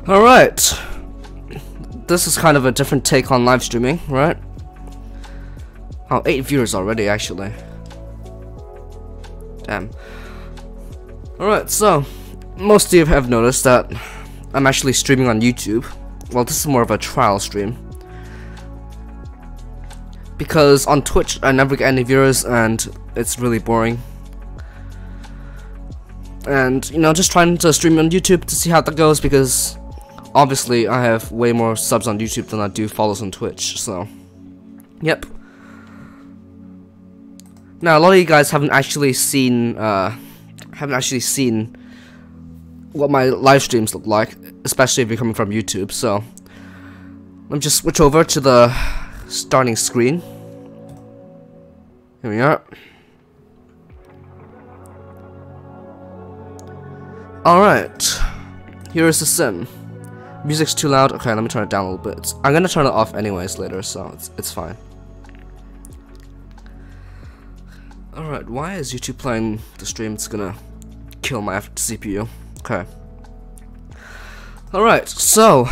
Alright. This is kind of a different take on live streaming, right? Oh, 8 viewers already, actually. Damn. Alright, so most of you have noticed that I'm actually streaming on YouTube. Well, this is more of a trial stream, because on Twitch I never get any viewers and it's really boring. And you know, just trying to stream on YouTube to see how that goes, because obviously I have way more subs on YouTube than I do follows on Twitch, so yep. Now a lot of you guys haven't actually seen what my live streams look like, especially if you're coming from YouTube, so let me just switch over to the starting screen. Here we are. Alright, here is the sim. Music's too loud. Okay, let me turn it down a little bit. I'm gonna turn it off anyways later, so it's fine. Alright, why is YouTube playing the stream? It's gonna kill my CPU. Okay. Alright, so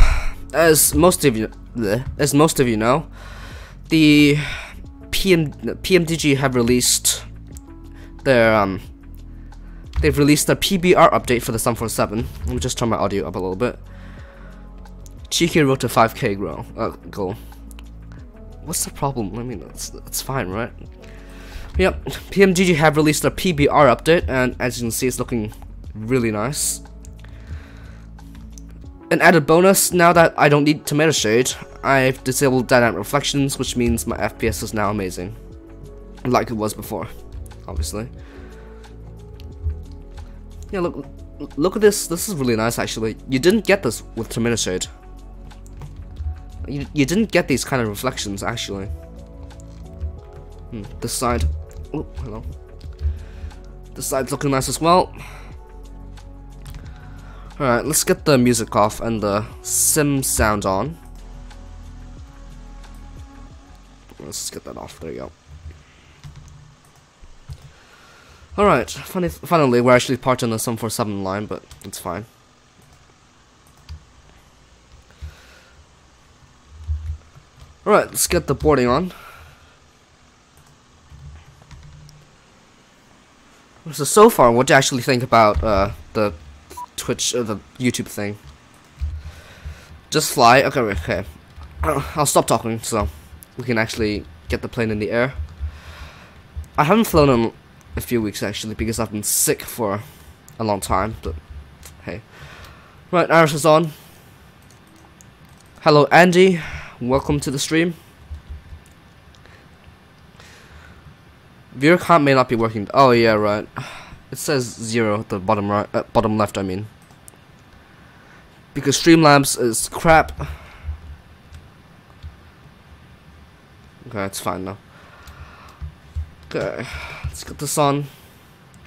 as most of you know, the PMDG have released their they've released a PBR update for the 747. Let me just turn my audio up a little bit. Cheeky wrote a 5K goal. What's the problem? I mean, it's fine, right? Yep, PMDG have released a PBR update, and as you can see, it's looking really nice. An added bonus, now that I don't need TomatoShade, I've disabled dynamic reflections, which means my FPS is now amazing, like it was before, obviously. Yeah, look at this. This is really nice, actually. You didn't get this with TomatoShade. You didn't get these kind of reflections, actually. This side. Oh, hello. This side's looking nice as well. Alright, let's get the music off and the sim sound on. Let's get that off. There you go. Alright, finally we're actually parked on the 747 line, but it's fine. Alright, let's get the boarding on. So far, what do you actually think about the Twitch, the YouTube thing? Just fly? Okay. I'll stop talking so we can actually get the plane in the air. I haven't flown in a few weeks actually, because I've been sick for a long time, but hey. Right, Iris is on. Hello Andy, welcome to the stream. Viewer count may not be working. Oh yeah, right. It says 0 at the bottom right, bottom left, I mean. Because Streamlabs is crap. Okay, it's fine now. Okay, let's get this on.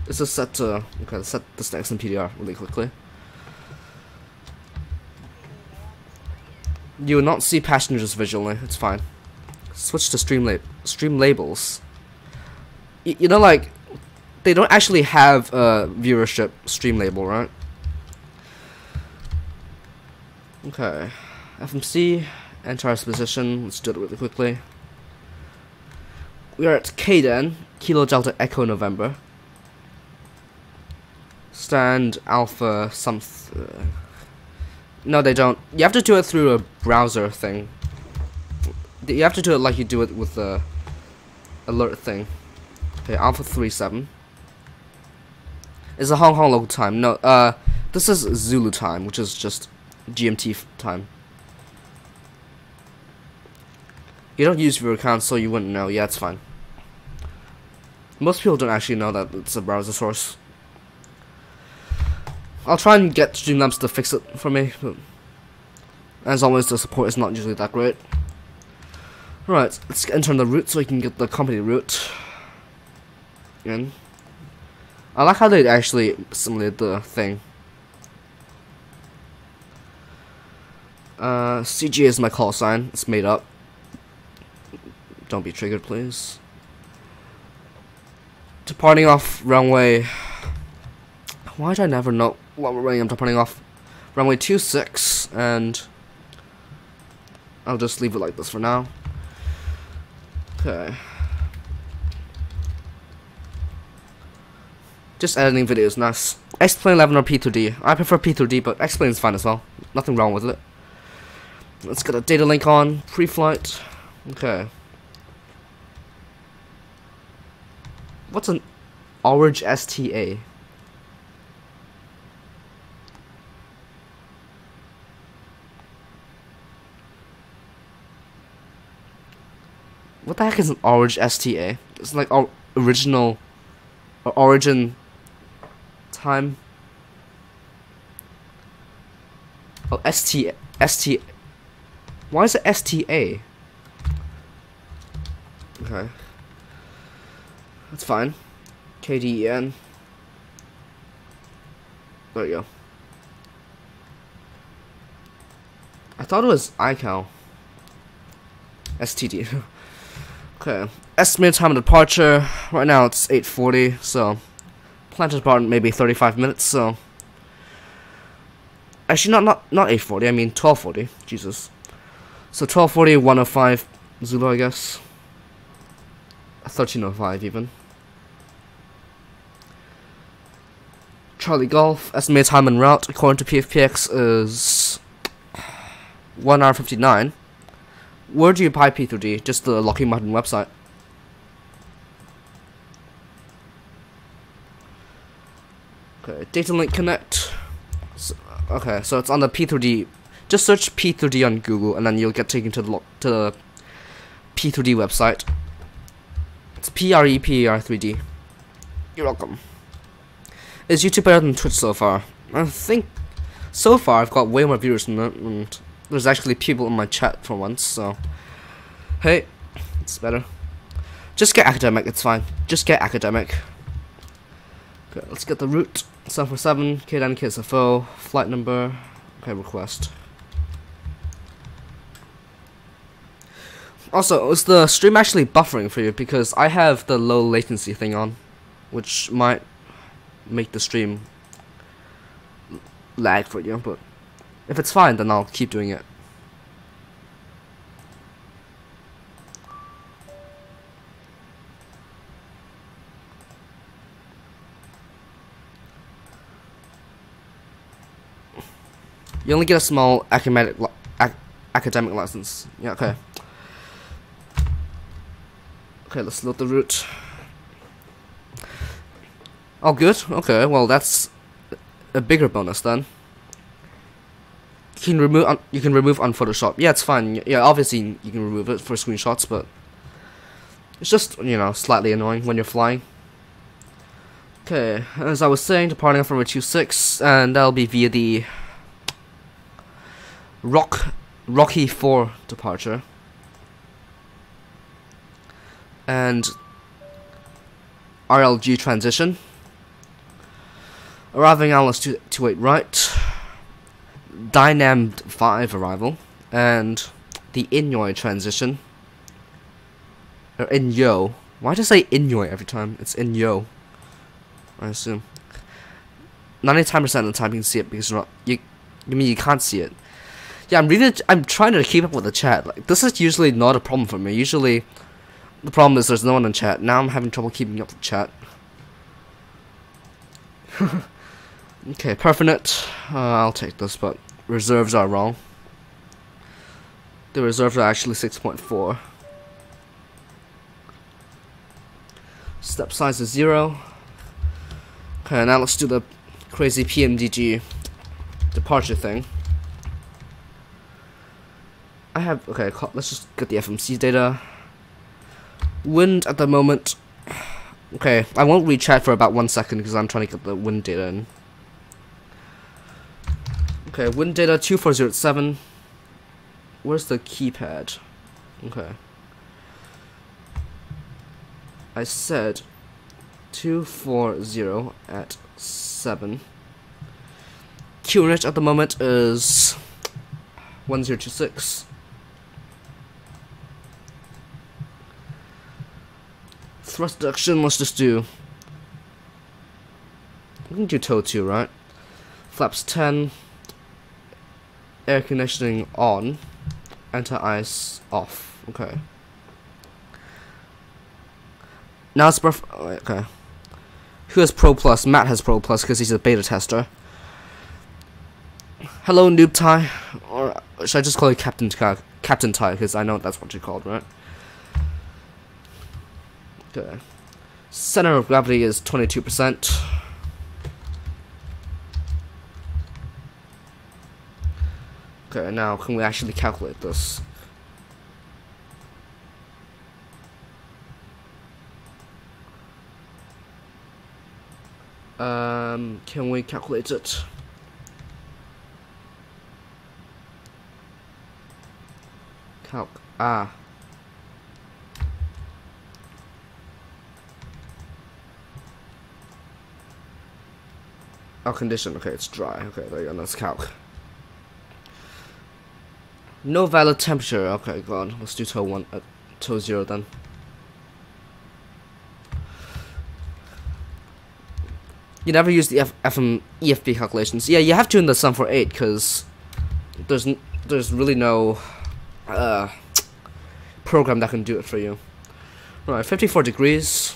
This is set to, okay, let's set this next in PDR really quickly. You will not see passengers visually, it's fine. Switch to stream labels. You know, like, they don't actually have a viewership stream label, right? Okay, FMC, enter our position. Let's do it really quickly. We are at KDEN, Kilo Delta Echo November. Stand Alpha something. No, they don't. You have to do it through a browser thing. You have to do it like you do it with the alert thing. Okay, Alpha 37. It's a Hong Kong local time. No, this is Zulu time, which is just GMT time. You don't use viewer accounts, so you wouldn't know. Yeah, it's fine. Most people don't actually know that it's a browser source. I'll try and get Streamlabs to fix it for me, but as always, the support is not usually that great. Right, let's enter the route so we can get the company route. In. I like how they actually simulate the thing. CG is my call sign. It's made up. Don't be triggered, please. Departing off runway. Why did I never know what runway I'm departing off? runway 26, and I'll just leave it like this for now. Okay. Just editing videos, nice. X-Plane 11 or P3D. I prefer P3D, but X-Plane is fine as well. Nothing wrong with it. Let's get a data link on. Pre-flight. Okay. What's an Orbx STA? What the heck is an Orbx STA? It's like original or origin time. Oh, ST. Why is it STA? Okay. That's fine. KDEN. There you go. I thought it was iCal. STD. Okay. Estimated time of departure. Right now it's 8:40, so planned to depart in maybe 35 minutes, so actually not 8:40, I mean 12:40. Jesus. So 12:40, 105 Zulu, I guess. 13:05 even. Charlie Golf, estimated time en route according to PFPX is 1 hour 59. Where do you buy P3D? Just the Lockheed Martin website. Okay, data link connect. Okay, so it's on the P3D. Just search P3D on Google, and then you'll get taken to the P3D website. It's PREPR3D. You're welcome. Is YouTube better than Twitch so far? I think so far I've got way more viewers than that, and there's actually people in my chat for once, so hey, it's better. Just get academic, it's fine. Just get academic. Okay, let's get the route. 747, KDEN, KSFO, flight number. Okay, request. Also, is the stream actually buffering for you? Because I have the low latency thing on, which might make the stream lag for you, but if it's fine, then I'll keep doing it. You only get a small academic license. Yeah, okay. Okay, let's load the route. Oh, good. Okay, well that's a bigger bonus then. You can remove on Photoshop. Yeah, it's fine. Yeah, obviously you can remove it for screenshots, but it's just, you know, slightly annoying when you're flying. Okay, as I was saying, departing from 26, and that'll be via the Rocky 4 departure. And RLG transition. Arriving Alice 28 right. Dynam 5 arrival. And the Inyoy transition. Or Inyo. Why do I say Inyoy every time? It's Inyo, I assume. 99% of the time you can see it because you can't see it. Yeah, I'm trying to keep up with the chat. Like, this is usually not a problem for me. Usually the problem is there's no one in chat. Now I'm having trouble keeping up with chat. Okay, perfinite. I'll take this, but reserves are wrong. The reserves are actually 6.4. Step size is 0. Okay, now let's do the crazy PMDG departure thing. Okay, let's just get the FMC data. Wind at the moment. Okay, I won't read chat for about 1 second because I'm trying to get the wind data in. Okay, wind data 2407. Where's the keypad? Okay. I said 240 at 7. QNH at the moment is 1026. Thrust reduction, let's just do. We can do toe 2, right? Flaps 10. Air conditioning on. Anti-ice off. Okay. Now it's perfect. Okay. Who has Pro Plus? Matt has Pro Plus because he's a beta tester. Hello, Noob Ty. Or should I just call you Captain Ty? Captain Ty, because I know that's what you're called, right? Okay. Center of gravity is 22%. Okay, now can we actually calculate this? Can we calculate it? Oh, condition. Okay, it's dry. Okay, there you go. Let's calc. No valid temperature. Okay, go on. Let's do toe 1, toe 0 then. You never use the EFB calculations. Yeah, you have to in the sum for 8 because there's really no program that can do it for you. Right, 54 degrees.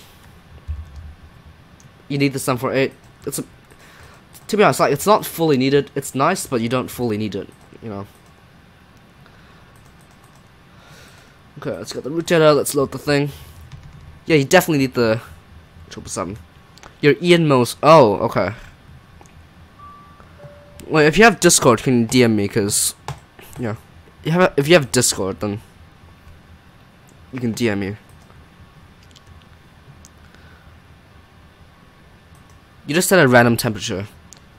You need the sum for 8. To be honest, like, it's not fully needed. It's nice, but you don't fully need it, you know. Okay, let's get the root data. Let's load the thing. Yeah, you definitely need the 777. Your Ian most. Oh, okay. Wait, if you have Discord, can you DM me? Cause, yeah, if you have Discord, then you can DM me. You just set a random temperature.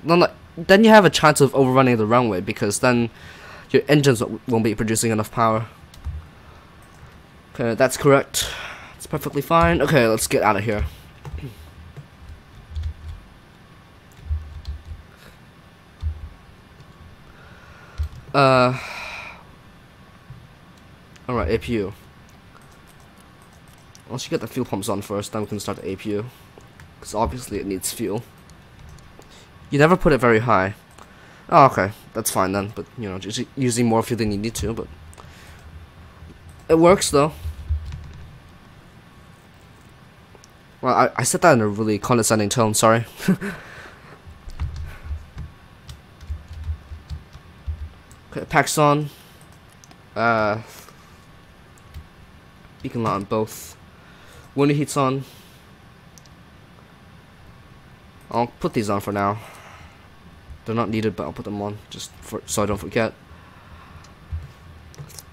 Then you have a chance of overrunning the runway because then your engines won't be producing enough power. Okay, that's correct. It's perfectly fine. Okay, let's get out of here. Alright, APU. Once you get the fuel pumps on first, then we can start the APU. Because obviously it needs fuel. You never put it very high. Oh, okay. That's fine then. But, you know, just using more fuel than you need to, but it works though. Well, I said that in a really condescending tone, sorry. Okay, packs on. Beacon light on both. Window heat's on. I'll put these on for now. They're not needed, but I'll put them on just so I don't forget.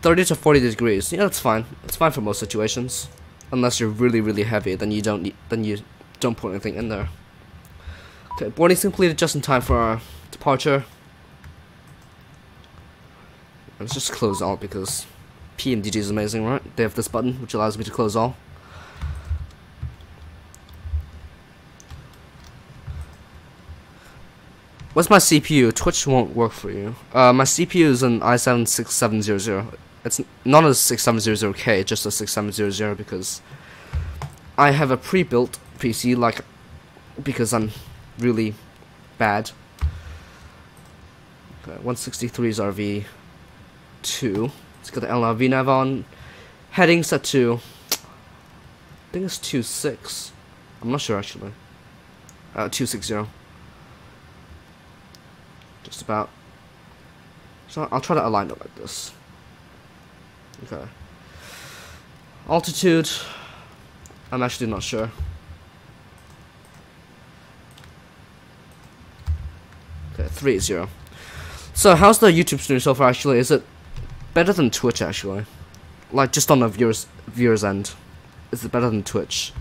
30 to 40 degrees. Yeah, that's fine. It's fine for most situations. Unless you're really, really heavy, then you don't put anything in there. Okay, boarding's completed just in time for our departure. Let's just close all because PMDG is amazing, right? They have this button which allows me to close all. What's my CPU? Twitch won't work for you. My CPU is an i7 6700. It's not a 6700K, just a 6700 because I have a pre-built PC, like, because I'm really bad. Okay, 163 is RV2. Let's get the LRV nav on. Heading set to, I think it's 26. I'm not sure actually. 260. Just about. So I'll try to align it like this. Okay. Altitude, I'm actually not sure. Okay, 30. So how's the YouTube stream so far actually? Is it better than Twitch actually? Like just on the viewers end. Is it better than Twitch?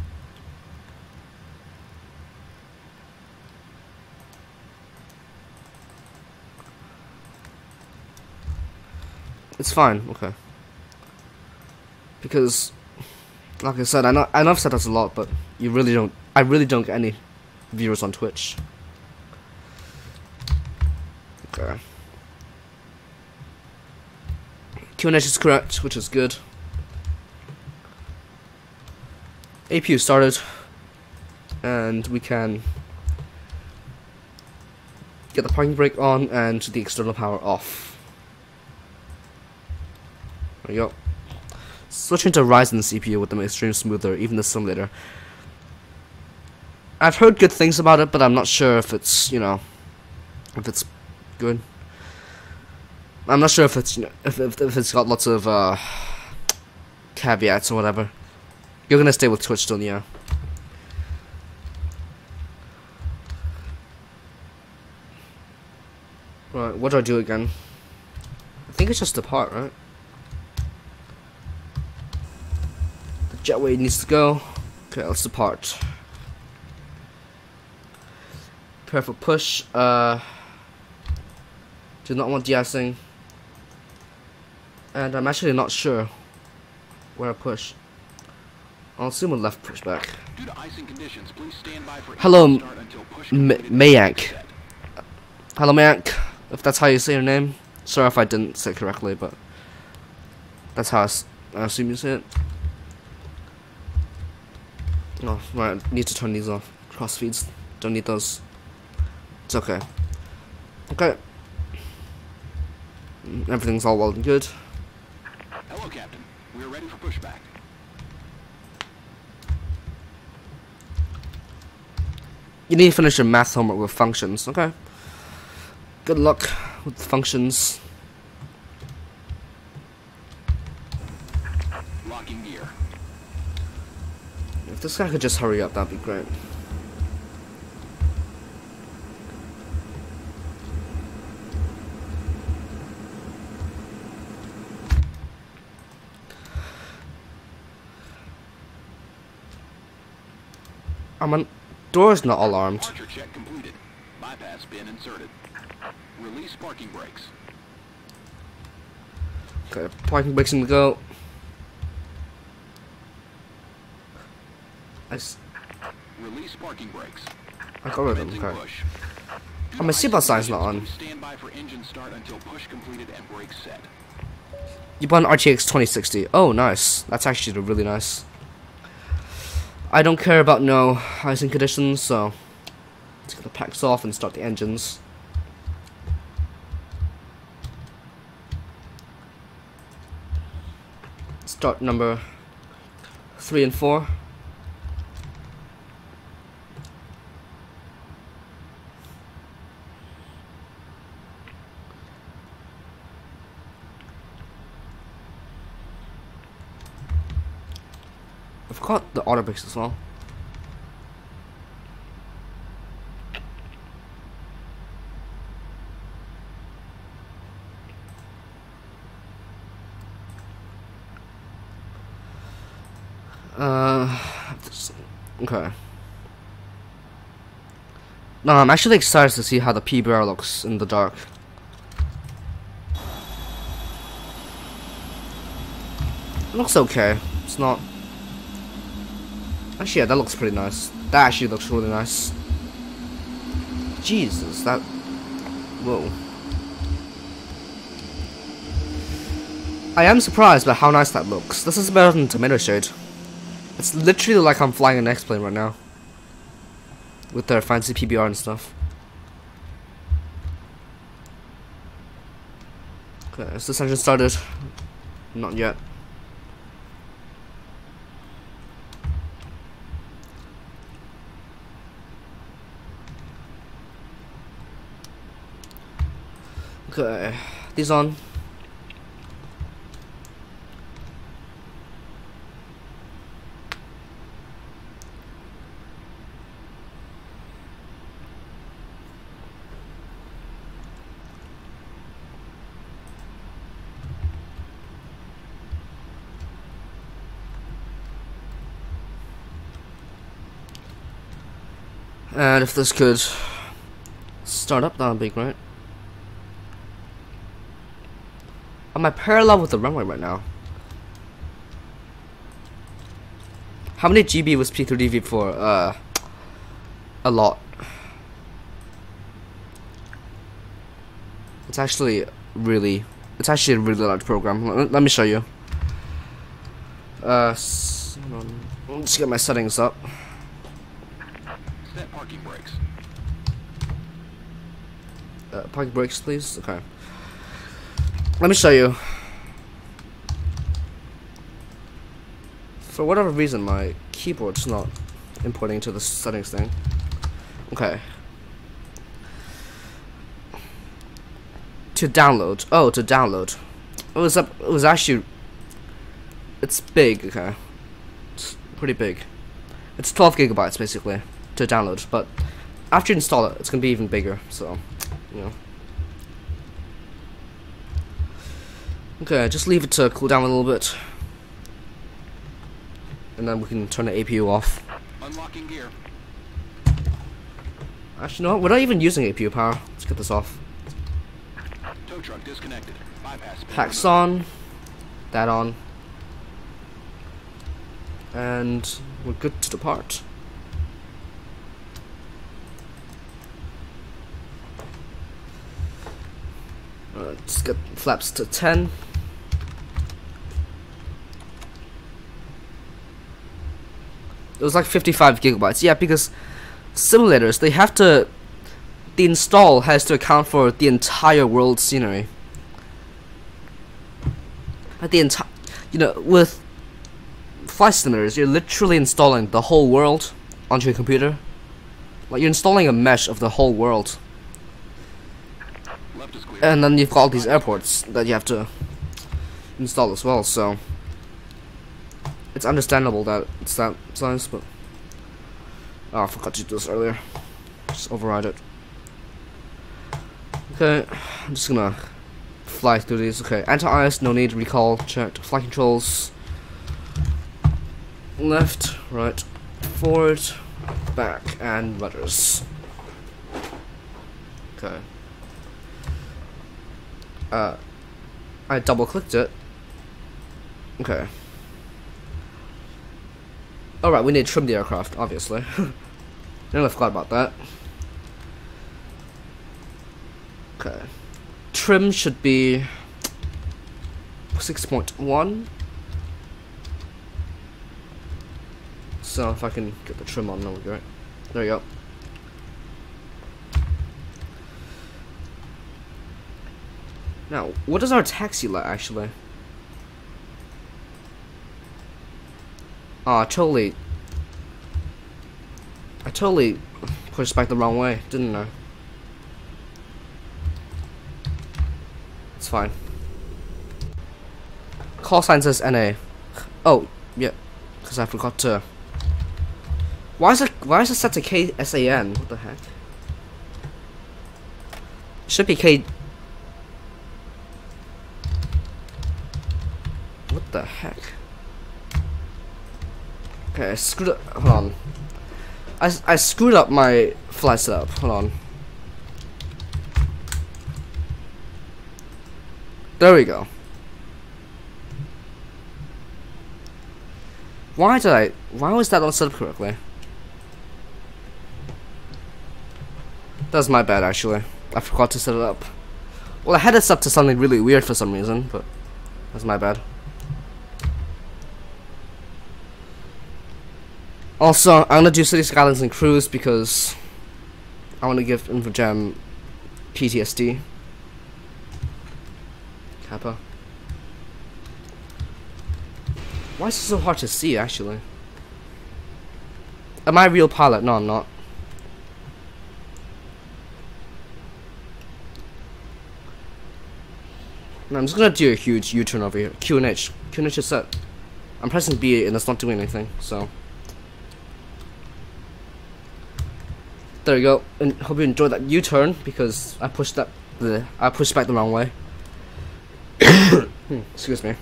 It's fine, okay. Because, like I said, I know I've said this a lot, but I really don't get any viewers on Twitch. Okay. QNH is correct, which is good. APU started, and we can get the parking brake on and the external power off. There you go. Switching to Ryzen CPU with them extreme smoother, even the simulator. I've heard good things about it, but I'm not sure if it's, you know, if it's good. I'm not sure if it's, you know, if it's got lots of caveats or whatever. You're gonna stay with Twitch still, yeah. Right, what do I do again? I think it's just depart, right? The jetway needs to go. Okay, let's depart. Prepare for push. Do not want de-icing. And I'm actually not sure where I push. I'll assume a left pushback. Hello, Mayank. Hello, Mayank. If that's how you say your name. Sorry if I didn't say it correctly, but that's how I assume you say it. Oh, right. Need to turn these off. Cross feeds. Don't need those. It's okay. Okay. Everything's all well and good. Hello, Captain. We're ready for pushback. You need to finish your math homework with functions. Okay. Good luck with functions. Locking gear. If this guy could just hurry up, that'd be great. My door's not alarmed. Departure check completed. Bypass bin inserted. Release parking brakes. Okay, parking brakes in the go. Release parking brakes. I got rid of them, okay. Push. Oh, my seatbelt sign's not on. Stand by for engine start until push completed and brakes set. You bought an RTX 2060. Oh, nice. That's actually really nice. I don't care about no icing conditions, so let's get the packs off and start the engines. Start number 3 and 4. I forgot the Orbx as well. Okay. No, I'm actually excited to see how the PBR looks in the dark. It looks okay. It's not. Actually, yeah, that looks pretty nice. That actually looks really nice. Jesus, that. Whoa. I am surprised by how nice that looks. This is better than TomatoShade. It's literally like I'm flying an X-plane right now. With their fancy PBR and stuff. Okay, is this engine started? Not yet. Okay, these on. And if this could start up, that would be great. Am I parallel with the runway right now? How many GB was P3D v4? A lot. It's actually a really large program. Let me show you. Let's get my settings up. Set parking brakes. Parking brakes, please. Okay. Let me show you. For whatever reason, my keyboard's not importing to the settings thing. Okay. To download. Oh, to download. It was actually. It's big. Okay. It's pretty big. It's 12 gigabytes basically to download, but after you install it, it's gonna be even bigger. So, you know. Okay, just leave it to cool down a little bit, and then we can turn the APU off. Unlocking gear. Actually, no, we're not even using APU power. Let's get this off. Tow truck disconnected. Bypass. Packs on. That on. And we're good to depart. Let's get flaps to 10. It was like 55 gigabytes. Yeah, because simulators, they have to. The install has to account for the entire world scenery. Like the entire. You know, with flight simulators, you're literally installing the whole world onto your computer. Like you're installing a mesh of the whole world. Left is clear. And then you've got all these airports that you have to install as well, so it's understandable that it's that size, but oh, I forgot to do this earlier. Just override it. Okay, I'm just gonna fly through these. Okay, anti-ice, no need, recall, checked. Flight controls, left, right, forward, back, and rudders. Okay. I double clicked it. Okay. Alright, we need to trim the aircraft, obviously. Nearly forgot about that. Okay. Trim should be 6.1. So if I can get the trim on, there we go. There we go. Now, what is our taxi light actually? Oh, I totally pushed back the wrong way, didn't I? It's fine. Call sign says NA. Oh, yeah, because I forgot to. Why is it set to KSAN? What the heck? Should be K. What the heck? Okay, I screwed up. Hold on. I screwed up my flight setup. Hold on. There we go. Why was that not set up correctly? That's my bad, actually. I forgot to set it up. Well, I had it set to something really weird for some reason, but that's my bad. Also, I'm gonna do City Skylines and Cruise because I want to give InfoJam PTSD. Kappa. Why is it so hard to see, actually? Am I a real pilot? No, I'm not. No, I'm just gonna do a huge U-turn over here. QNH. QNH is set. I'm pressing B and it's not doing anything, so. There you go, and hope you enjoyed that U-turn because I pushed back the wrong way. Excuse me.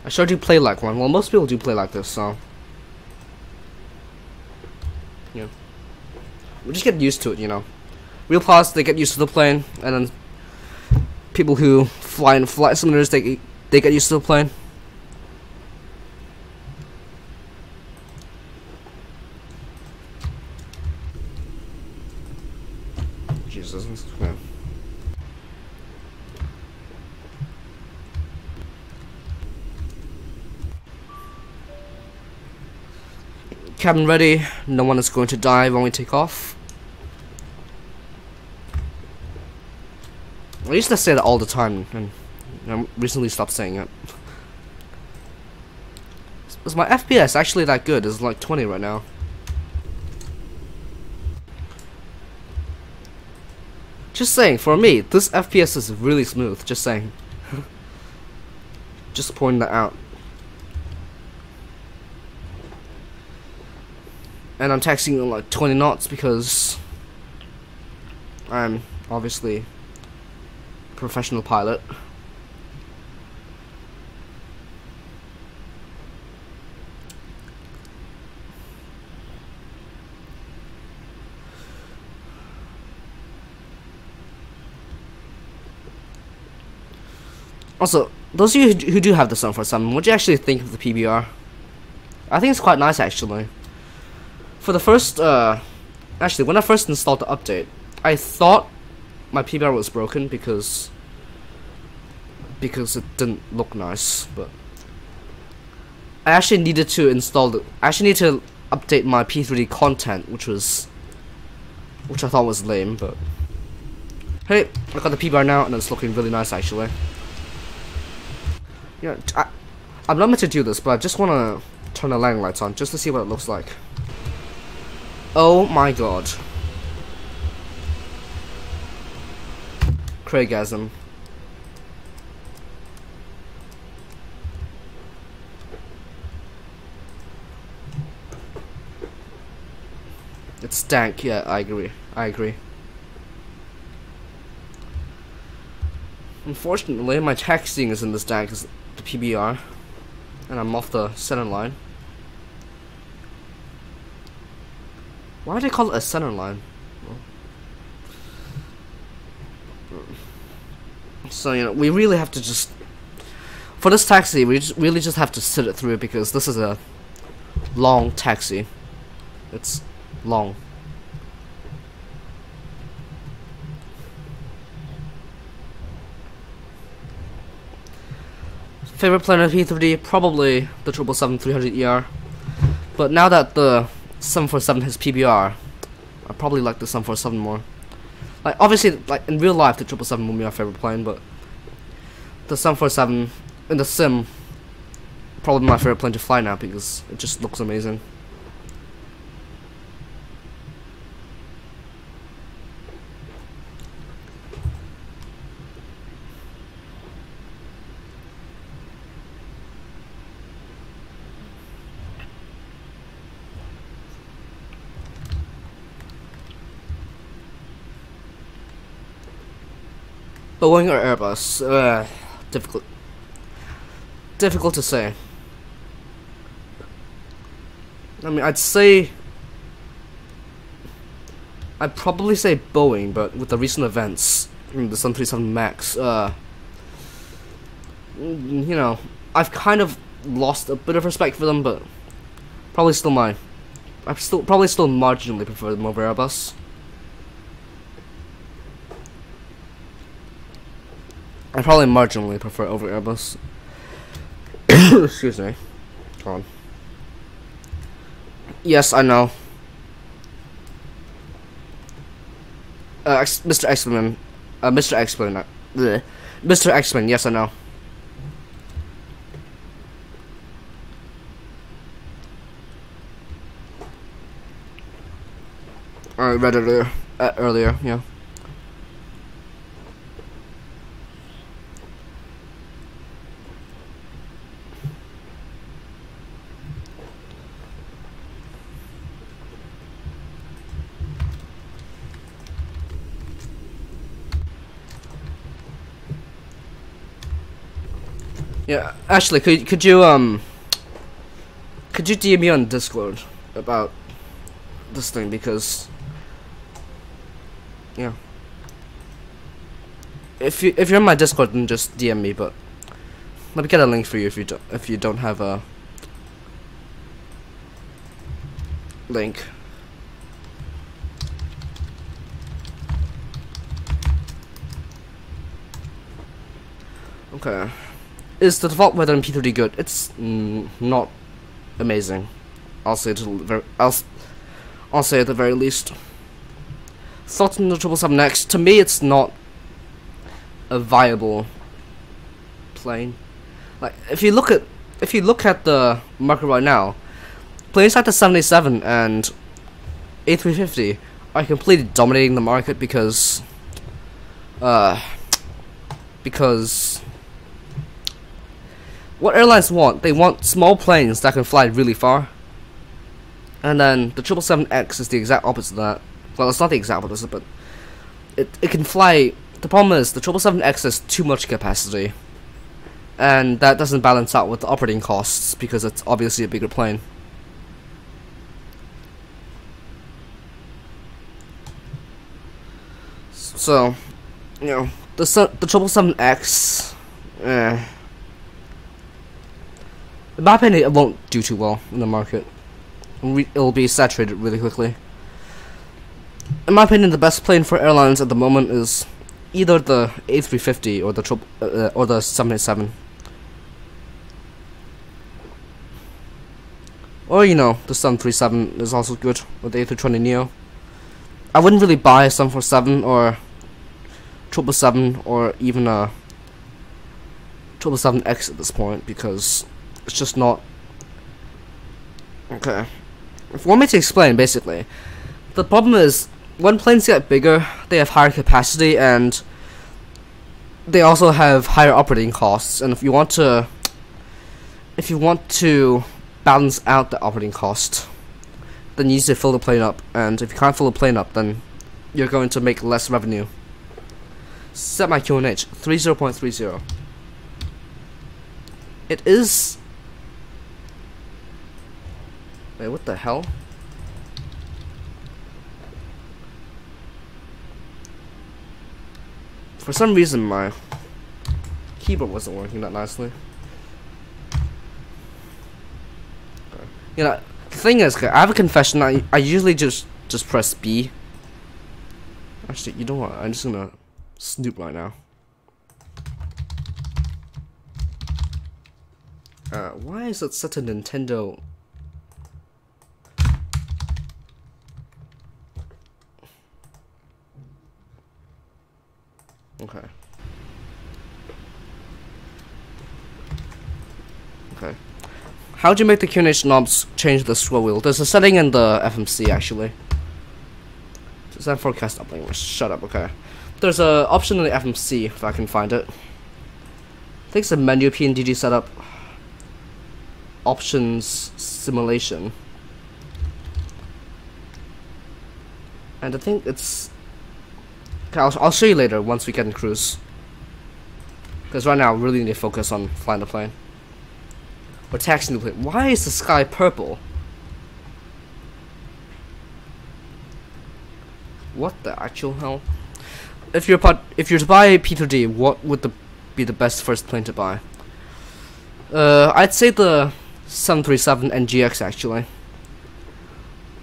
I sure do play like one. Well, most people do play like this, so yeah, we just get used to it, you know. Real pilots, they get used to the plane, and then people who fly in flight simulators, they get used to the plane. Jesus, yeah. Cabin ready. No one is going to die when we take off. I used to say that all the time, and I recently stopped saying it. Is my FPS actually that good? It's like 20 right now. Just saying, for me, this FPS is really smooth. Just saying. Just pointing that out. And I'm taxiing on like 20 knots because I'm obviously a professional pilot. Also, those of you who do have the 747, what do you actually think of the PBR? I think it's quite nice actually. For the first, actually, when I first installed the update, I thought my PBR was broken because it didn't look nice. But I actually needed to update my P3D content, which I thought was lame. But hey, I got the PBR now, and it's looking really nice actually. Yeah, I'm not meant to do this, but I just want to turn the landing lights on just to see what it looks like. Oh my god. Craigasm. It's dank, yeah, I agree. Unfortunately, my taxiing is in this dank as the PBR, and I'm off the center line. Why do they call it a center line? So, you know, we really have to just... For this taxi, we really just have to sit it through because this is a long taxi. It's long. Favorite plane of P3D? Probably the 777-300ER. But now that the 747 has PBR, I probably like the 747 more. Like, obviously, like in real life, the 777 will be my favorite plane, but the 747 in the sim, probably my favorite plane to fly now because it just looks amazing. Boeing or Airbus? Difficult to say. I mean, I'd probably say Boeing, but with the recent events, the 737 MAX, you know, I've kind of lost a bit of respect for them, but probably still probably still marginally prefer them over Airbus. I probably marginally prefer over Airbus. Excuse me. Hold on. Yes, I know. Mr. X-Men. Mr. X-Men. Mr. X-Men, yes, I know. I read it earlier, yeah. Yeah, actually, could you DM me on Discord about this thing, because yeah, if you're in my Discord, then just DM me. But let me get a link for you if you don't have a link. Okay. Is the default weather in P3D good? It's not amazing. I'll say it I'll say at the very least. Thoughts on the 777X? To me, it's not a viable plane. Like, if you look at if you look at the market right now, planes like the 787 and A350 are completely dominating the market because what airlines want, they want small planes that can fly really far. And then the 777X is the exact opposite of that. Well, it's not the exact opposite, but it can fly. The problem is the 777X has too much capacity, and that doesn't balance out with the operating costs because it's obviously a bigger plane. So, you know, the 777X, in my opinion, it won't do too well in the market. It'll be saturated really quickly. In my opinion, the best plane for airlines at the moment is either the A350 or the 787, or you know, the 737 is also good with the A320neo. I wouldn't really buy a 747 or 777 or even a 777X at this point because it's just not okay. If you want me to explain, basically, the problem is when planes get bigger, they have higher capacity and they also have higher operating costs. And if you want to balance out the operating cost, then you need to fill the plane up. And if you can't fill the plane up, then you're going to make less revenue. Set my QNH 30.30. It is. Wait, what the hell? For some reason, my keyboard wasn't working that nicely. You know, the thing is, I have a confession. I usually just press B. Actually, you know what? I'm just gonna snoop right now. Why is it such a Nintendo? Okay. Okay. How do you make the QNH knobs change the scroll wheel? There's a setting in the FMC actually. Is that forecast up language? Shut up, okay. There's a option in the FMC if I can find it. I think it's a menu PMDG setup. Options simulation. And I think it's okay, I'll show you later once we get in cruise. Because right now, I really need to focus on flying the plane. Or taxiing the plane. Why is the sky purple? What the actual hell? If you're to buy P3D, what would be the best first plane to buy? I'd say the 737 NGX actually.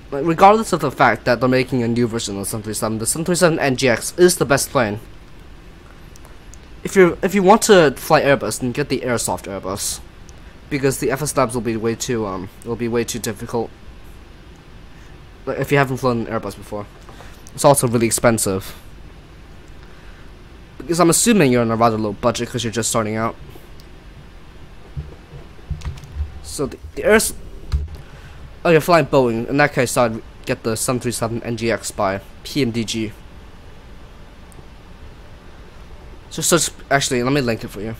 Like, regardless of the fact that they're making a new version of the 737, the 737 NGX is the best plane. If you want to fly Airbus, then get the Airsoft Airbus, because the FS Labs will be way too difficult. Like, if you haven't flown an Airbus before, it's also really expensive. Because I'm assuming you're on a rather low budget because you're just starting out. So the Airs. Oh, you're flying Boeing. In that case, I'd get the 737 NGX by PMDG. So actually, let me link it for you.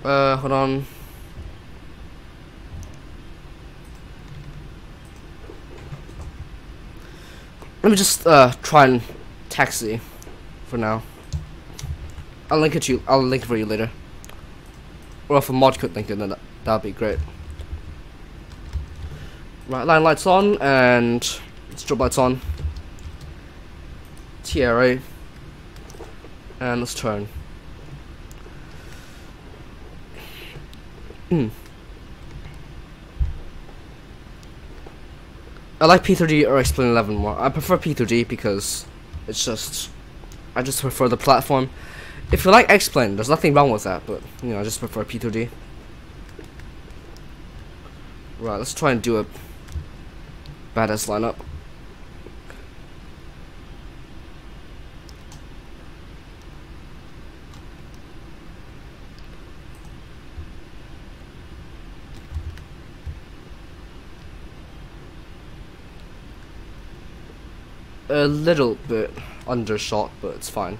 Hold on. Let me just try and taxi for now. I'll link it for you later. Or if a mod could link it, then that'd be great. Right, line lights on and strobe lights on. TRA. And let's turn. I like P3D or Explain 11 more. I prefer P3D because it's just, I just prefer the platform. If you like X-Plane, there's nothing wrong with that, but you know, I just prefer P3D. Right, let's try and do a badass lineup. A little bit undershot, but it's fine.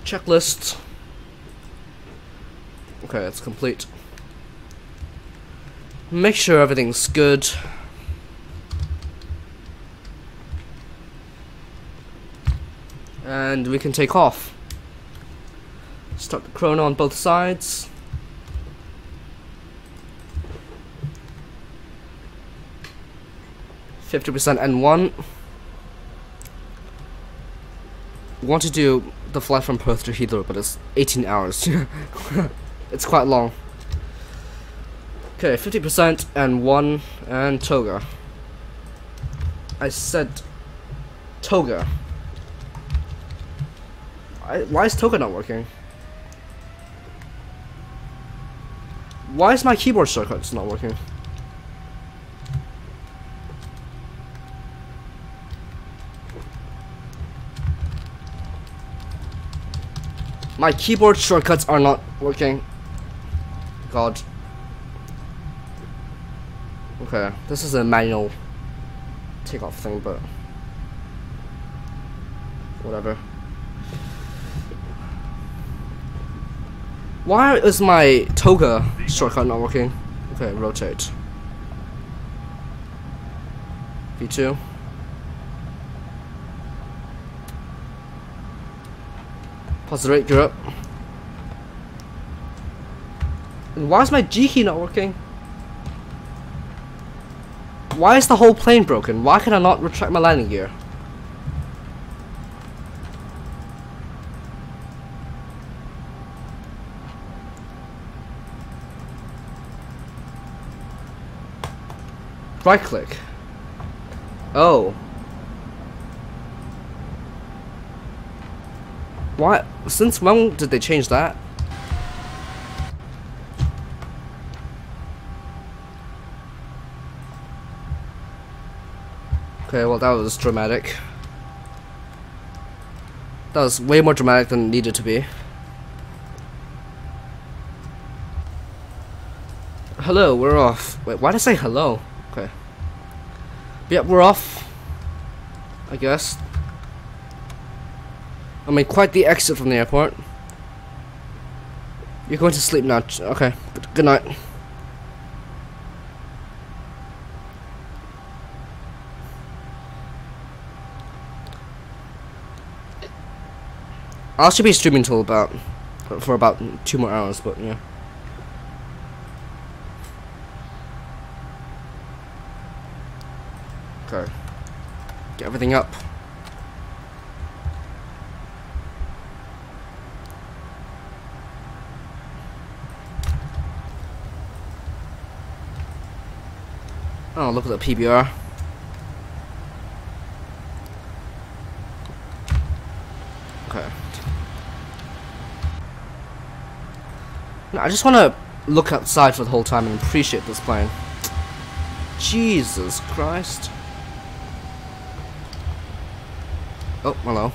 Checklist. Okay, it's complete. Make sure everything's good. And we can take off. Start the chrono on both sides. %50% N1. We want to do the flight from Perth to Heathrow, but it's 18 hours. It's quite long. Okay, 50% N1 and Toga. I said Toga. Why is Toga not working? Why is my keyboard shortcuts not working? My keyboard shortcuts are not working. God. Okay, this is a manual takeoff thing, but whatever. Why is my Toga shortcut not working? Okay, rotate. V2. Pause the rate, gear up. And why is my G key not working? Why is the whole plane broken? Why can I not retract my landing gear? Right click. Oh. Why? Since when did they change that? Okay, well that was dramatic. That was way more dramatic than it needed to be. Hello, we're off. Wait, why did I say hello? Okay. Yep, we're off. I guess. I mean, quite the exit from the airport. You're going to sleep now. Okay, good night. I'll actually be streaming till for about 2 more hours, but yeah. Okay. Get everything up. Oh, look at the PBR. Okay. No, I just want to look outside for the whole time and appreciate this plane. Jesus Christ. Oh, hello.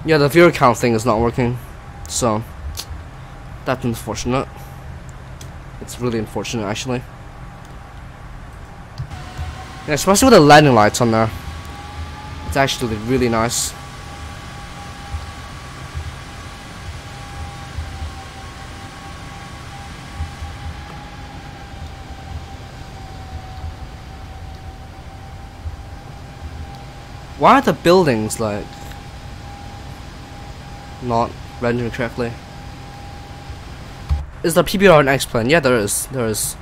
Yeah, the viewer count thing is not working, so that's unfortunate. It's really unfortunate, actually. Yeah, especially with the landing lights on there. It's actually really nice. Why are the buildings like not rendering correctly? Is the PBR an X-Plane? Yeah, there is. There is.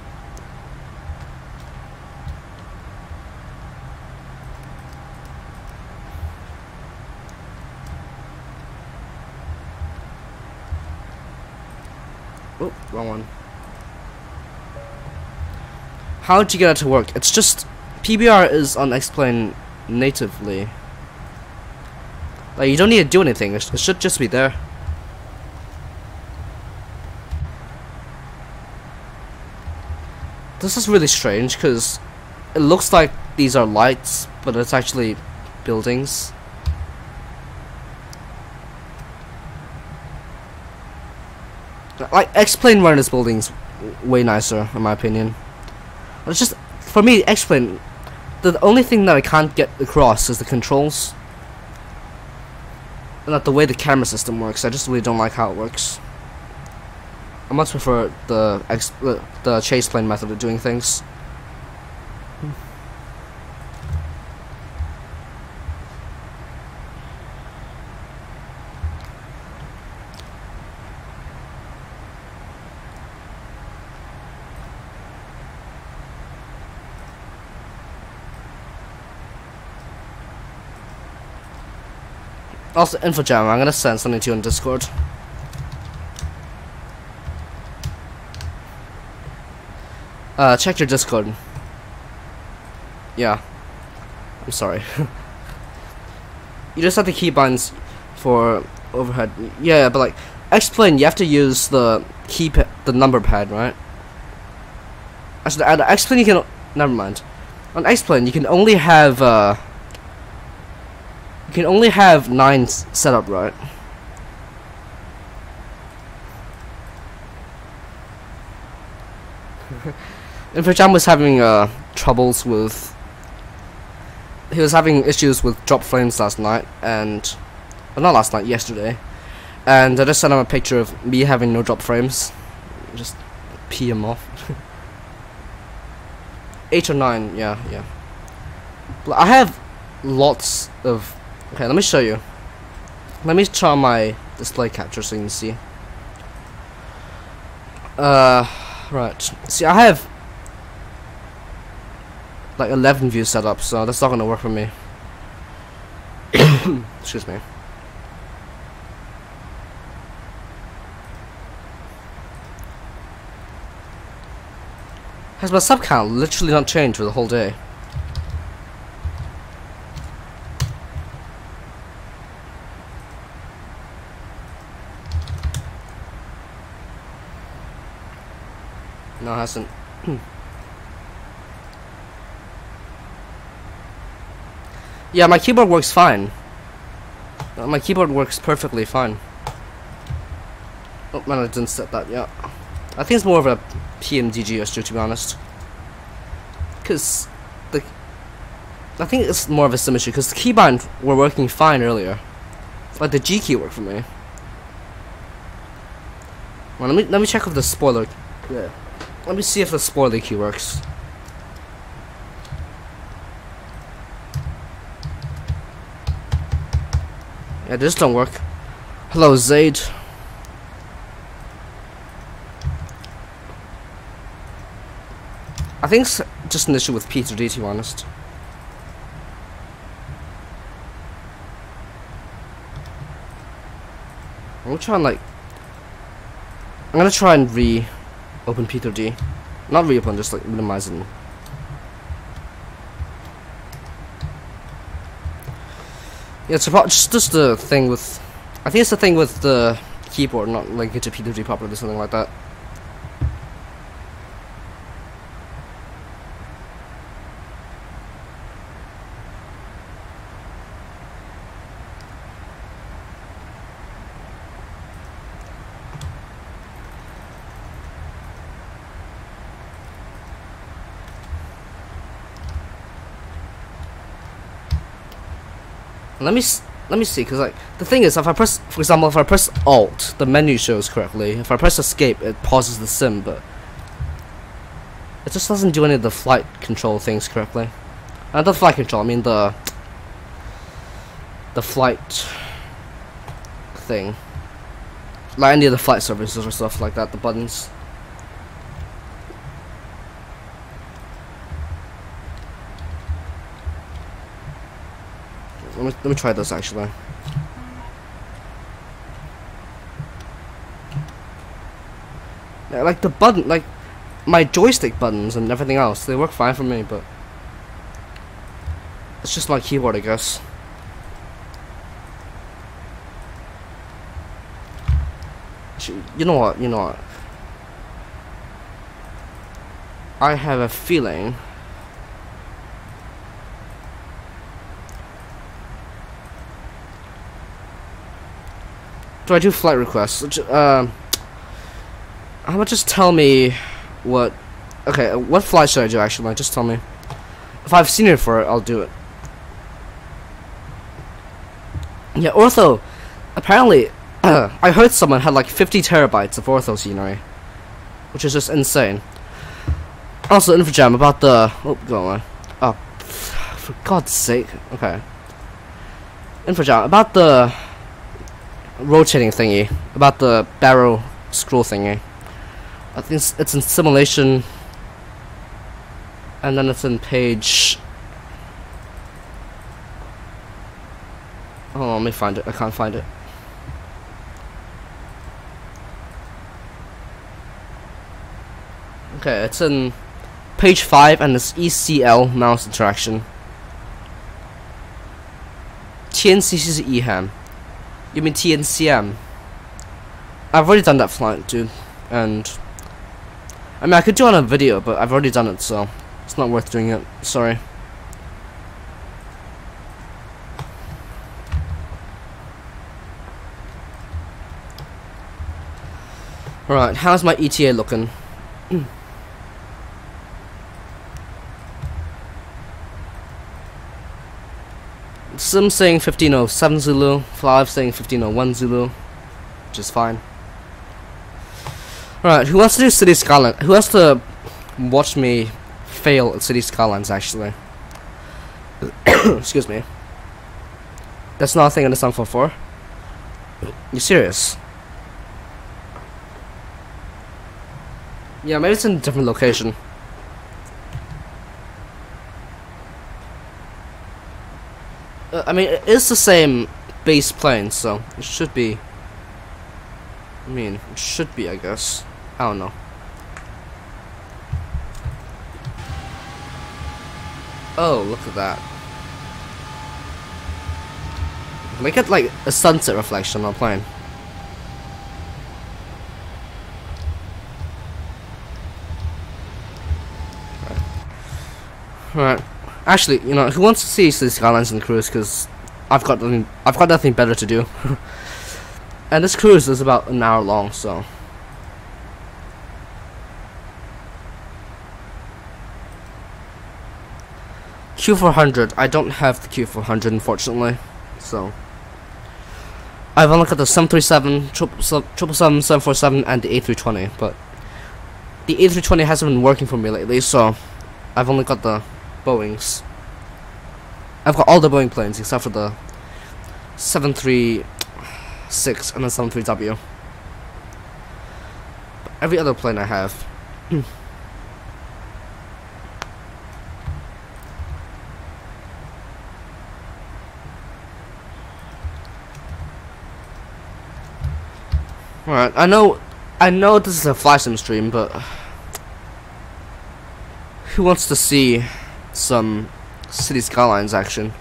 Oh, wrong one. How did you get it to work? It's just PBR is on X-Plane natively. Like, you don't need to do anything. It should just be there. This is really strange because it looks like these are lights, but it's actually buildings. Like, X-Plane running this building's way nicer, in my opinion. It's just, for me, X-Plane, the only thing that I can't get across is the controls. And not the way the camera system works. I just really don't like how it works. I much prefer the Chaseplane method of doing things. Also, InfoJam, I'm gonna send something to you on Discord. Check your Discord. Yeah. I'm sorry. You just have the keybinds for overhead. Yeah, but like, X-Plane, you have to use the the number pad, right? Actually, on X-Plane you can, never mind. On X-Plane you can only have, you can only have 9 set up, right? InfoJam was having troubles with. He was having issues with drop frames last night, and well, not last night, yesterday. And I just sent him a picture of me having no drop frames. Just pee him off. 8 or 9, yeah. But I have lots of. Okay, let me show you. Let me try my display capture so you can see. Right. See, I have like 11 views set up, so that's not gonna work for me. Excuse me. Has my sub count literally not changed for the whole day? No, it hasn't. Yeah, my keyboard works fine. My keyboard works perfectly fine. Oh man, I didn't set that yet. I think it's more of a PMDG issue, to be honest. Cause I think it's more of a sim issue because the keybind were working fine earlier. Like the G key worked for me. Well, let me check if the spoiler. Yeah. Let me see if the spoiler key works. Yeah, this don't work. Hello, Zaid. I think it's just an issue with P3D, to be honest. I'm gonna try and I'm gonna try and open P3D. Not reopen, just like minimize it. Yeah, it's about just the thing with. I think it's the thing with the keyboard not linking to P3D properly or something like that. Let me see, cause like the thing is, if I press, for example, if I press Alt, the menu shows correctly. If I press Escape, it pauses the sim, but it just doesn't do any of the flight control things correctly. Not the flight control, I mean the flight thing, like any of the flight services or stuff like that. The buttons. Let me try this actually. Yeah, like the button, like my joystick buttons and everything else, they work fine for me, but it's just my keyboard, I guess. You know what? I have a feeling do I do flight requests? How about just tell me what... Okay, what flight should I do actually? Just tell me. If I've seen it for it, I'll do it. Yeah, ortho. Apparently, I heard someone had like 50 terabytes of ortho scenery, which is just insane. Also, InfoJam about the... Oh, go on. Oh, for God's sake. Okay. InfoJam about the rotating thingy, about the barrel scroll thingy. I think it's in simulation, and then it's in page... Oh, let me find it. I can't find it. Okay, it's in page 5, and it's ECL mouse interaction. TNCC is EHAM. You mean TNCM? I've already done that flight, dude, and I mean I could do it on a video, but I've already done it, so it's not worth doing it. Sorry. Alright, how's my ETA looking? Some saying 1507 Zulu, 5 saying 1501 Zulu, which is fine. Alright, who wants to do City Skyline? Who wants to watch me fail at City Skylines, actually? Excuse me. That's not a thing in the Sun 4.4? You serious? Yeah, maybe it's in a different location. I mean, it is the same base plane, so it should be. I mean, it should be, I guess. I don't know. Oh, look at that. Can I get like a sunset reflection on a plane? Right. Actually, you know, who wants to see the skylines in the cruise? Because I've got nothing better to do. And this cruise is about an hour long, so. Q400. I don't have the Q400, unfortunately. So. I've only got the 737, 777, 747, and the A320. But the A320 hasn't been working for me lately, so I've only got the Boeings. I've got all the Boeing planes except for the 736 and the 73W. Every other plane I have. Alright, I know this is a FlightBeam stream, but who wants to see some City Skylines action?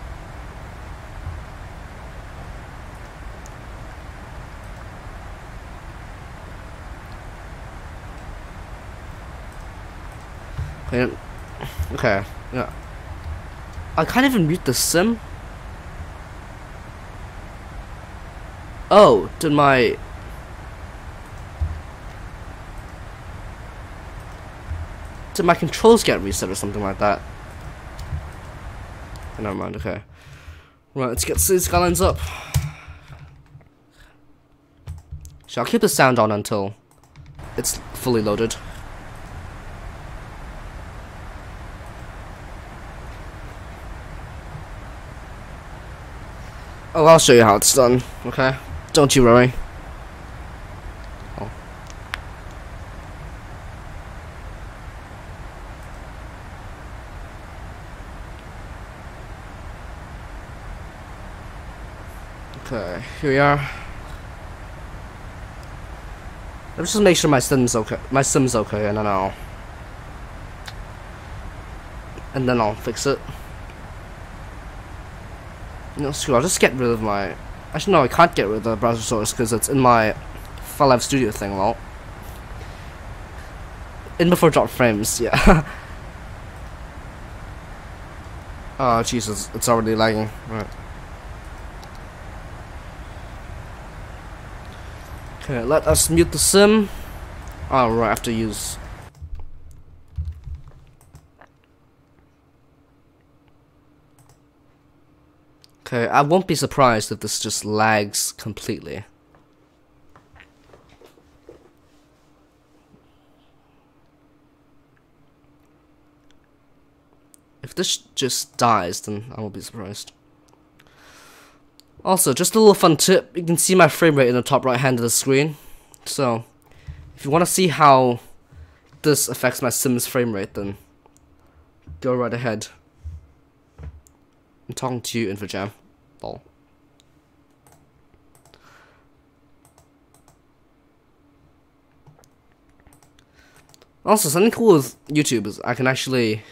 Okay, yeah. I can't even mute the sim. Oh, did my controls get reset or something like that? Never mind, okay. Right, let's get City Skylines up. So I'll keep the sound on until it's fully loaded. Oh, I'll show you how it's done, okay? Don't you worry. Oh. Okay, here we are. Let's just make sure my sim's okay. My sim's okay, and then I'll and then I'll fix it. No, screw, I'll just get rid of my... Actually, no, I can't get rid of the browser source because it's in my Live Studio thing, lol. In before drop frames, yeah. Oh, Jesus, it's already lagging. Right. Okay, let us mute the sim. Oh, right, I have to use... Okay, I won't be surprised if this just lags completely. If this just dies, then I won't be surprised. Also, just a little fun tip, you can see my frame rate in the top right hand of the screen. So, if you want to see how this affects my sim's frame rate, then go right ahead. I'm talking to you, InfoJam. Lol. Also, something cool with YouTube is I can actually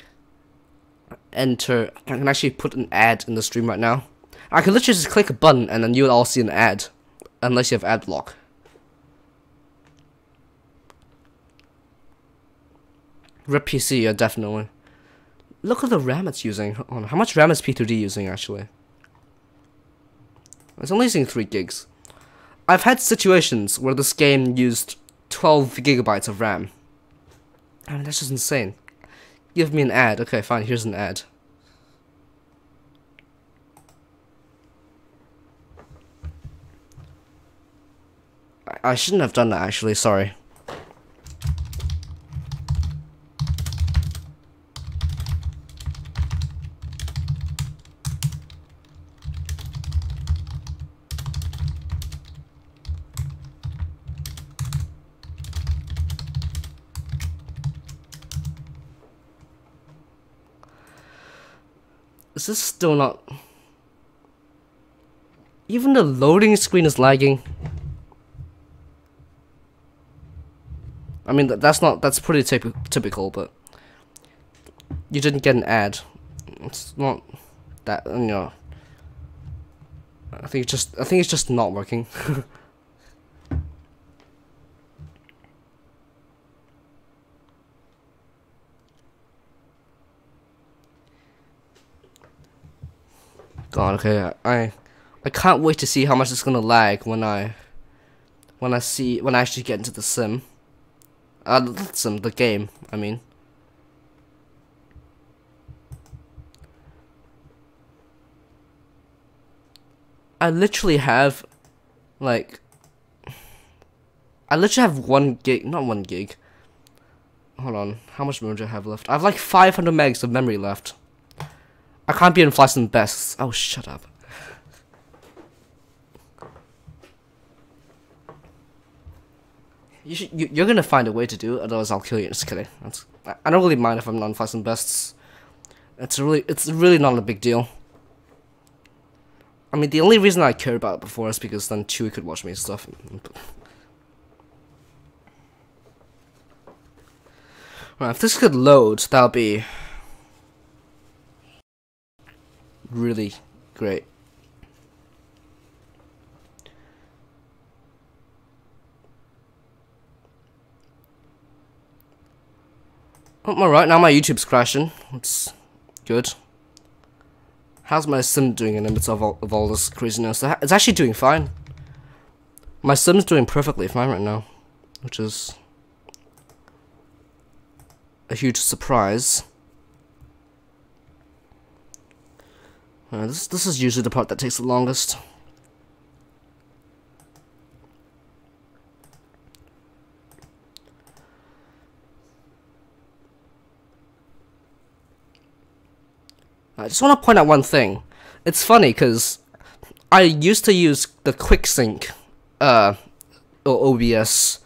put an ad in the stream right now. I can literally just click a button and then you will all see an ad, unless you have ad block. Rip PC, yeah, definitely. Look at the RAM it's using. Oh, how much RAM is P3D using actually? It's only using 3 gigs. I've had situations where this game used 12 gigabytes of RAM. I mean, that's just insane. Give me an ad. Okay, fine, here's an ad. I shouldn't have done that actually, sorry. Is this still not... Even the loading screen is lagging. I mean, that's pretty typical, but... You didn't get an ad. It's not that, you know... I think it's just not working. God, okay, I can't wait to see how much it's gonna lag when I actually get into the sim. The game, I mean. I literally have 1 gig, not 1 gig. Hold on, how much memory do I have left? I have like 500 megs of memory left. I can't be in Flights and Bests. Oh, shut up. You're gonna find a way to do it, otherwise I'll kill you. Just kidding. I don't really mind if I'm on Flights and Bests. It's really not a big deal. I mean, the only reason I cared about it before is because then Chewie could watch me and stuff. Right, if this could load, that'll be really great. Oh, alright, now my YouTube's crashing. It's good. How's my sim doing in the midst of all this craziness? It's actually doing fine. My sim's doing perfectly fine right now, which is a huge surprise. This is usually the part that takes the longest. I just want to point out one thing. It's funny because I used to use the QuickSync OBS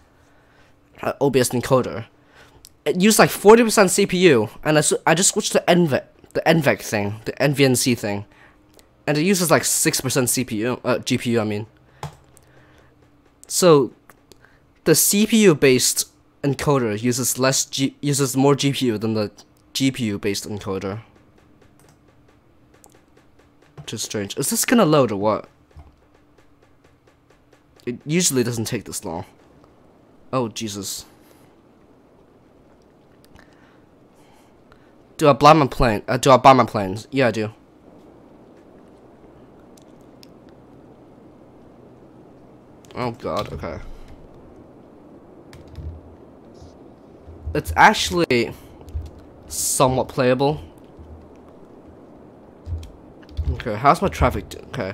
encoder. It used like 40% CPU, and I just switched to NVEC thing, the NVNC thing, and it uses like 6% GPU. I mean, so the CPU-based encoder uses more GPU than the GPU-based encoder. Which is strange. Is this gonna load or what? It usually doesn't take this long. Oh, Jesus. Do I buy my plane? Do I buy my planes? Yeah, I do. Oh God, okay. It's actually somewhat playable. Okay, how's my traffic? Okay.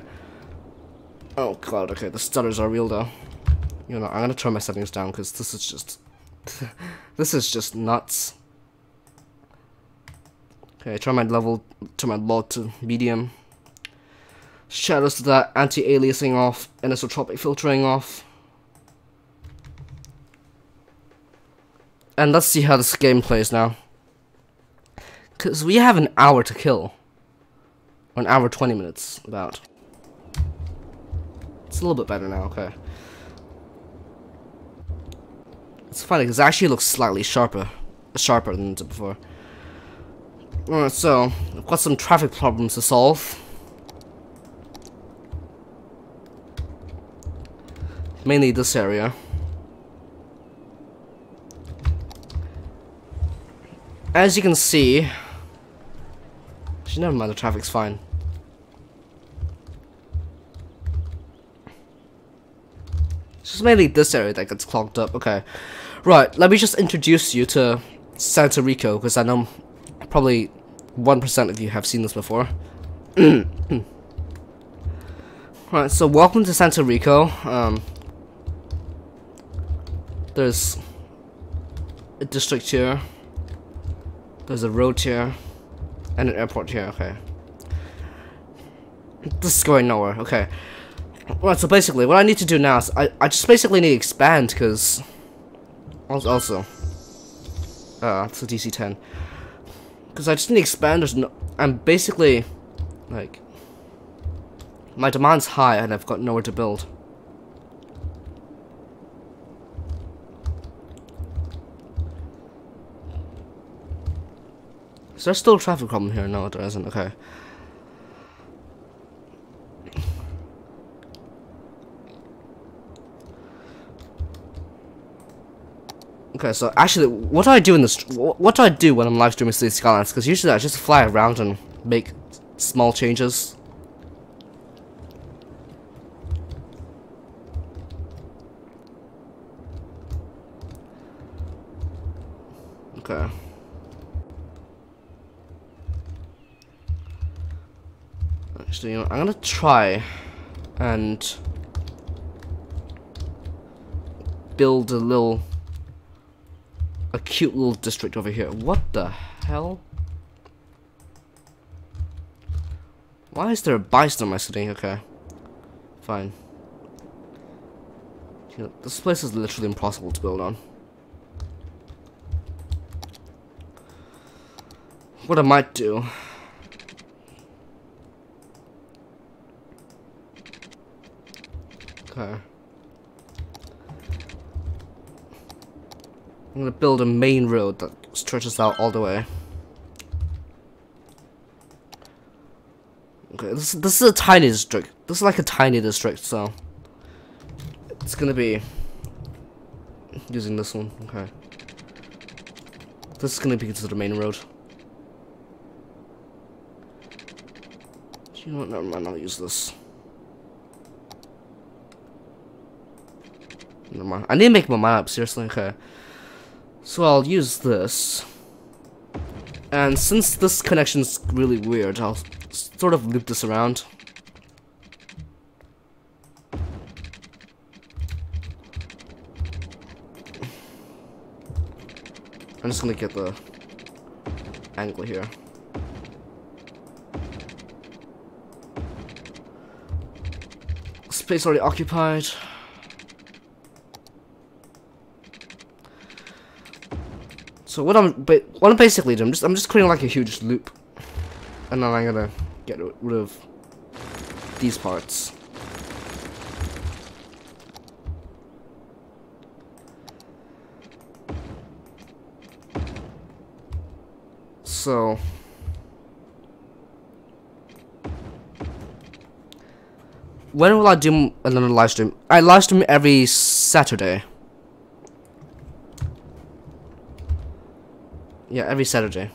Oh God, okay, the stutters are real though. You know, I'm gonna turn my settings down because this is just, this is just nuts. Okay, turn my level, turn my log to medium. Shadows to that, anti-aliasing off, anisotropic filtering off. And let's see how this game plays now. Because we have an hour to kill. Or an hour 20 minutes, about. It's a little bit better now, okay. It's funny, because it actually looks slightly sharper than it did before. Alright, so, I've got some traffic problems to solve. Mainly this area. As you can see, actually, never mind, the traffic's fine. It's just mainly this area that gets clogged up. Okay, right. Let me just introduce you to Santa Rico, because I know probably 1% of you have seen this before. Right. So welcome to Santa Rico. There's a district here. There's a road here. And an airport here, okay. This is going nowhere, okay. Right, so basically, what I need to do now is, I just basically need to expand, because... Also... it's a DC-10. Because I just need to expand, I'm basically... Like... My demand's high, and I've got nowhere to build. Is there still a traffic problem here? No, there isn't. Okay. Okay, so actually, what do I do in this? What do I do when I'm live streaming City Skylines? Because usually I just fly around and make small changes. Okay. Actually, you know, I'm gonna try and build a cute little district over here. What the hell? Why is there a bison in my city? Okay, fine. You know, this place is literally impossible to build on. What I might do. Okay. I'm gonna build a main road that stretches out all the way. Okay, this is a tiny district. This is like a tiny district, so it's gonna be using this one. Okay. This is gonna be considered the main road. You know what? Never mind. I'll use this. Never mind. I need to make my mind up. Seriously. Okay. So I'll use this. And since this connection's really weird, I'll sort of loop this around. I'm just gonna get the angle here. Space already occupied. So what I'm basically doing, I'm just creating like a huge loop, and then I'm gonna get rid of these parts. So when will I do another live stream? I live stream every Saturday. Yeah, every Saturday.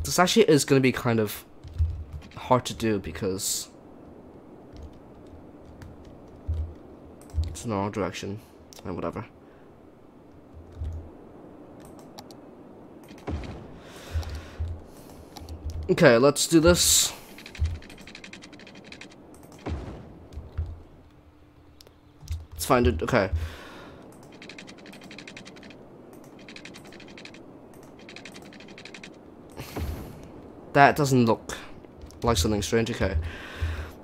This actually is going to be kind of hard to do because it's in the wrong direction and whatever. Okay, let's do this. Let's find it. Okay. That doesn't look like something strange. Okay.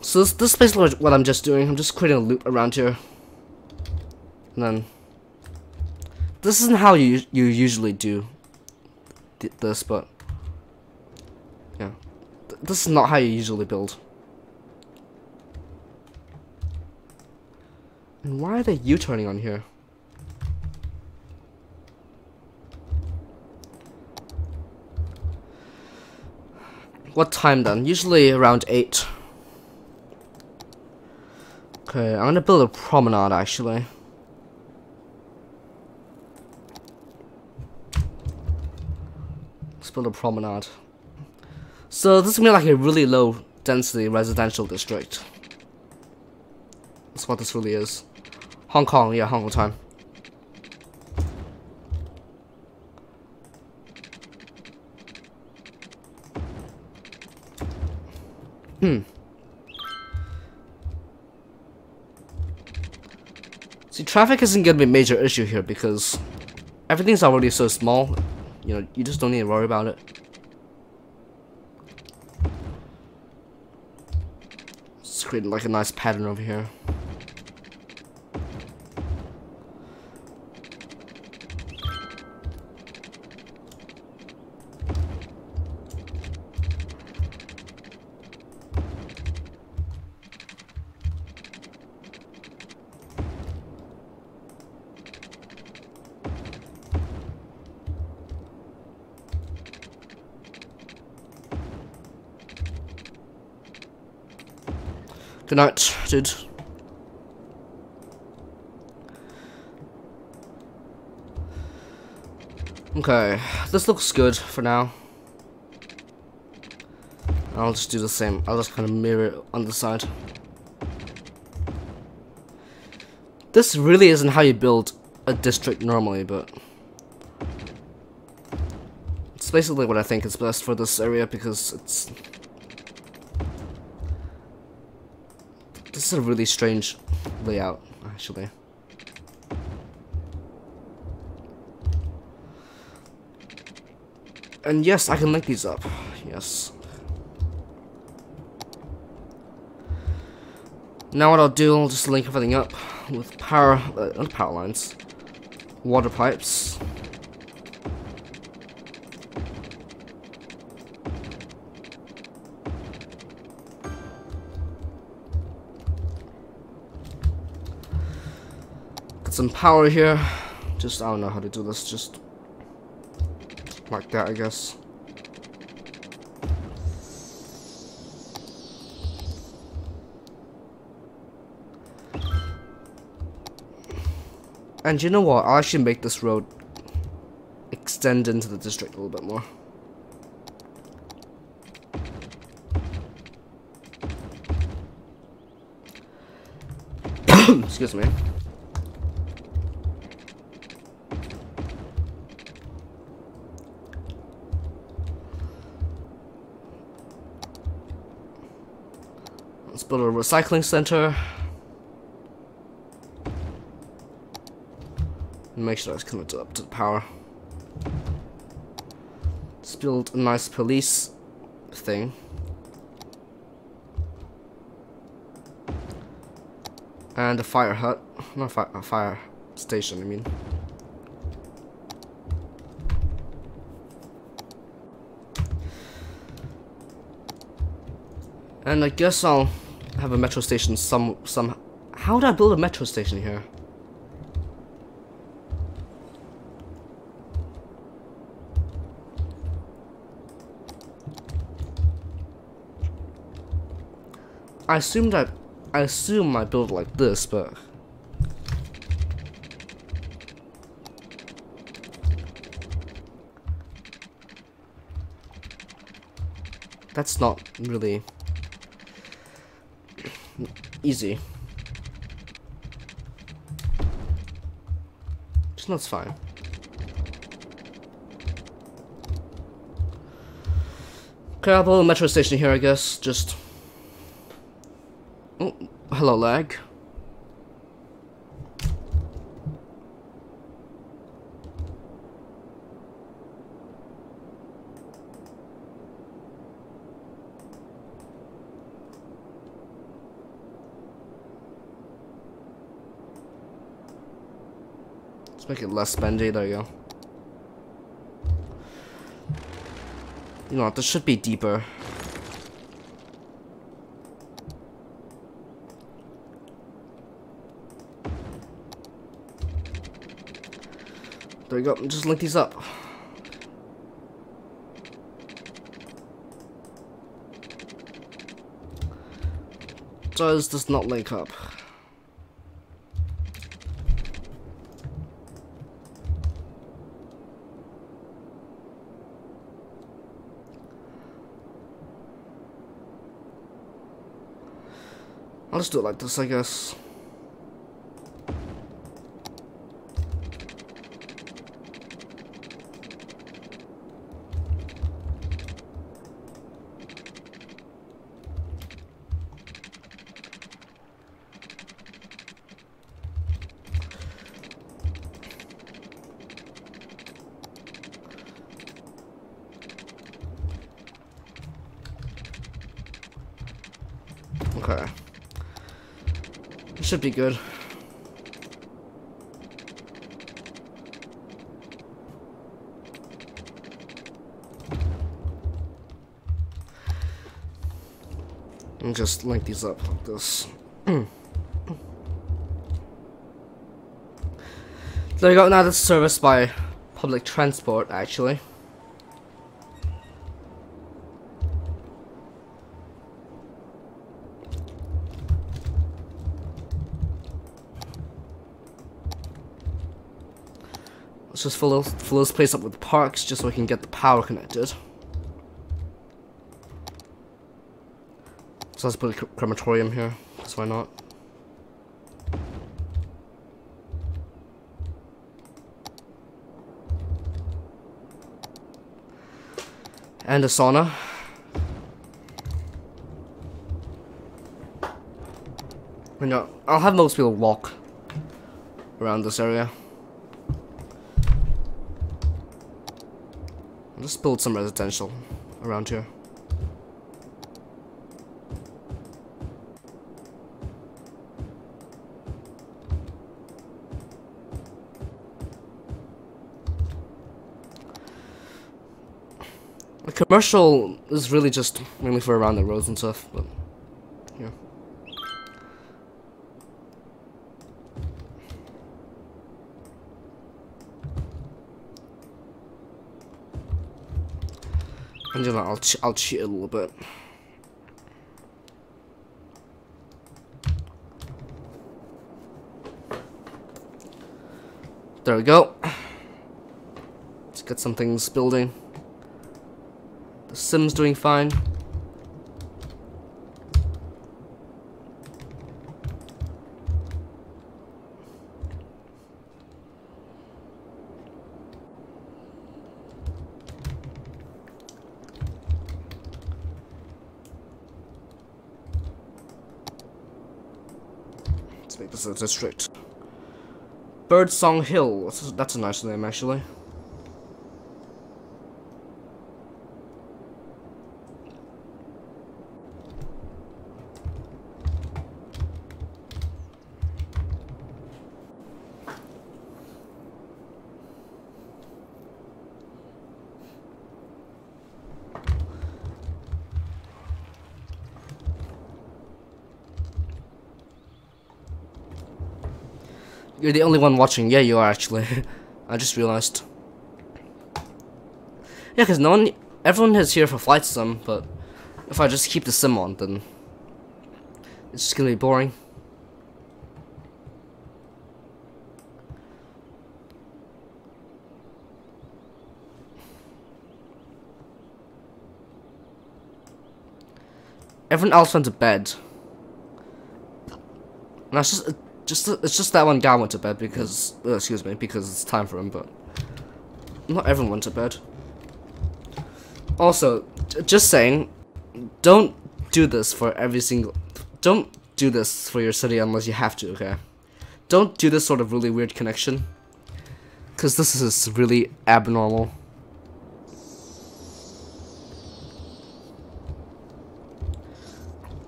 So this is basically what I'm just doing. I'm just creating a loop around here. And then this isn't how you usually do this, but yeah. This is not how you usually build. And why are they U-turning on here? What time then? Usually around 8. Okay, I'm gonna build a promenade actually. Let's build a promenade. So this is gonna be like a really low density residential district. That's what this really is. Hong Kong, yeah, Hong Kong time. See, traffic isn't gonna be a major issue here because everything's already so small. You know, you just don't need to worry about it. It's creating like a nice pattern over here. Good night, dude. Okay, this looks good for now. I'll just do the same. I'll just kind of mirror it on the side. This really isn't how you build a district normally, but it's basically what I think is best for this area because it's... This is a really strange layout, actually. And yes, I can link these up. Yes. Now what I'll do, I'll just link everything up with power lines, water pipes. Some power here. Just, I don't know how to do this, just like that, I guess. And you know what, I'll actually make this road extend into the district a little bit more. Excuse me. Let's build a recycling center. And make sure that's connected up to the power. Let's build a nice police thing. And a fire hut. Not a fire station, I mean. And I guess I'll have a metro station some. How would I build a metro station here? I assume I build like this, but that's not really easy. Just that's fine. Okay, I'll build a metro station here, I guess. Just oh, hello, lag. Let's make it less bendy. There you go. You know what, this should be deeper. There you go, just link these up. Does this not link up? I'll just do it like this, I guess. Okay. Should be good. And just link these up like this. There you go, now that's serviced by public transport, actually. Let's just fill this place up with parks just so we can get the power connected. So let's put a crematorium here, because why not? And a sauna. And I'll have most people walk around this area. I'll just build some residential around here. The commercial is really just mainly for around the roads and stuff, but yeah. And you know, I'll cheat a little bit. There we go. Let's get some things building. The sim's doing fine. Let's make this a district. Birdsong Hill. That's a nice name, actually. You're the only one watching. Yeah, you are actually. I just realized. Yeah, because everyone is here for flight sim, but if I just keep the sim on, then It's just gonna be boring. Everyone else went to bed. And that's it's just that one guy went to bed because excuse me, because it's time for him, but not everyone went to bed. Also, just saying, don't do this for don't do this for your city unless you have to, okay? Don't do this sort of really weird connection, because this is really abnormal.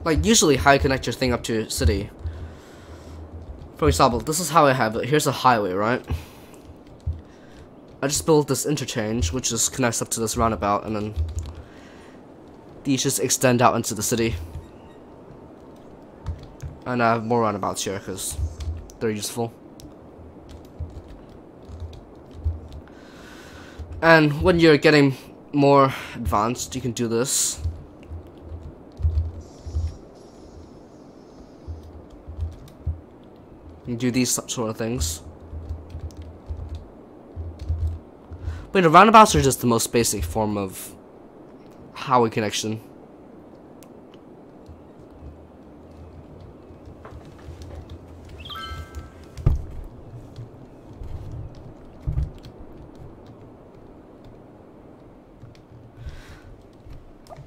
Like, usually how you connect your thing up to your city. For example, this is how I have it. Here's a highway, right? I just built this interchange, which just connects up to this roundabout, and then these just extend out into the city. And I have more roundabouts here, because they're useful. And when you're getting more advanced, you can do this. You do these sort of things. But the roundabouts are just the most basic form of highway connection.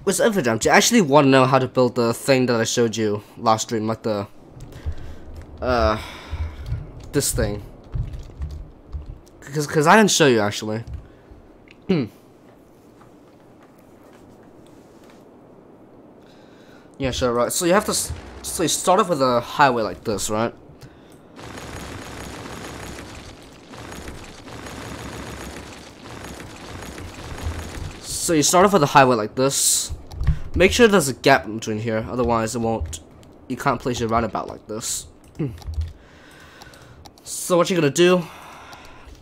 With FlightBeam, do you actually want to know how to build the thing that I showed you last stream, like the this thing? Because I didn't show you actually. Yeah, sure, right. So you have to, so you start off with a highway like this, right? So you start off with a highway like this. Make sure there's a gap in between here, otherwise it won't, you can't place your roundabout like this. So what you're gonna do,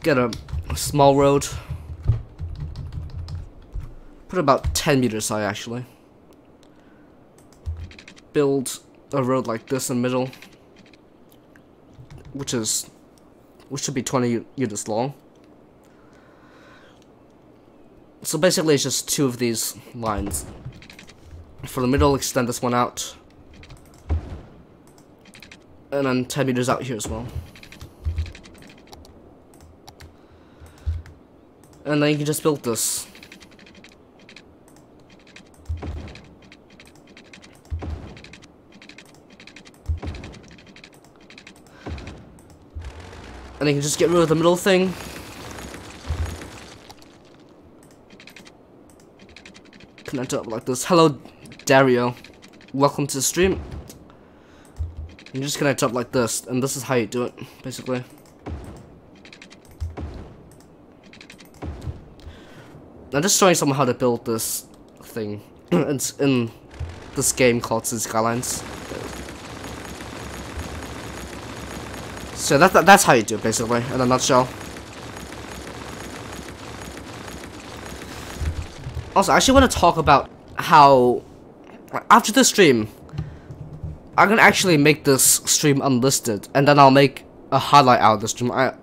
get a small road, put about 10 meters high actually. Build a road like this in the middle, which should be 20 units long. So basically it's just two of these lines. For the middle, extend this one out. And then 10 meters out here as well. And then you can just build this. And you can just get rid of the middle thing. Connect it up like this. Hello, Dario. Welcome to the stream. You just connect up like this, and this is how you do it, basically. I'm just showing someone how to build this thing. It's in this game called Skylines. So that's how you do it, basically, in a nutshell. Also, I actually want to talk about how, after this stream, I'm gonna actually make this stream unlisted, and then I'll make a highlight out of the stream. I'll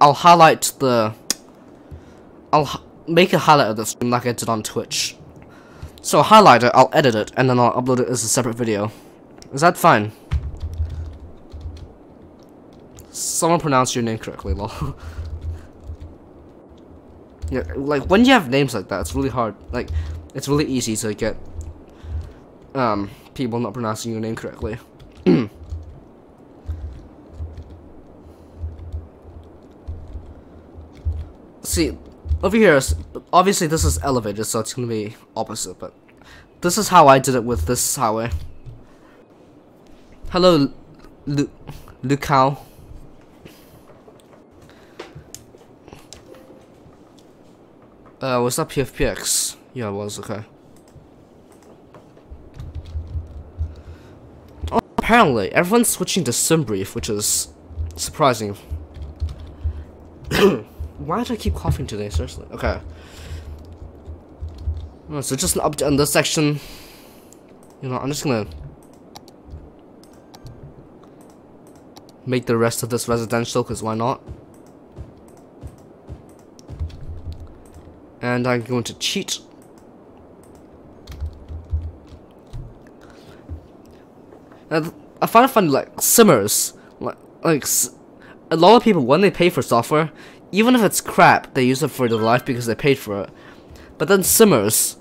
make a highlight of the stream like I did on Twitch. So I'll highlight it, I'll edit it, and then I'll upload it as a separate video. Is that fine? Someone pronounced your name correctly, lol. Yeah, like, when you have names like that, it's really hard. Like, it's really easy to get people not pronouncing your name correctly. See, over here, obviously this is elevated, so it's gonna be opposite, but this is how I did it with this highway. Hello, Lucao. Was that PFPX? Yeah, it was, okay. Oh, apparently, everyone's switching to SimBrief, which is surprising. Why did I keep coughing today, seriously? Okay. Oh, so just an update on this section. You know, I'm just gonna make the rest of this residential, because why not? And I'm going to cheat. And I find it funny, like simmers, a lot of people, when they pay for software, even if it's crap, they use it for their life because they paid for it. But then simmers,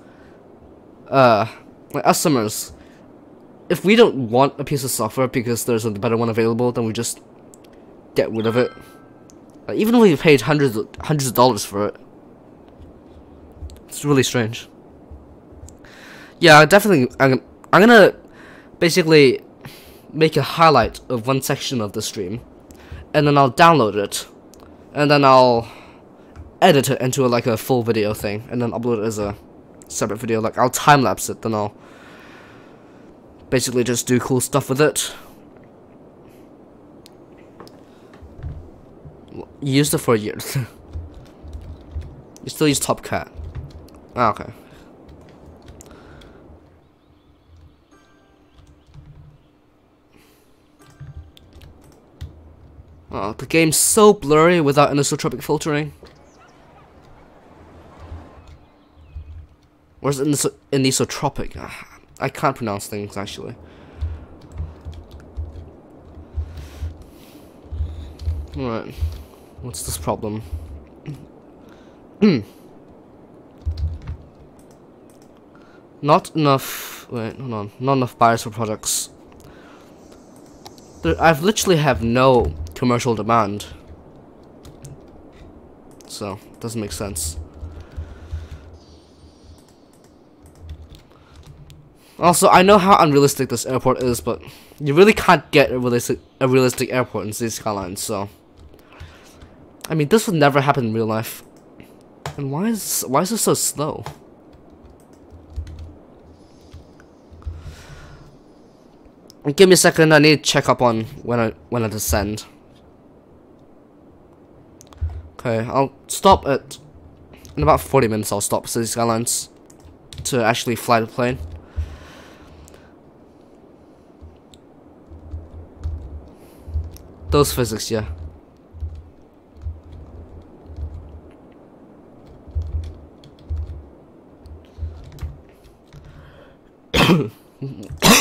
like us simmers, if we don't want a piece of software because there's a better one available, then we just get rid of it. Like, even if we paid hundreds of dollars for it. It's really strange. Yeah, definitely. I'm gonna basically make a highlight of one section of the stream, and then I'll download it, and then I'll edit it into like a full video thing, and then upload it as a separate video. Like, I'll time lapse it, then I'll basically just do cool stuff with it. You used it for years. You still use Top Cat. Ah, okay. Oh, the game's so blurry without anisotropic filtering. Or is it anisotropic? I can't pronounce things, actually. Alright. What's this problem? Not enough... Wait, hold on. Not enough buyers for products. I've literally have no commercial demand. So, it doesn't make sense. Also, I know how unrealistic this airport is, but you really can't get a realistic airport in these skylines, so... I mean, this would never happen in real life. And why is it so slow? Give me a second, I need to check up on when I descend. Okay, I'll stop at... In about 40 minutes I'll stop City Skylines to actually fly the plane. Those physics, yeah.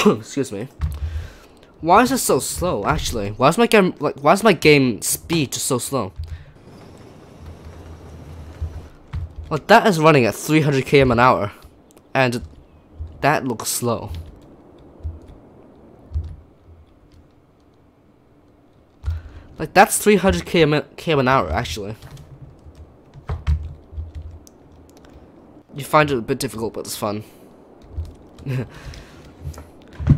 Excuse me. Why is it so slow? Actually, why is my game speed just so slow? Well, that is running at 300 km an hour, and that looks slow. Like, that's 300 km an hour, actually. You find it a bit difficult, but it's fun.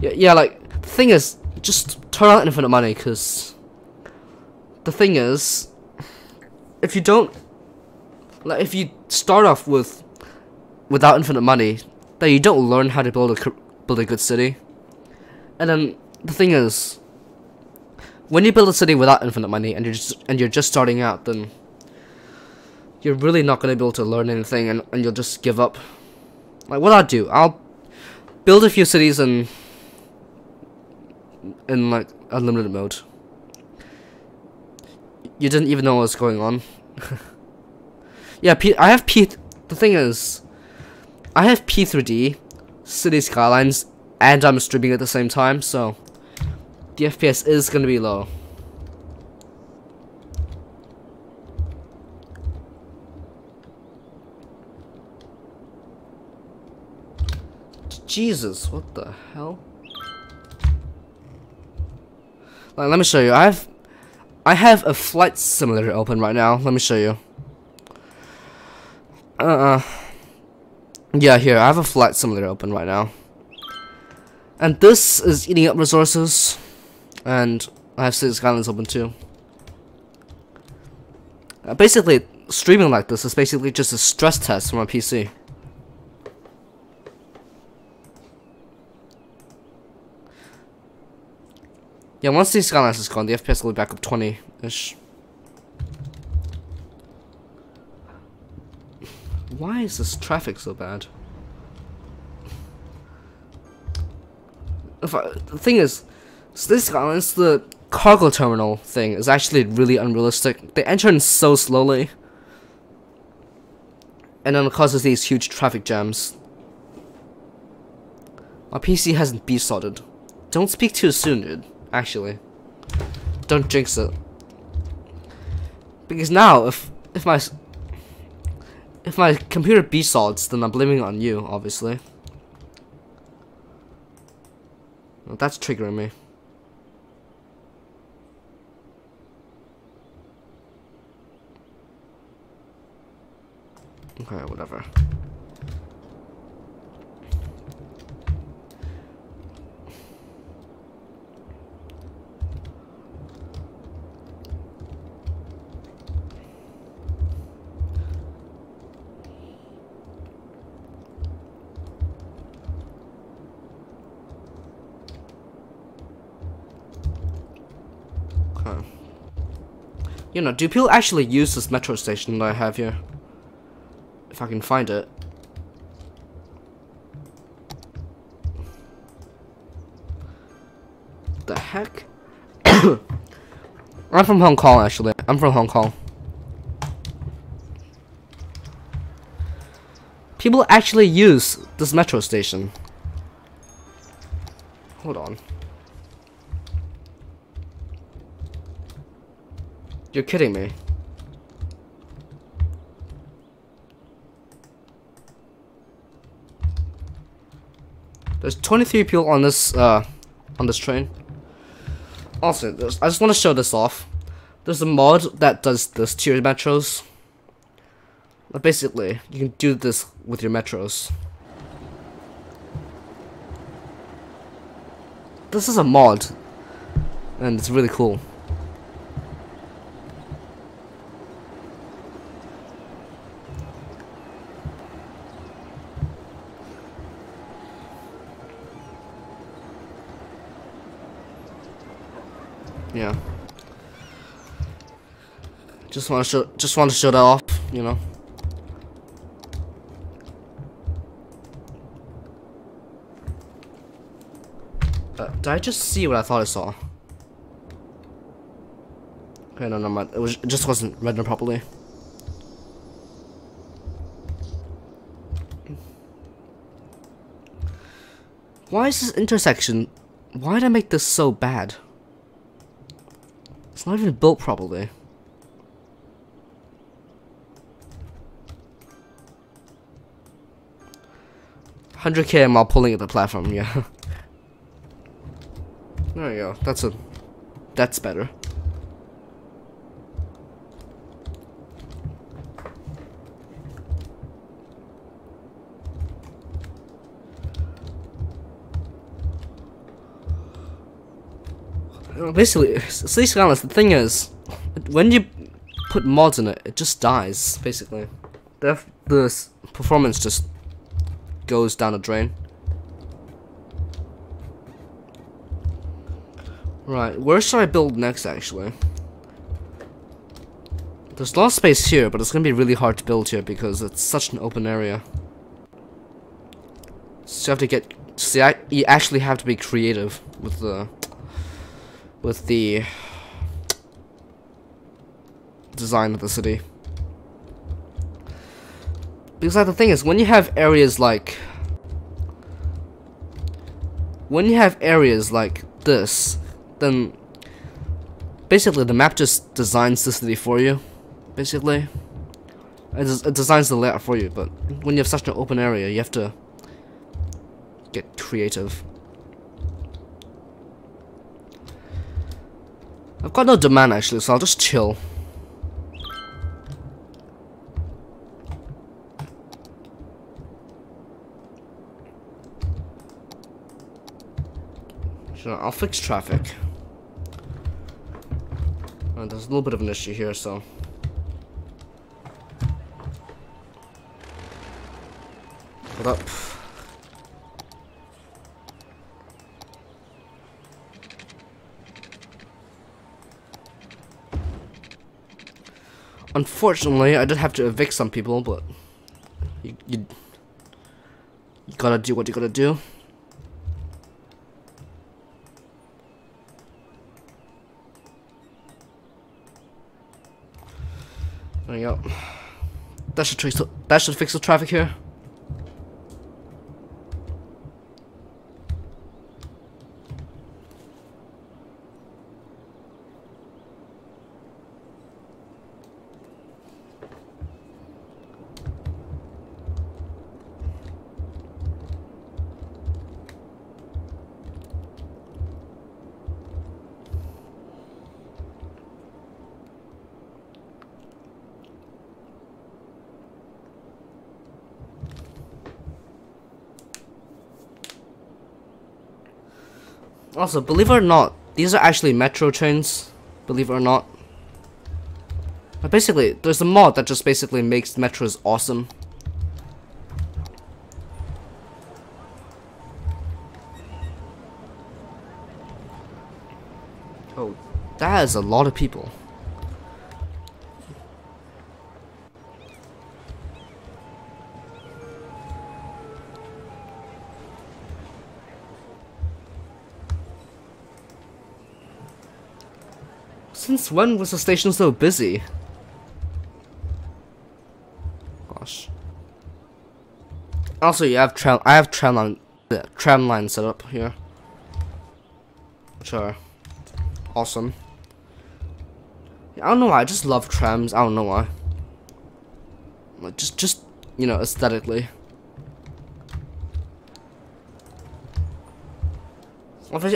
yeah, like, the thing is, just turn on infinite money, because the thing is, if you don't, like, if you start off without infinite money, then you don't learn how to build a good city. And then the thing is, when you build a city without infinite money and you're just starting out, then you're really not gonna be able to learn anything, and you'll just give up. Like, what I'll do, I'll build a few cities in like unlimited mode. You didn't even know what was going on. Yeah, the thing is, I have P3D, City Skylines, and I'm streaming at the same time, so the FPS is gonna be low. Jesus, what the hell? Like, let me show you. I have a flight simulator open right now. Let me show you. Yeah, here, I have a flight simulator open right now. And this is eating up resources. And I have City Skylines open too. Basically, streaming like this is basically just a stress test for my PC. Yeah, once City Skylines is gone, the FPS will be back up 20-ish. Why is this traffic so bad? The thing is, City Skylines, the cargo terminal thing is actually really unrealistic. They enter in so slowly, and then it causes these huge traffic jams. My PC hasn't B-sorted. Don't speak too soon, dude. Actually, don't jinx it. Because now, if my computer B-sorts, then I'm blaming it on you, obviously. Well, that's triggering me. Okay, whatever. Okay. You know, do people actually use this metro station that I have here? If I can find it. The heck? I'm from Hong Kong, actually. I'm from Hong Kong. People actually use this metro station. Hold on. You're kidding me. There's 23 people on this train. Also, I just want to show this off. There's a mod that does this to your metros. But basically, you can do this with your metros. This is a mod, and it's really cool. Yeah. Just want to show that off, you know. Did I just see what I thought I saw? Okay, no, never mind. It just wasn't rendered properly. Why is this intersection? Why did I make this so bad? It's not even built properly. $100K while pulling at the platform, yeah. There you go. That's better. Basically, skylines, the thing is, when you put mods in it, it just dies, basically. The performance just goes down the drain. Right, where should I build next, actually? There's a lot of space here, but it's gonna be really hard to build here because it's such an open area. So you have to get... See, you actually have to be creative with the design of the city. Because like, the thing is, when you have areas like this, then basically the map just designs the city for you. Basically, it designs the layout for you. But when you have such an open area, you have to get creative. I've got no demand actually, so I'll just chill. Sure, I'll fix traffic. There's a little bit of an issue here, so. Hold up. Unfortunately, I did have to evict some people, but you gotta do what you gotta do. There you go. That should fix the traffic here. Also, believe it or not, these are actually metro trains. Believe it or not. But basically, there's a mod that just basically makes metros awesome. Oh, that is a lot of people. Since when was the station so busy? Gosh. Also, I have tram line set up here, which are awesome. I don't know why. I just love trams. I don't know why. Like just you know, aesthetically.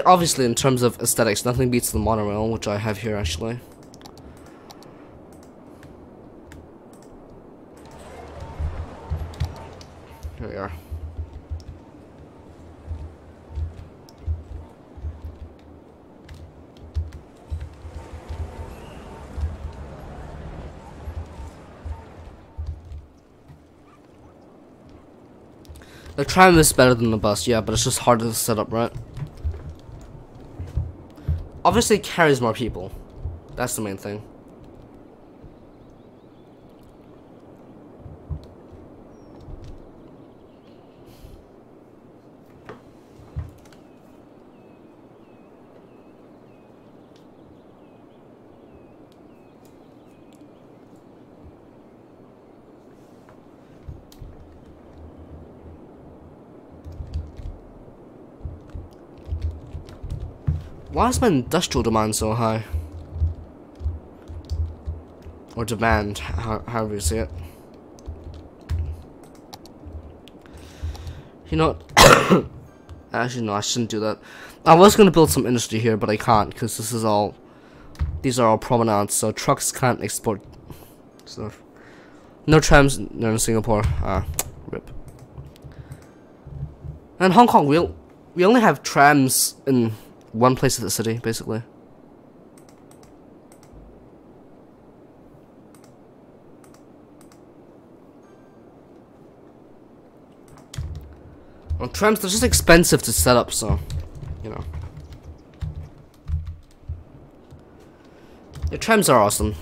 Obviously, in terms of aesthetics, nothing beats the monorail, which I have here actually. Here we are. The tram is better than the bus, yeah, but it's just harder to set up, right? Obviously, it carries more people. That's the main thing. Why is my industrial demand so high? Or demand, however you say it. You know what? Actually, no, I shouldn't do that. I was gonna build some industry here, but I can't because these are all promenades, so trucks can't export stuff. No trams in Singapore. Rip. And Hong Kong, we only have trams in one place of the city, basically. Well, trams, they're just expensive to set up, so, you know. Yeah, trams are awesome.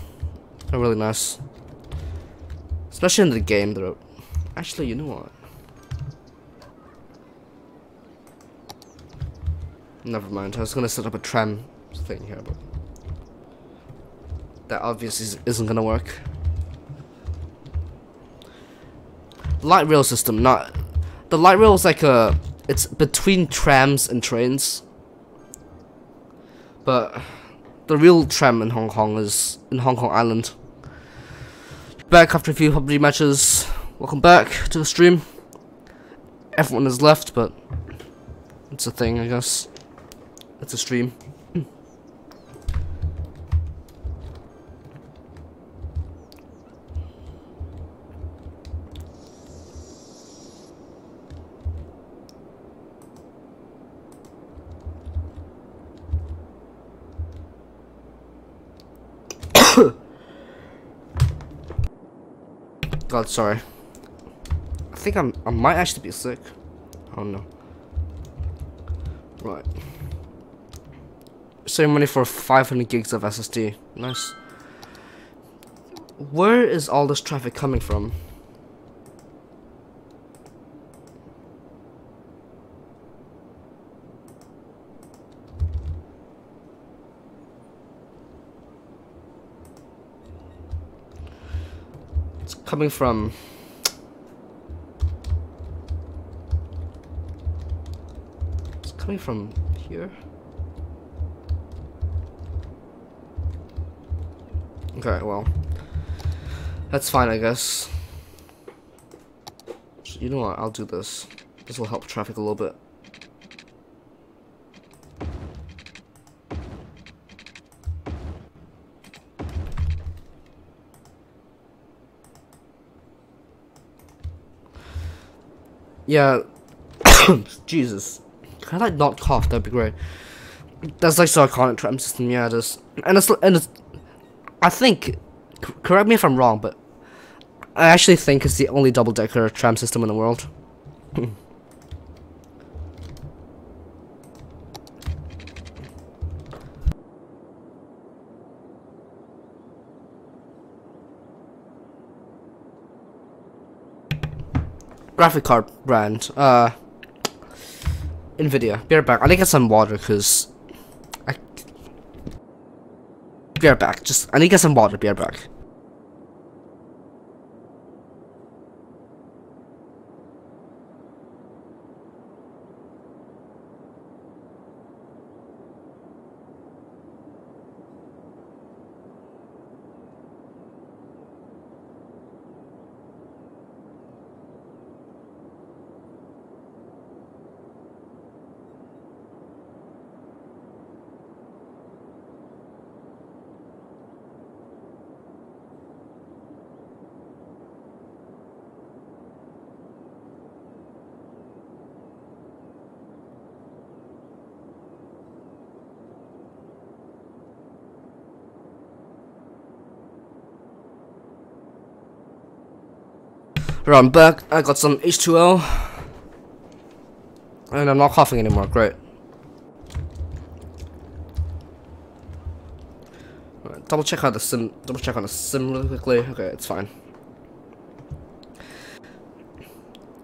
They're really nice. Especially in the game, they're... Actually, you know what? Never mind, I was gonna set up a tram thing here, but that obviously isn't gonna work. Light rail system, the light rail is like it's between trams and trains, but the real tram in Hong Kong is in Hong Kong Island. Back after a few PUBG matches. Welcome back to the stream. Everyone has left, but it's a thing, I guess. It's a stream. God, sorry. I think I might actually be sick. Oh no. Right. Save money for 500 gigs of SSD. Nice. Where is all this traffic coming from? coming from. It's coming from here. Okay, well, that's fine, I guess. So, you know what? I'll do this. This will help traffic a little bit. Yeah. Jesus. Can I like not cough? That'd be great. That's like so iconic tram system. Yeah, it is. And it's. I think. Correct me if I'm wrong, but I actually think it's the only double-decker tram system in the world. Graphic card brand, Nvidia. Be right back. I need to get some water, cause be right back. I need to get some water. Be right back. Right, I'm back. I got some H2O. And I'm not coughing anymore. Great. Right, double check on the sim really quickly. Okay, it's fine.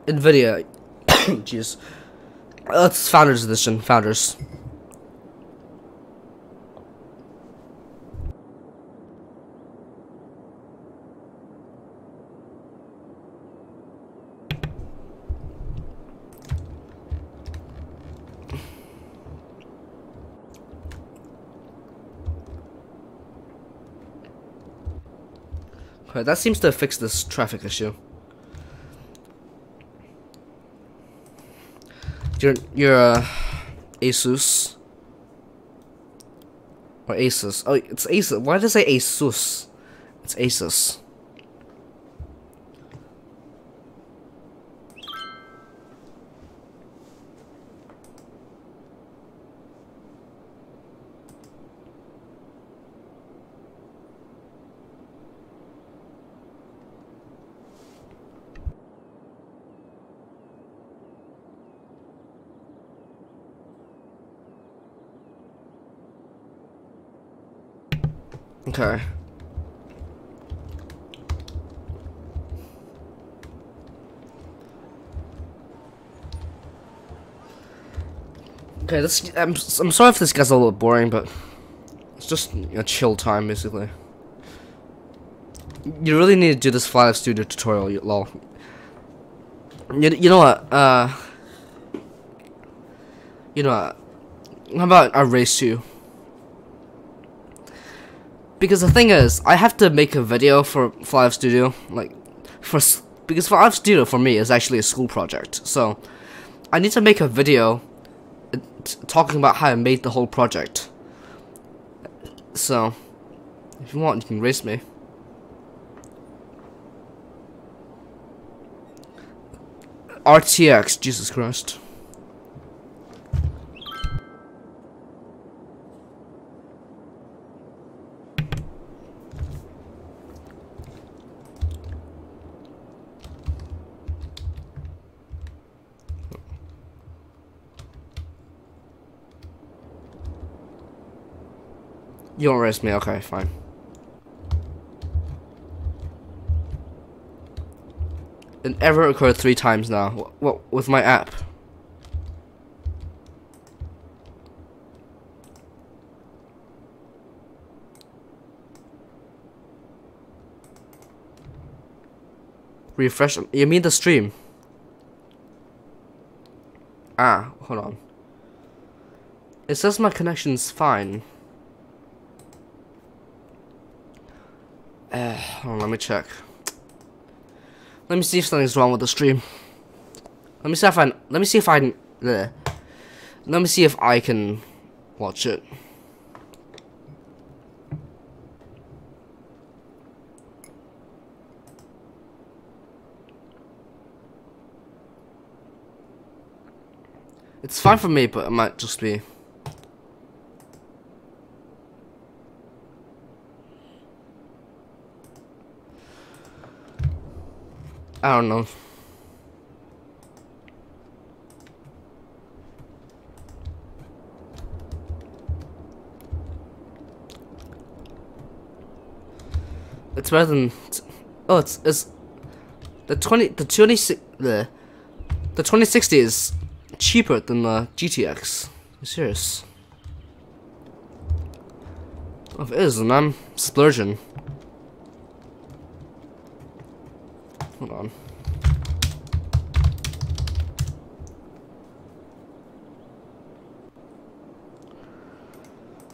Nvidia. Jeez. That's Founders Edition. Founders. Okay, that seems to fix this traffic issue. You're Asus or Asus? Oh, it's Asus. Why did I say Asus? It's Asus. Okay. Okay, I'm sorry if this gets a little boring, but it's just a chill time, basically. You really need to do this Flight Studio tutorial, lol. You know what? You know what? How about I race you? Because the thing is, I have to make a video for Flight Studio, because Flight Studio for me is actually a school project. So I need to make a video talking about how I made the whole project. So if you want, you can race me. RTX, Jesus Christ. You don't race me, okay, fine. It ever occurred 3 times now. What with my app? refresh. You mean the stream? Ah, hold on. It says my connection's fine. Hold on, let me check. Let me see if something's wrong with the stream. Let me see if I can watch it. It's fine for me, but it might just be. I don't know. It's better than. Oh, it's the 2060 is cheaper than the GTX. I'm serious. Oh, if it is, then I'm splurging. Hold on.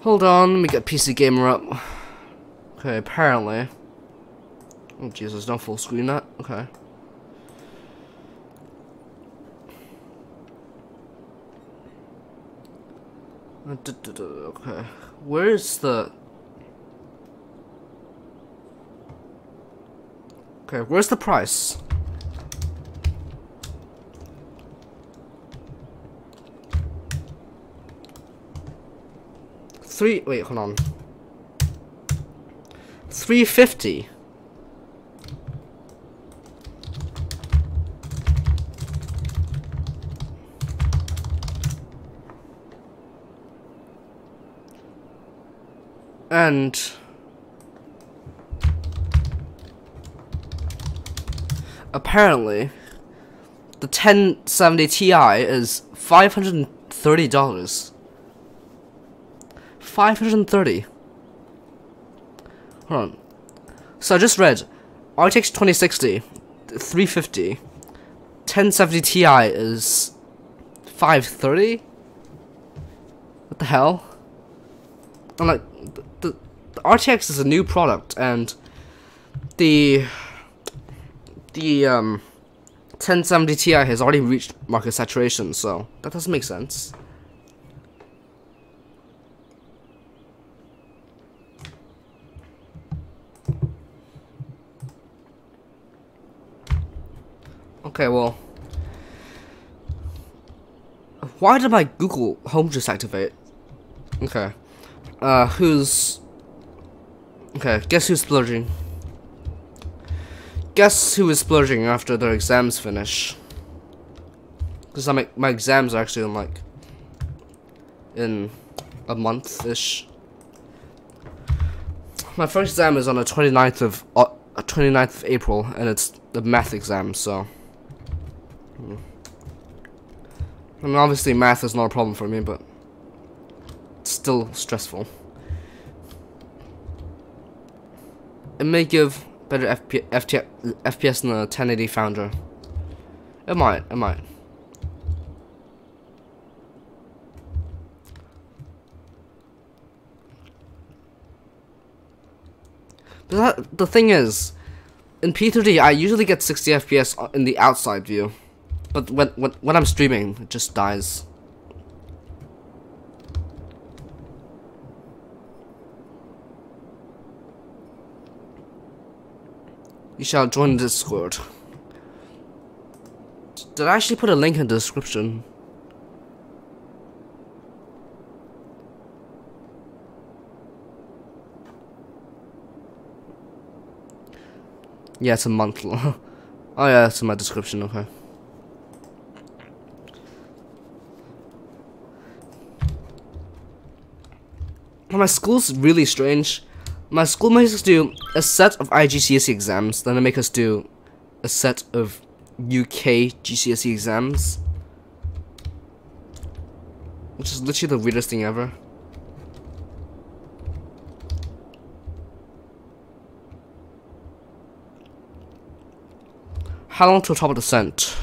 Hold on, let me get PC Gamer up. Okay, apparently. Oh Jesus, don't full screen that. Okay. Okay, where's the? Okay, where's the price? Wait, hold on. 350. And apparently the 1070 Ti is $530. 530. Hold on. So I just read RTX 2060 350. 1070 Ti is 530. What the hell? I'm like, the RTX is a new product, and the 1070 Ti has already reached market saturation, so that doesn't make sense. Okay, well, why did my Google Home just activate? Okay. Guess who's splurging? Guess who is splurging after their exams finish? Because my exams are actually in a month-ish. My first exam is on the 29th of April, and it's the math exam, so. I mean, obviously math is not a problem for me, but it's still stressful. It may give better FPS than a 1080 Founder. It might. But the thing is, in P3D, I usually get 60 FPS in the outside view, but when I'm streaming, it just dies. You shall join the Discord. Did I actually put a link in the description? Yeah, it's a month long. Oh yeah, it's in my description, okay. My school's really strange. My school makes us do a set of IGCSE exams, then they make us do a set of UK GCSE exams. Which is literally the weirdest thing ever. how long to a top of descent?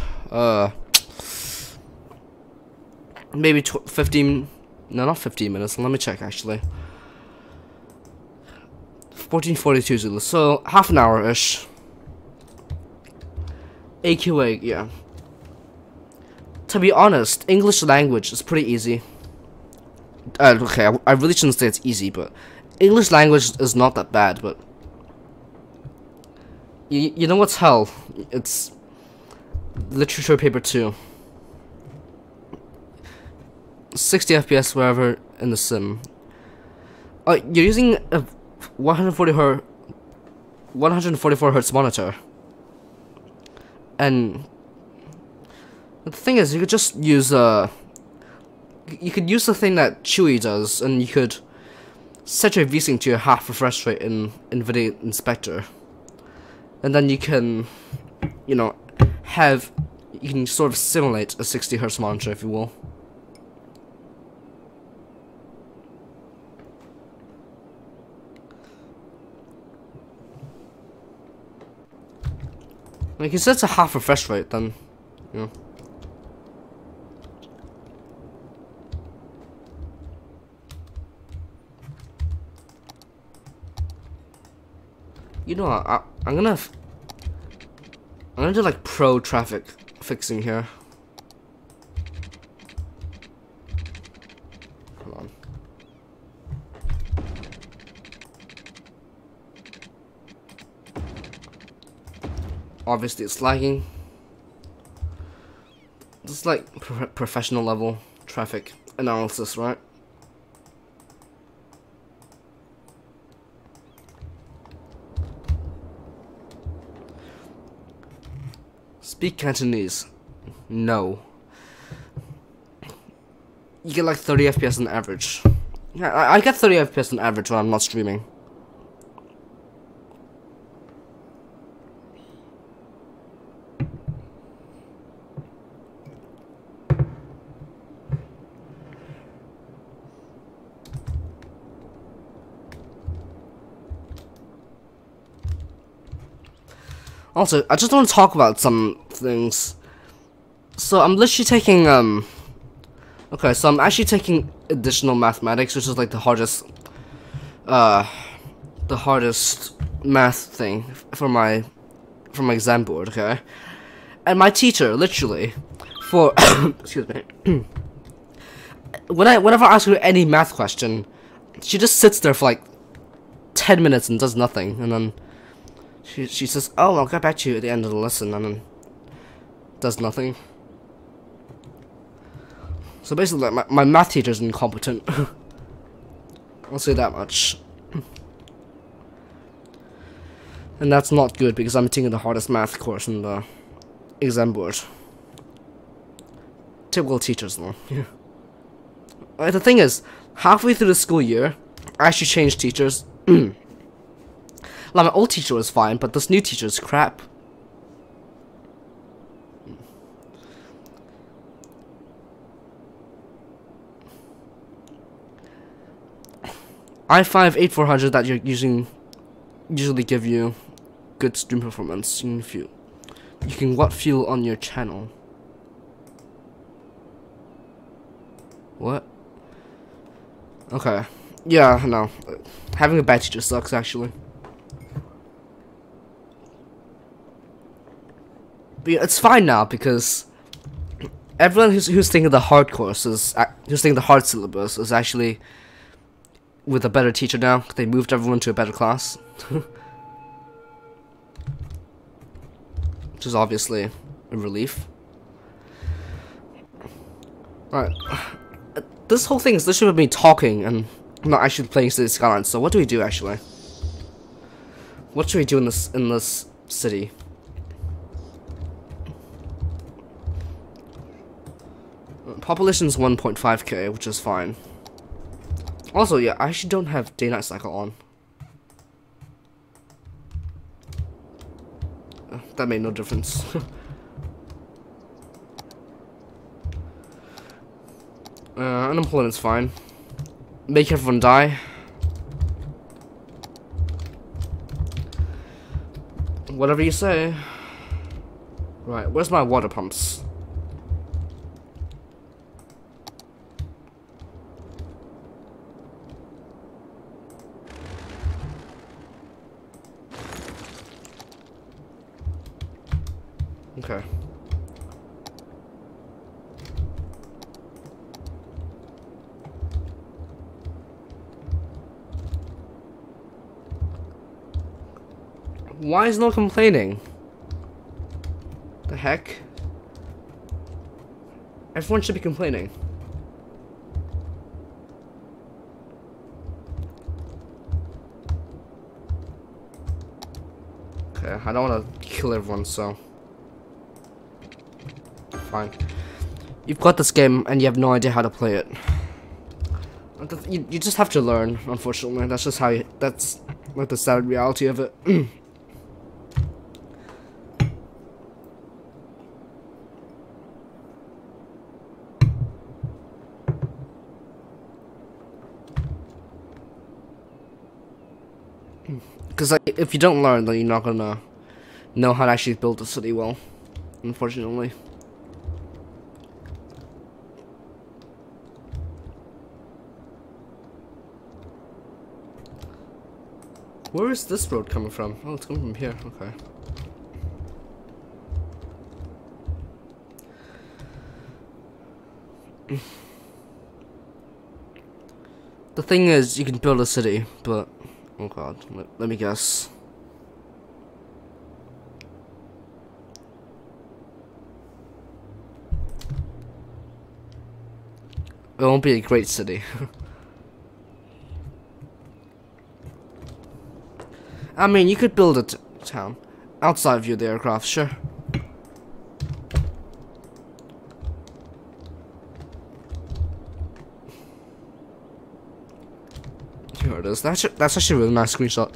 Maybe 15. No, not 15 minutes. Let me check actually. 1442 Zulu. So half an hour ish. AQA, yeah. To be honest, English language is pretty easy. Okay, I really shouldn't say it's easy, but English language is not that bad, but you know what's hell? It's literature paper 2. 60 FPS wherever in the sim. You're using a 144 hertz monitor. And the thing is, you could just use you could use the thing that Chewy does, and you could set your VSync to your half refresh rate in NVIDIA Inspector, and then you can, you know, you can sort of simulate a 60 hertz monitor, if you will. Like, you set a half refresh rate, then, you know. You know what, I'm gonna do like pro traffic fixing here. Hold on. Obviously it's lagging. This is like professional level traffic analysis, right? Speak Cantonese. No. You get like 30 FPS on average. Yeah, I get 30 FPS on average when I'm not streaming. Also, I just want to talk about some things. So I'm literally taking okay, so I'm actually taking additional mathematics, which is like the hardest math thing for my exam board, okay? And my teacher literally for excuse me. Whenever I ask her any math question, she just sits there for like 10 minutes and does nothing, and then she says, "Oh, I'll get back to you at the end of the lesson," and then does nothing. So basically, like, my math teacher's incompetent. I'll say that much. And that's not good, because I'm taking the hardest math course in the exam board. Typical teachers, though. Yeah. The thing is, halfway through the school year, I actually changed teachers. Like, my old teacher was fine, but this new teacher is crap. i5 8400 that you're using usually give you good stream performance. You can what fuel on your channel? What? Okay. Yeah, no. Having a bad teacher sucks, actually. But yeah, it's fine now, because everyone who's taking the hard courses, who's taking the hard syllabus, is actually with a better teacher now. They moved everyone to a better class. Which is obviously a relief. Alright. This whole thing is literally me talking and not actually playing City Skylines. So what do we do actually? What should we do in this city? Population's 1.5k, which is fine. Also, yeah, I actually don't have day-night cycle on. That made no difference. Unemployment's fine. Make everyone die. Whatever you say. Right, where's my water pumps? Okay. Why is no complaining? The heck? Everyone should be complaining. Okay, I don't want to kill everyone, so fine. You've got this game and you have no idea how to play it. You just have to learn, unfortunately. That's just how that's like the sad reality of it. Because like, if you don't learn, then you're not gonna know how to actually build a city well, unfortunately. Where is this road coming from? Oh, it's coming from here. Okay. The thing is, you can build a city, but oh god, let me guess. It won't be a great city. I mean, you could build a town outside view of the aircraft, sure. Here it is. That's actually a really nice screenshot.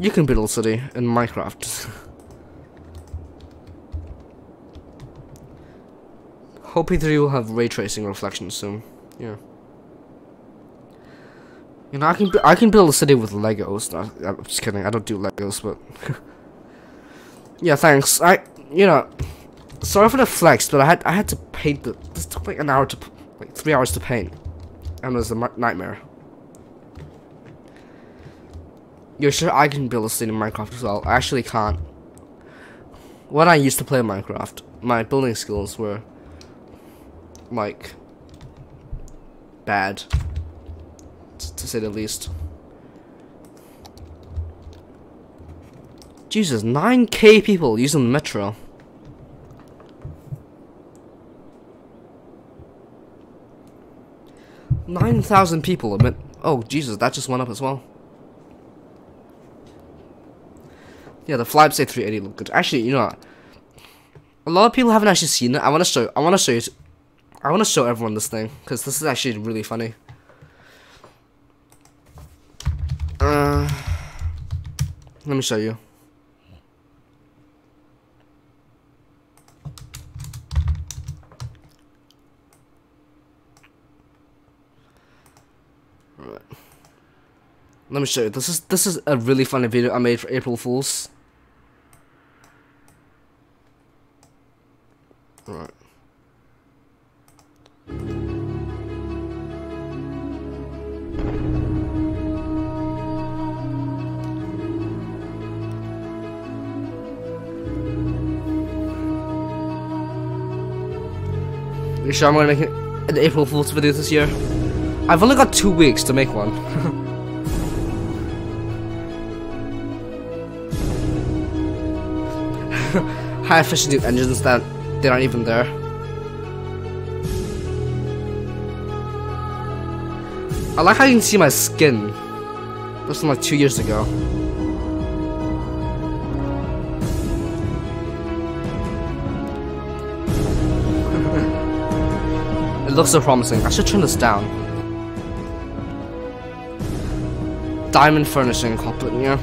You can build a city in Minecraft. Hope P3D will have ray tracing reflections soon. Yeah. You know, I can build a city with Legos. No, I'm just kidding. I don't do Legos, but yeah, thanks. You know, sorry for the flex, but I had to paint this took like an hour to, like 3 hours to paint, and it was a nightmare. You're sure I can build a city in Minecraft as well? I actually can't. When I used to play Minecraft, my building skills were like bad, to say the least. Jesus, 9K people using the metro. $9,000 people admit. Oh Jesus, that just went up as well. Yeah, the FlightBeam 380 look good. Actually, you know what? A lot of people haven't actually seen it. I want to show you. I want to show everyone this thing because this is actually really funny. Let me show you. Right. Let me show you. This is a really funny video I made for April Fools. Right. You sure I'm gonna make an April Fool's video this year? I've only got 2 weeks to make one. High efficiency engines that they aren't even there. I like how you can see my skin. That's from like 2 years ago. It looks so promising. I should turn this down. Diamond furnishing cockpit, yeah.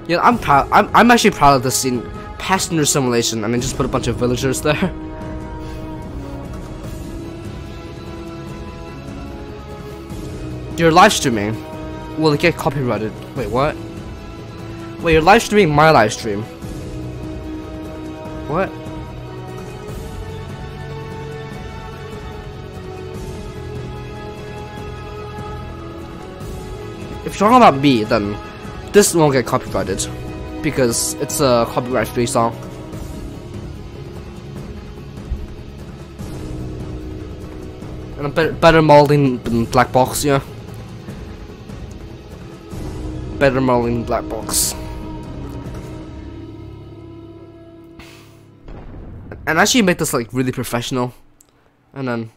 Yeah, I'm proud. I'm actually proud of this scene. passenger simulation and then just put a bunch of villagers there. You're live streaming. Will it get copyrighted? Wait, what? Wait, you're live streaming my live stream. What? If you're talking about me, then this won't get copyrighted because it's a copyright-free song. And a better molding than black box, yeah. Better molding than black box. And actually make this like really professional. And then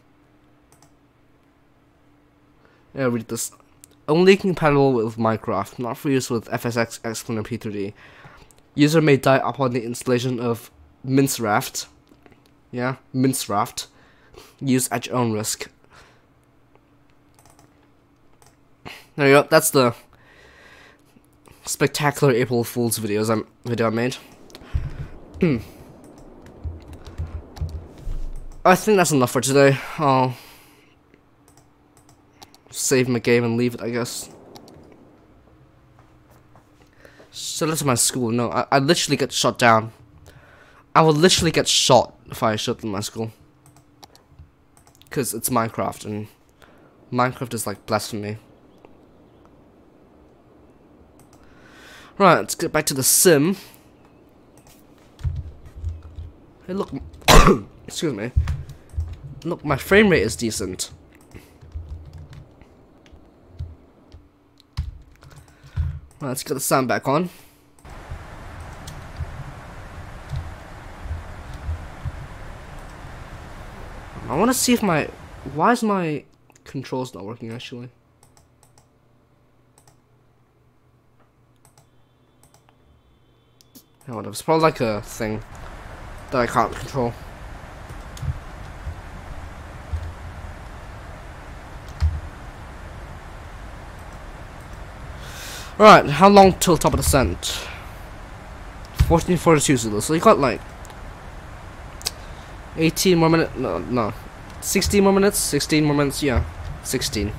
yeah, read this. Only compatible with Minecraft, not for use with FTX Global and P3D. User may die upon the installation of Minecraft. Yeah, Minecraft. Use at your own risk. There you go. That's the spectacular April Fool's video I made. I think that's enough for today. I'll save my game and leave it, I guess. Should I let my school? No, I literally get shot down. I will literally get shot if I shut in my school. Because it's Minecraft, and Minecraft is like blasphemy. Right, let's get back to the sim. Hey, look. Excuse me. Look, my frame rate is decent. Right, let's get the sound back on. I want to see if my... Why is my controls not working, actually? Oh, whatever. It's probably like a thing that I can't control. Alright, how long till top of descent? 14:42 Zulu, so you got like 18 more minutes, no, 16 more minutes, 16 more minutes, yeah, 16.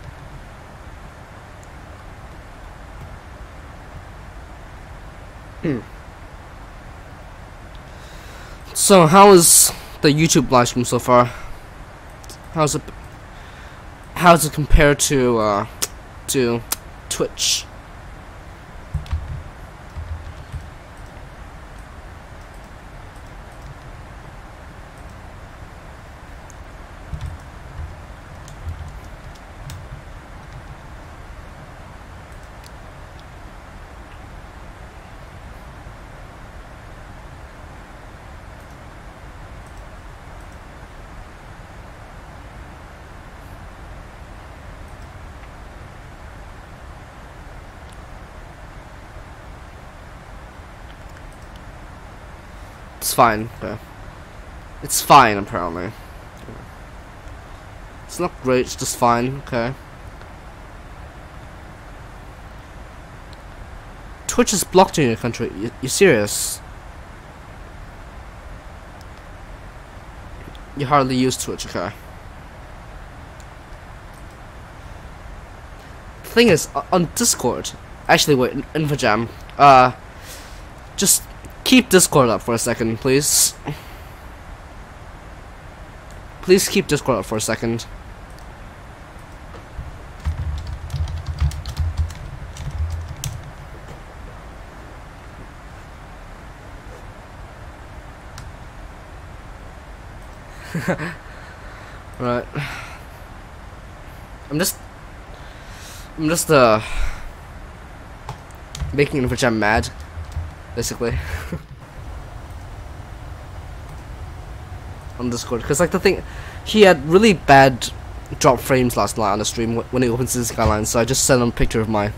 So, how is the YouTube live stream so far? How's it compared to Twitch? It's fine. Okay. It's fine, apparently. It's not great, it's just fine. Okay. Twitch is blocked in your country. You serious? You hardly use Twitch, okay. The thing is, on Discord... Actually, wait, InfoJam. Just... keep Discord up for a second, please. Please keep Discord up for a second. Right. I'm just making it which I'm mad, basically. On Discord, because like the thing, he had really bad drop frames last night on the stream when he opens his skylines, so I just sent him a picture of my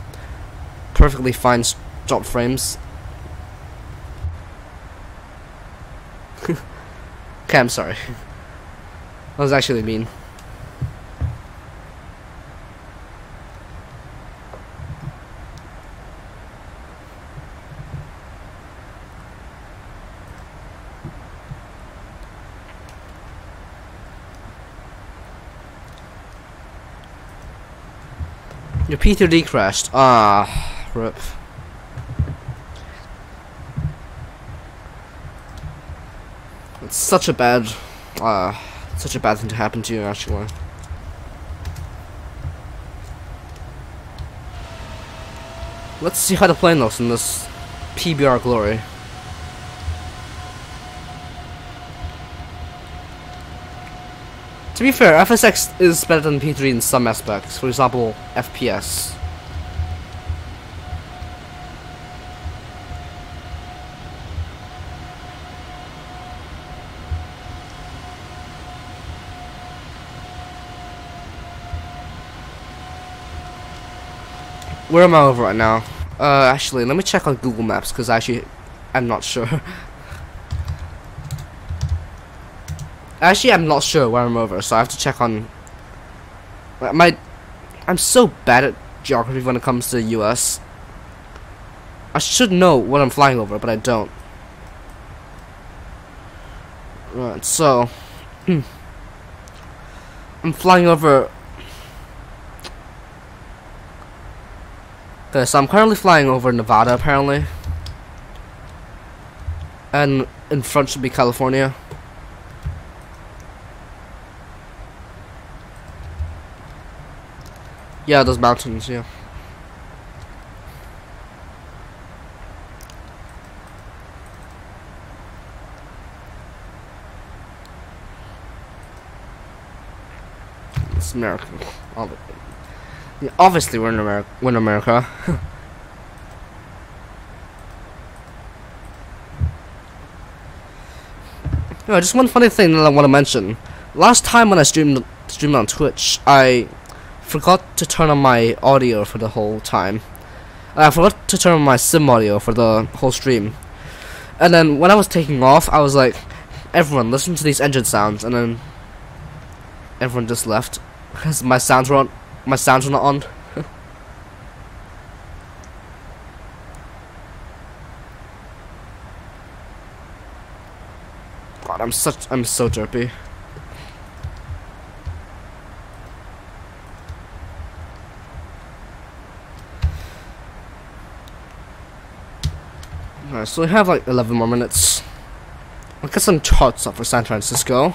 perfectly fine drop frames. Okay, I'm sorry. That was actually mean. Your P3D crashed. Ah, rip. It's such a bad thing to happen to you, actually. Let's see how the plane looks in this PBR glory. To be fair, FSX is better than P3 in some aspects. For example, FPS. Where am I over right now? Actually, let me check on Google Maps, because I'm not sure. Actually, I'm not sure where I'm over, so I have to check on... I'm so bad at geography when it comes to the US. I should know what I'm flying over, but I don't. Right, so... I'm flying over... Okay, so I'm currently flying over Nevada, apparently. And in front should be California. Yeah, those mountains, yeah. It's America. Yeah, obviously we're in America. No, just one funny thing that I want to mention. Last time when I streamed on Twitch, I forgot to turn on my audio for the whole time. I forgot to turn on my sim audio for the whole stream. And then when I was taking off, I was like, everyone listen to these engine sounds, and then everyone just left because my sounds were not on. God, I'm so derpy. Alright, so we have like 11 more minutes. I'll get some charts up for San Francisco.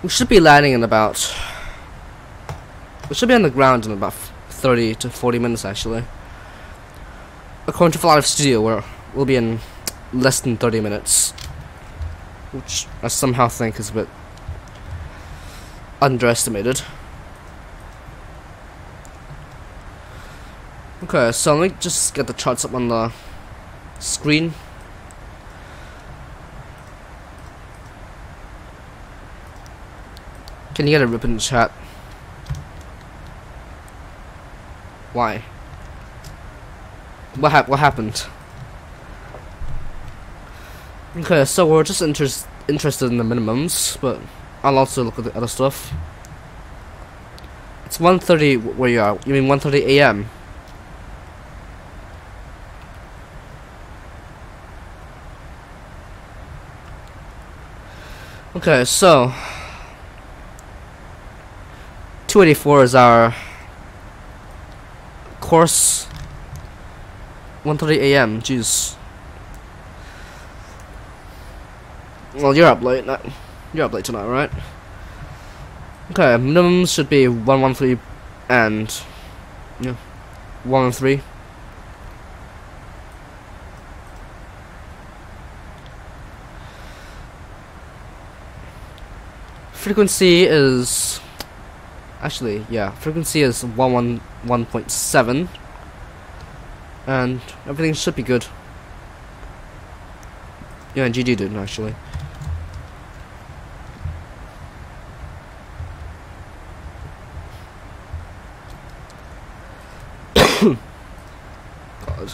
We should be landing in about... We should be on the ground in about 30 to 40 minutes, actually. According to Flight Studio, we'll be in less than 30 minutes. Which I somehow think is a bit underestimated. Okay, so let me just get the charts up on the screen. Can you get a rip in the chat? Why? What happened? Okay, so we're just interested in the minimums, but I'll also look at the other stuff. It's 1:30 where you are. You mean 1:30 a.m.? Okay, so 284 is our course. 1:30 a.m. Jeez. Well, you're up late. You're up late tonight, right? Okay, minimums should be 113 and 113. Frequency is frequency is 111.7, and everything should be good. Yeah, GG did actually. God.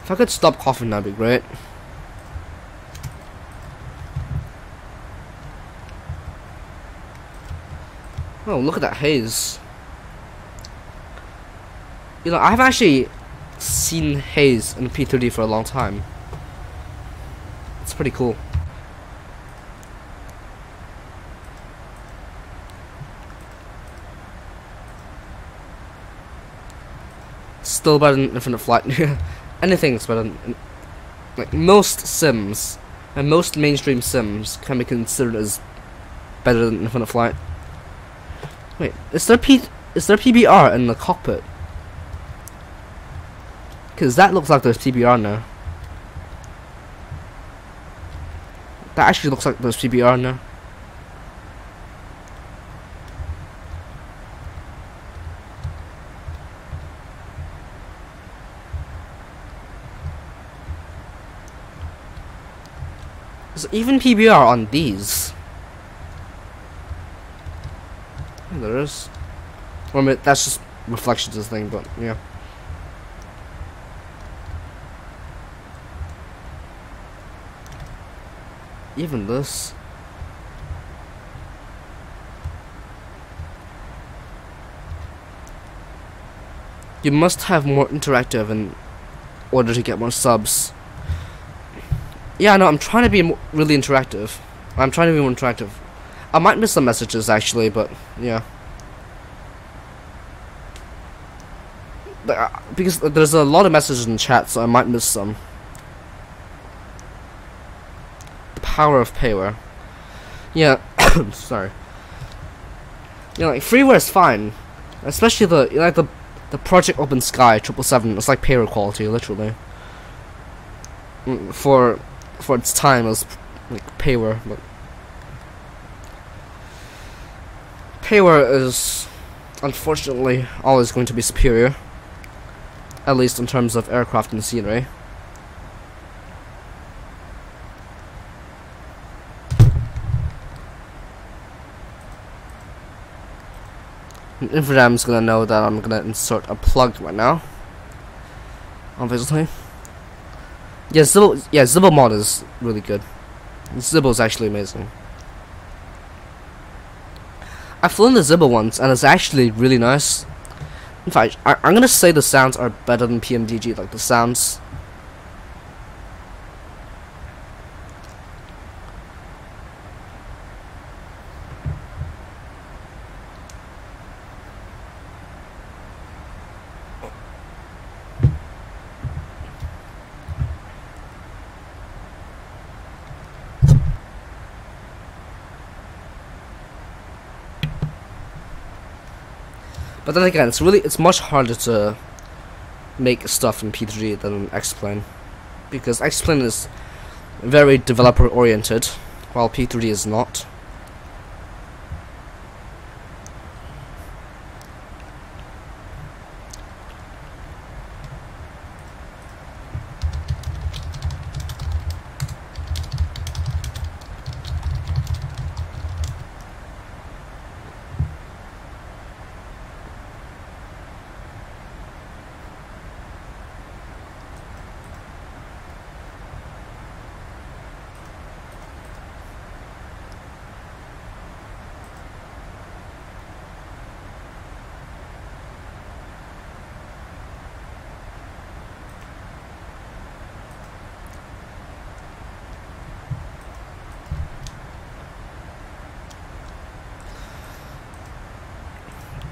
If I could stop coughing, that'd be great. Oh, look at that haze. You know, I've actually seen haze in P3D for a long time. It's pretty cool. still better than Infinite Flight. Anything's better than, like, most sims and most mainstream sims can be considered as better than Infinite Flight. Wait, is there PBR in the cockpit? Because that looks like there's PBR now. That actually looks like there's PBR now. There's even PBR on these. Yeah, there is. Well, I mean, that's just reflections of the thing, but yeah. Even this. You must have more interactive in order to get more subs. Yeah, no, I'm trying to be really interactive. I'm trying to be more interactive. I might miss some messages actually, but yeah. Because there's a lot of messages in chat, so I might miss some. The power of payware. Yeah, sorry. You know, like freeware is fine, especially the Project Open Sky 777. It's like payware quality, literally. For its time, it was like payware, but payware is unfortunately always going to be superior, at least in terms of aircraft and scenery. And Infradam's gonna know that I'm gonna insert a plug right now, obviously. Yeah, Zibble mod is really good. Zibble is actually amazing. I've flown the Zibble once, and it's actually really nice. In fact, I'm gonna say the sounds are better than PMDG, like the sounds. But then again, it's much harder to make stuff in P3D than in X-Plane, because X-Plane is very developer oriented, while P3D is not.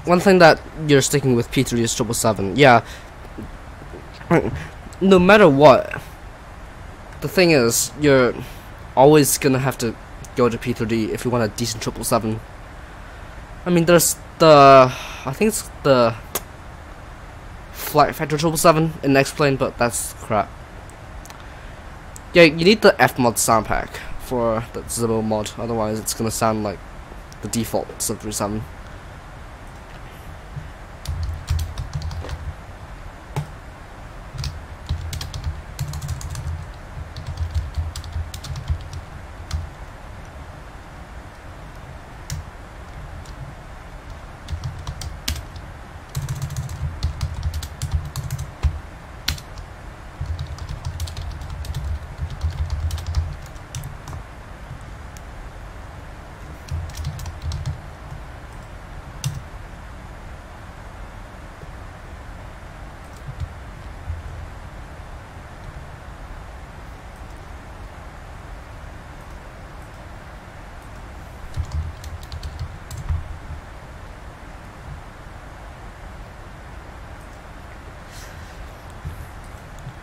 One thing that you're sticking with P3D is 777. Yeah. No matter what, the thing is, you're always gonna have to go to P3D if you want a decent 777. I mean, there's I think it's the Flight Factor 777 in X-Plane, but that's crap. Yeah, you need the F mod sound pack for the Zibble mod, otherwise it's gonna sound like the default 737.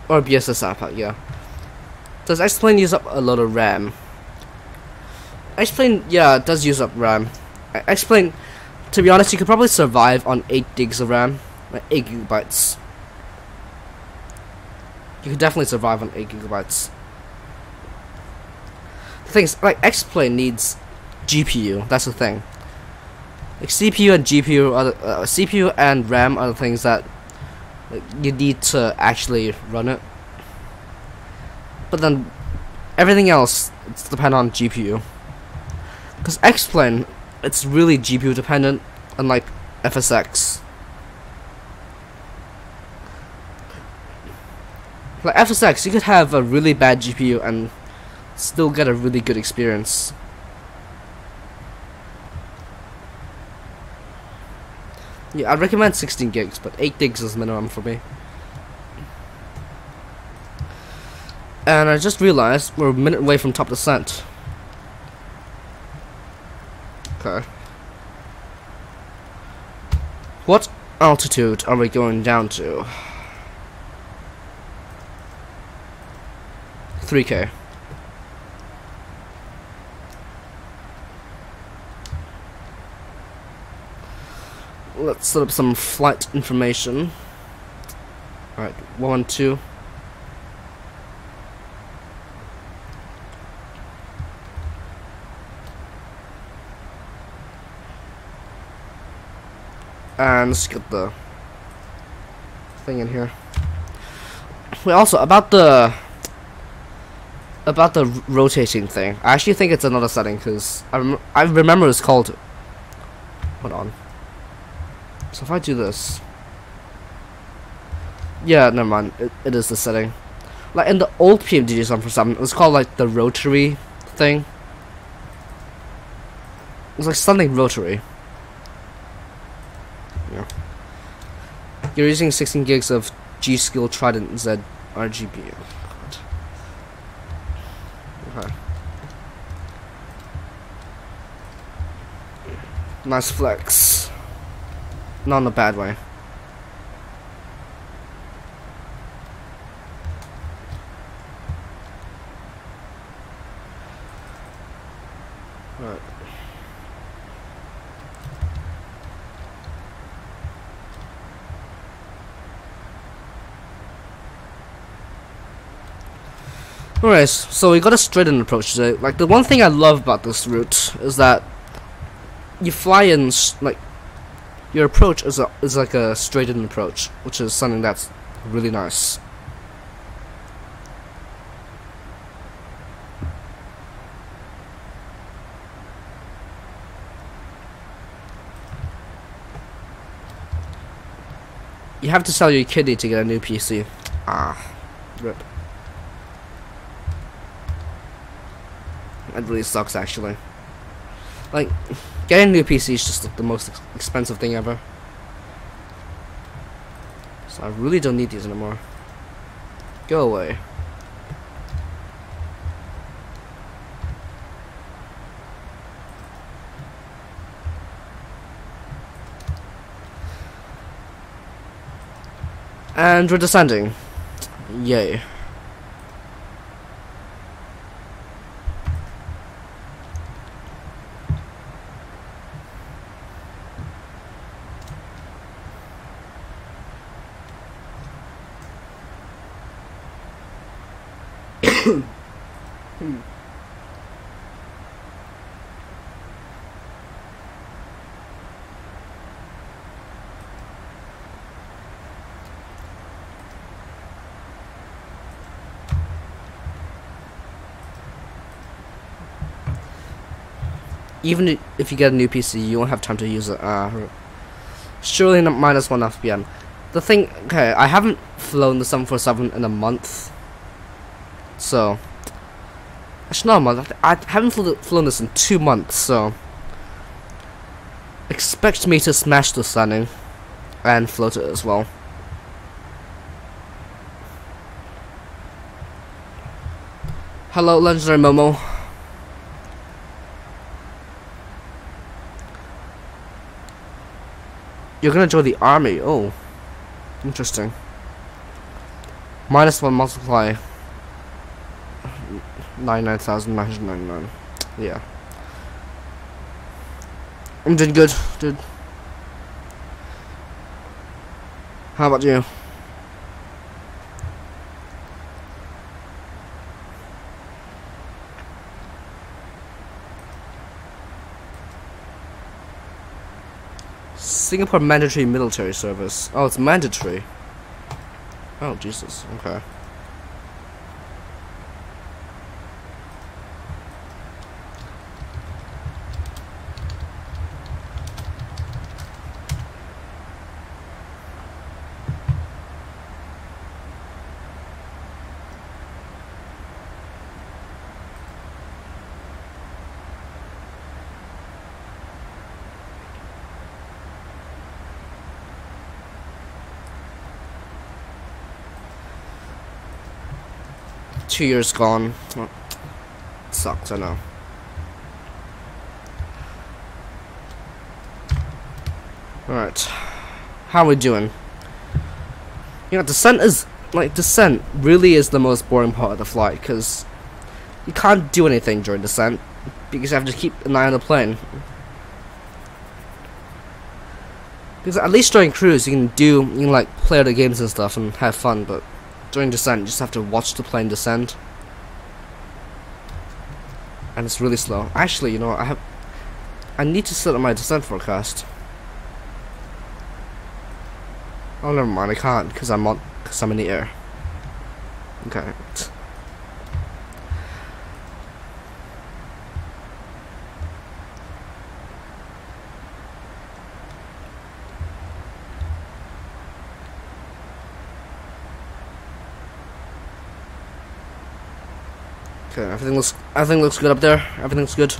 Or BSS app, yeah. Does X-Plane use up a lot of RAM? X-Plane, yeah, it does use up RAM. X-Plane, to be honest, you could probably survive on 8 gigs of RAM, like 8 gigabytes. You could definitely survive on 8 gigabytes. The thing is, like, X-Plane needs GPU. That's the thing. Like CPU and GPU are CPU and RAM are the things that like, you need to actually run it. But then everything else it's depend on GPU. Because X-Plane, it's really GPU dependent, unlike FSX. Like FSX, you could have a really bad GPU and still get a really good experience. Yeah, I'd recommend 16 gigs, but 8 gigs is minimum for me. And I just realized we're a minute away from top descent. Okay. What altitude are we going down to? 3K. Let's set up some flight information. Alright, 112. And let's get the thing in here. Wait, also about the rotating thing. I actually think it's another setting because I remember it's called. Hold on. So if I do this, yeah, never mind. It is the setting. Like in the old PMDG 747, it was called like the rotary thing. It was like something rotary. Yeah. You're using 16 gigs of G-Skill Trident Z RGB. Okay. Nice flex. Not in a bad way. Right. Alright, so we got a straight-in approach today. Like, the one thing I love about this route is that you fly in, like, your approach is like a straight-in approach, which is something that's really nice. You have to sell your kitty to get a new PC. Ah, rip. That really sucks, actually. Like, getting a new PC is just like, the most expensive thing ever. So I really don't need these anymore. Go away. And we're descending. Yay. Even if you get a new PC, you won't have time to use it. Surely not -1 FPM. The thing, okay, I haven't flown the 747 in a month. So, actually not a month, I haven't flown this in 2 months, so expect me to smash this landing and float it as well. Hello, Legendary Momo. You're gonna join the army. Oh, interesting. -1 multiply 99,999. Yeah. I'm doing good, dude. How about you? Singapore mandatory military service. Oh, it's mandatory. Oh, Jesus. Okay. Two years gone. Well, sucks, I know. Alright. How are we doing? You know, descent really is the most boring part of the flight, because you can't do anything during descent, because you have to keep an eye on the plane. Because at least during cruise, you can like play other games and stuff and have fun, but during descent, you just have to watch the plane descend, and it's really slow. Actually, you know, I need to set up my descent forecast. Oh, never mind. I can't because I'm in the air. Okay. Okay, everything looks good up there. Everything's good.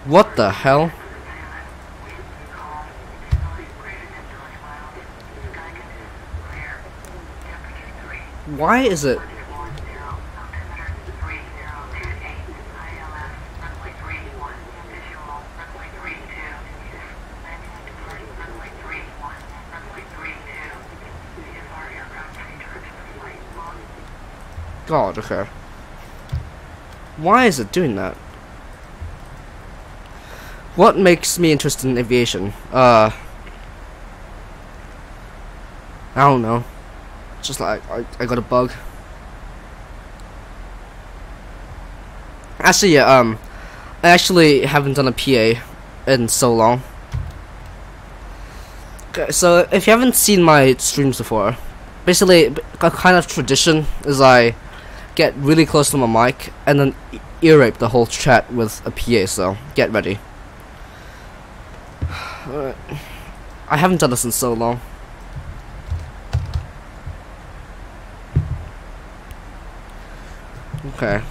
What the hell? Why is it? God, okay. Why is it doing that? What makes me interested in aviation? I don't know. Just like I got a bug. Actually, yeah, I actually haven't done a PA in so long. Okay, so if you haven't seen my streams before, basically a kind of tradition is I get really close to my mic and then ear rape the whole chat with a PA, so get ready. I haven't done this in so long. Okay,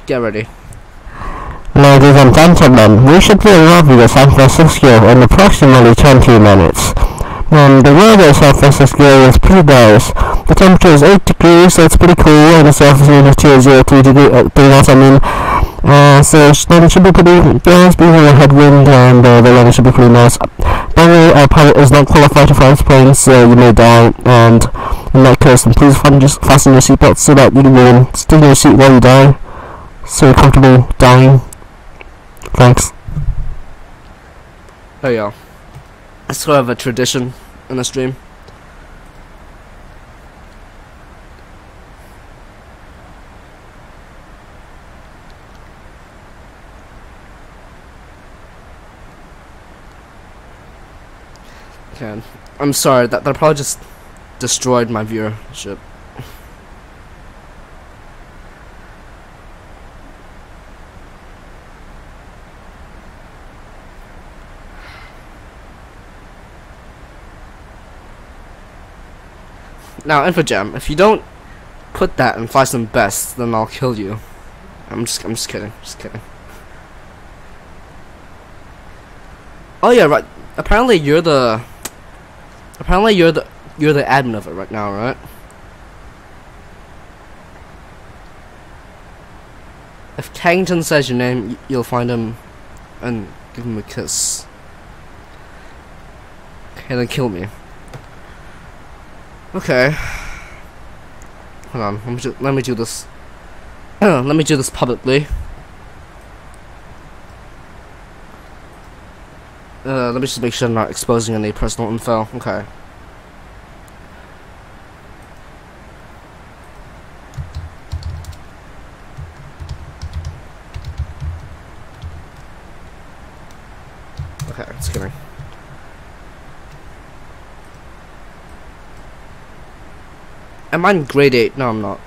get ready. Ladies and gentlemen, we should be arriving at San Francisco in approximately 20 minutes. The weather in San Francisco is pretty nice. The temperature is 8 degrees, so it's pretty cool, and the surface humidity is 0.2 degrees, I mean. So it should be pretty nice, being in a headwind, and the weather should be pretty nice. By the way, our pilot is not qualified to fly this plane, so you may die, and in that case, then please fasten your seatbelts so that you can stay in your seat while you die, so you're comfortable dying. Thanks. There you go. It's sort of a tradition in the stream. Okay, I'm sorry, that probably just destroyed my viewership. Now, Infojam, if you don't put that and fly some best, then I'll kill you. I'm just kidding, just kidding. Oh yeah, right. Apparently you're the admin of it right now, right? If Tangton says your name, you'll find him and give him a kiss. Okay, then kill me. Okay. Hold on. Let me do this. Let me do this publicly. Let me just make sure I'm not exposing any personal info. Okay. Okay, just kidding. Am I in grade 8? No, I'm not.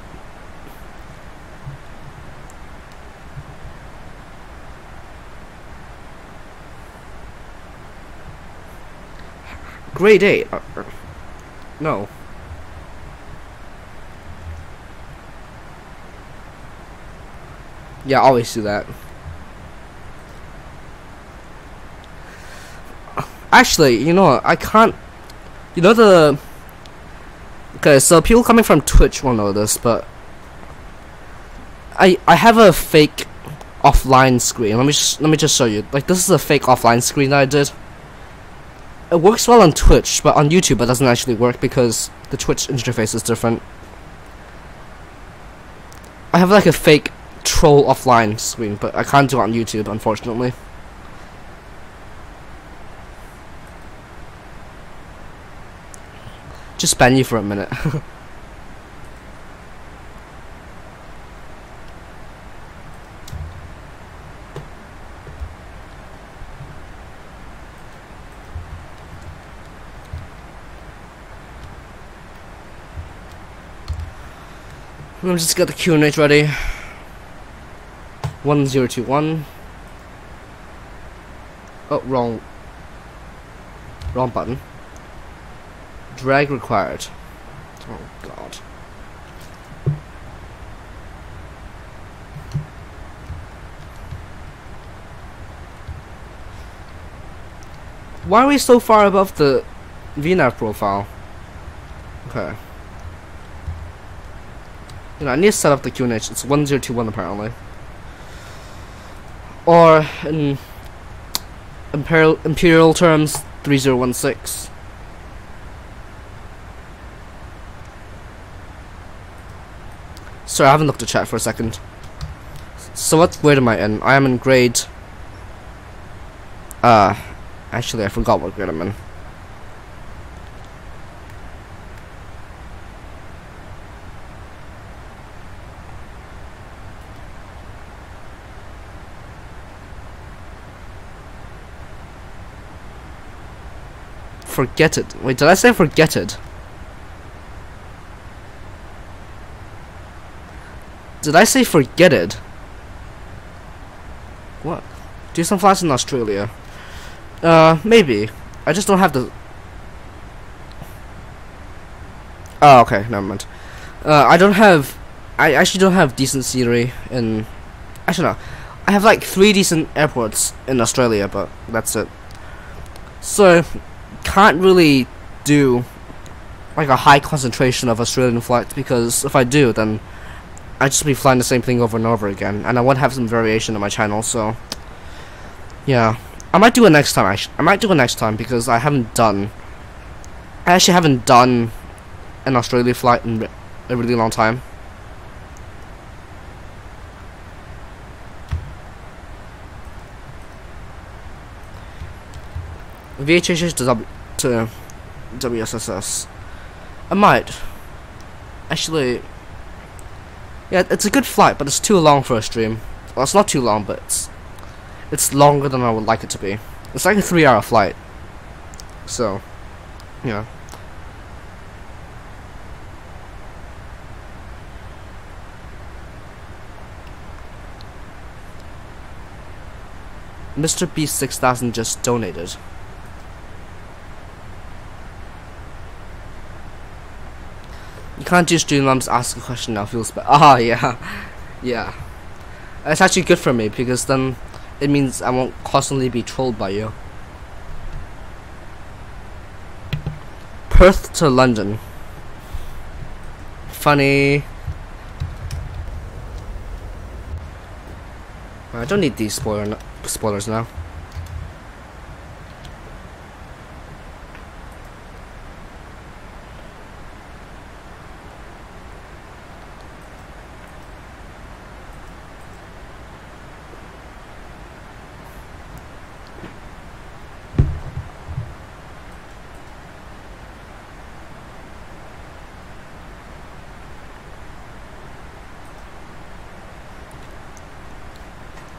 Grade 8? No. Yeah, I always do that. Actually, you know what? I can't. You know the. Okay, so people coming from Twitch won't know this, but I have a fake offline screen. Let me just show you. Like, this is a fake offline screen that I did. It works well on Twitch, but on YouTube it doesn't actually work because the Twitch interface is different. I have like a fake troll offline screen, but I can't do it on YouTube, unfortunately. Just ban you for a minute. Let me just get the QNH ready. 1021. Oh, wrong button. Drag required. Oh god. Why are we so far above the VNAV profile? Okay. You know, I need to set up the QNH. It's 1021 apparently. Or in imperial terms, 3016. Sorry, I haven't looked at chat for a second. So what grade am I in? I am in grade... actually I forgot what grade I'm in. Forget it. Wait, did I say forget it? Did I say forget it? What? Do some flights in Australia? Maybe. I just don't have the... Oh, okay, never mind. I actually don't have decent scenery in... Actually, no. I have like 3 decent airports in Australia, but that's it. So, can't really do like a high concentration of Australian flights, because if I do, then I'd just be flying the same thing over and over again, and I want to have some variation on my channel, so yeah. I might do it next time, actually. I might do it next time, because I actually haven't done an Australia flight in a really long time. VHH to WSSS. I might. Actually, yeah, it's a good flight, but it's too long for a stream. Well, it's not too long, but it's longer than I would like it to be. It's like a 3-hour flight. So, yeah. Mr. B 6000 just donated. You can't do Streamlabs, ask a question now, feels bad. Ah, yeah. Yeah. It's actually good for me, because then it means I won't constantly be trolled by you. Perth to London. Funny. I don't need these spoilers now.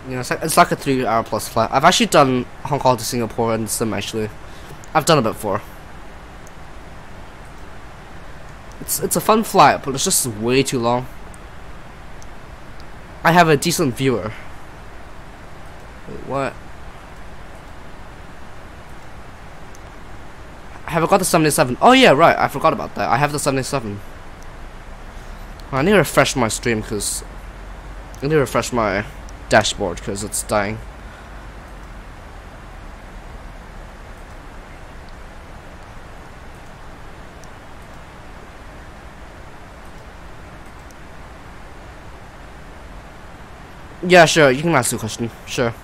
You know, it's like a 3-hour plus flight. I've actually done Hong Kong to Singapore in sim actually. I've done it before. It's a fun flight, but it's just way too long. I have a decent viewer. Wait, what? Have I got the 77? Oh yeah, right. I forgot about that. I have the 77. I need to refresh my stream because I need to refresh my dashboard because it's dying. Yeah, sure. You can ask the question. Sure.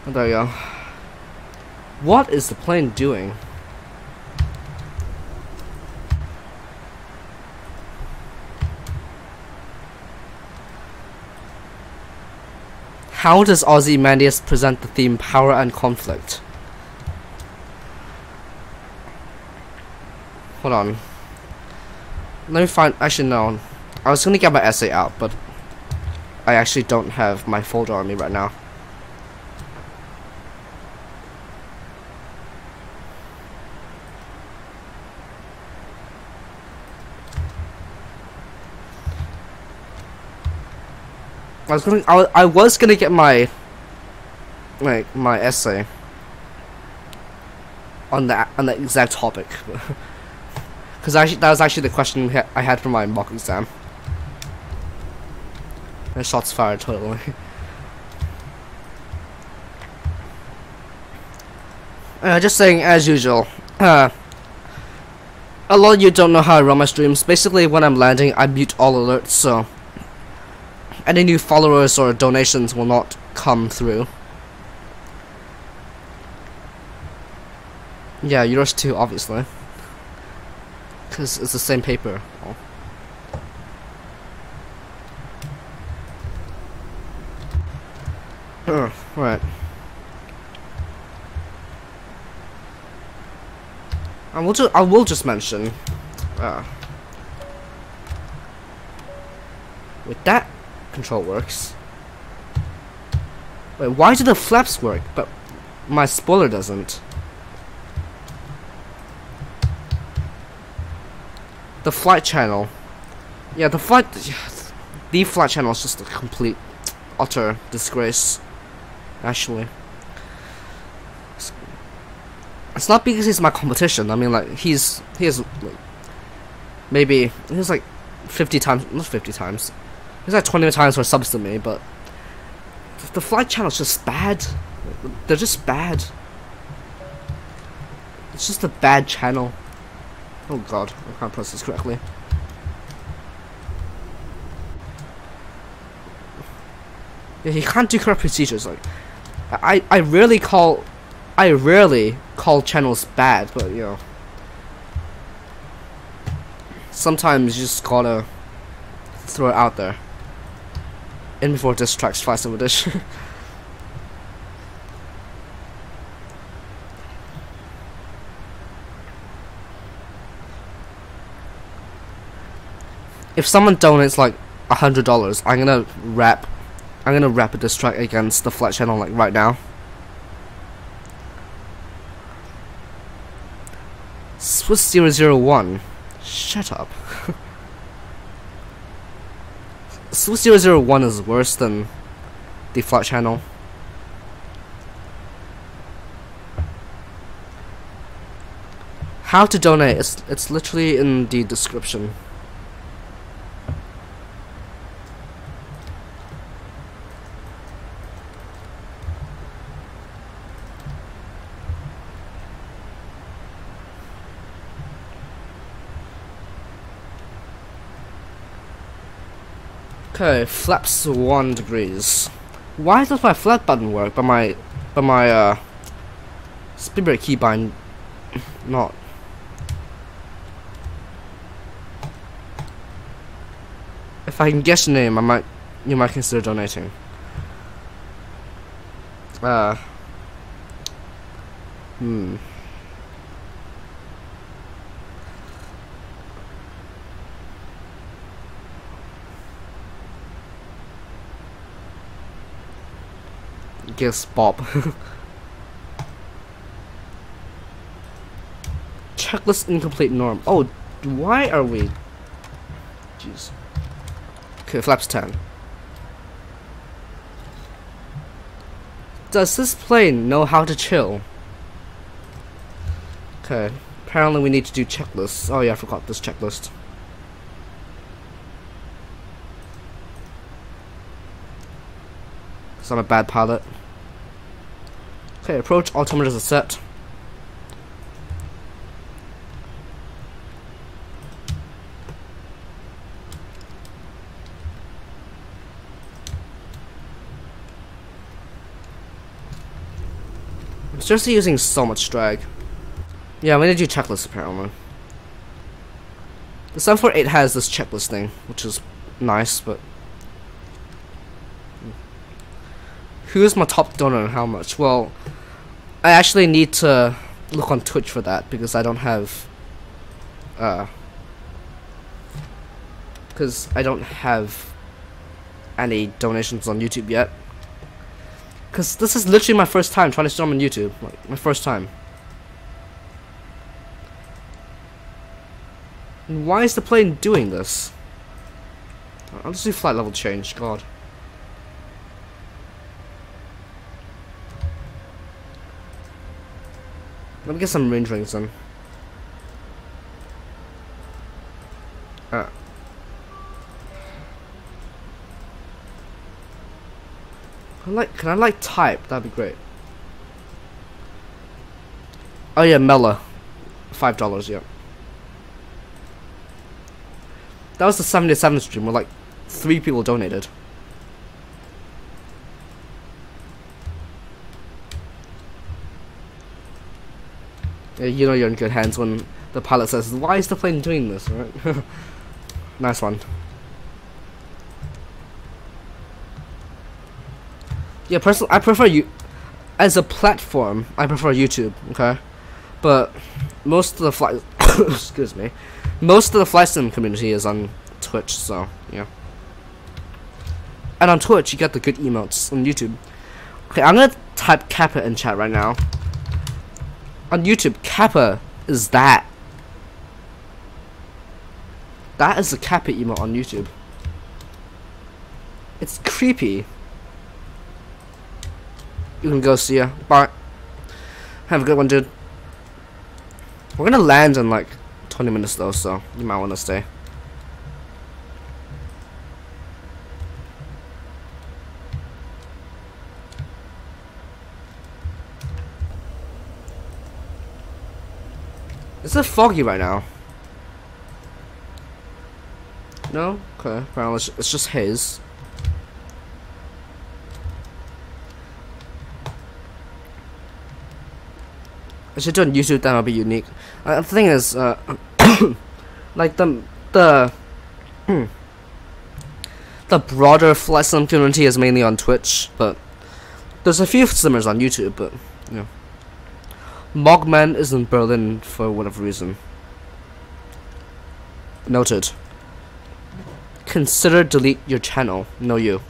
Oh, there you go. What is the plane doing? How does Ozymandias present the theme power and conflict? Hold on. Let me find. Actually, no. I was gonna get my essay out, but I actually don't have my folder on me right now. I was gonna get my my essay on that exact topic, because actually that was actually the question I had for my mock exam. And shots fired totally. Just saying, as usual. A lot of you don't know how I run my streams. Basically, when I'm landing, I mute all alerts, so any new followers or donations will not come through. Yeah, yours too, obviously. Because it's the same paper. Oh. Right. I will just mention. With that control works. Wait, why do the flaps work, but my spoiler doesn't? The flight channel. Yeah, the flight channel is just a complete, utter disgrace. Actually, it's not because he's my competition. I mean, like he has like, maybe he's like 50 times, not 50 times. He's like 20 times more subs than me, but the flight channel's just bad. They're just bad. It's just a bad channel. Oh god, I can't pronounce this correctly. Yeah, he can't do correct procedures. Like, I rarely call channels bad, but you know, sometimes you just gotta throw it out there. In before diss tracks fly some edition. If someone donates like $100, I'm gonna rap a diss track against the flight channel like right now. Swiss 001. Shut up. Swiss 001 is worse than the flight channel. How to donate? It's literally in the description. Okay, flaps 1 degrees. Why does my flap button work, but my speed brake keybind not? If I can guess your name, you might consider donating. Guess Bob. Checklist incomplete norm. Oh, why are we? Jeez. Okay, flaps 10. Does this plane know how to chill? Okay, apparently we need to do checklists. Oh yeah, I forgot this checklist. Because I'm a bad pilot. Okay, approach altimeters are set. I'm seriously using so much drag. Yeah, we need to do checklists apparently. The 748 has this checklist thing, which is nice, but who's my top donor and how much? Well, I actually need to look on Twitch for that because I don't have any donations on YouTube yet. Because this is literally my first time trying to stream on YouTube. Like, my first time. And why is the plane doing this? I'll just do flight level change, god. Let me get some range rings then. Can I like type? That'd be great. Oh yeah, Mela. $5, yeah. That was the 77 stream where like 3 people donated. Yeah, you know you're in good hands when the pilot says, "Why is the plane doing this?" Right? Nice one. Yeah, personally, I prefer you as a platform. I prefer YouTube, okay, but most of the flight, excuse me, most of the flight sim community is on Twitch, so yeah. And on Twitch, you get the good emotes. On YouTube, okay, I'm gonna type Kappa in chat right now. On YouTube, Kappa is that. That is the Kappa emote on YouTube. It's creepy. You can go see ya. Bye. Have a good one, dude. We're gonna land in like 20 minutes though, so you might wanna stay. Is it foggy right now? No? Okay, apparently it's just haze. I should do it on YouTube, then it'll be unique. The thing is, like the broader flight sim community is mainly on Twitch, but there's a few simmers on YouTube, but you know. Mogman is in Berlin for whatever reason. Noted. Consider delete your channel. No you.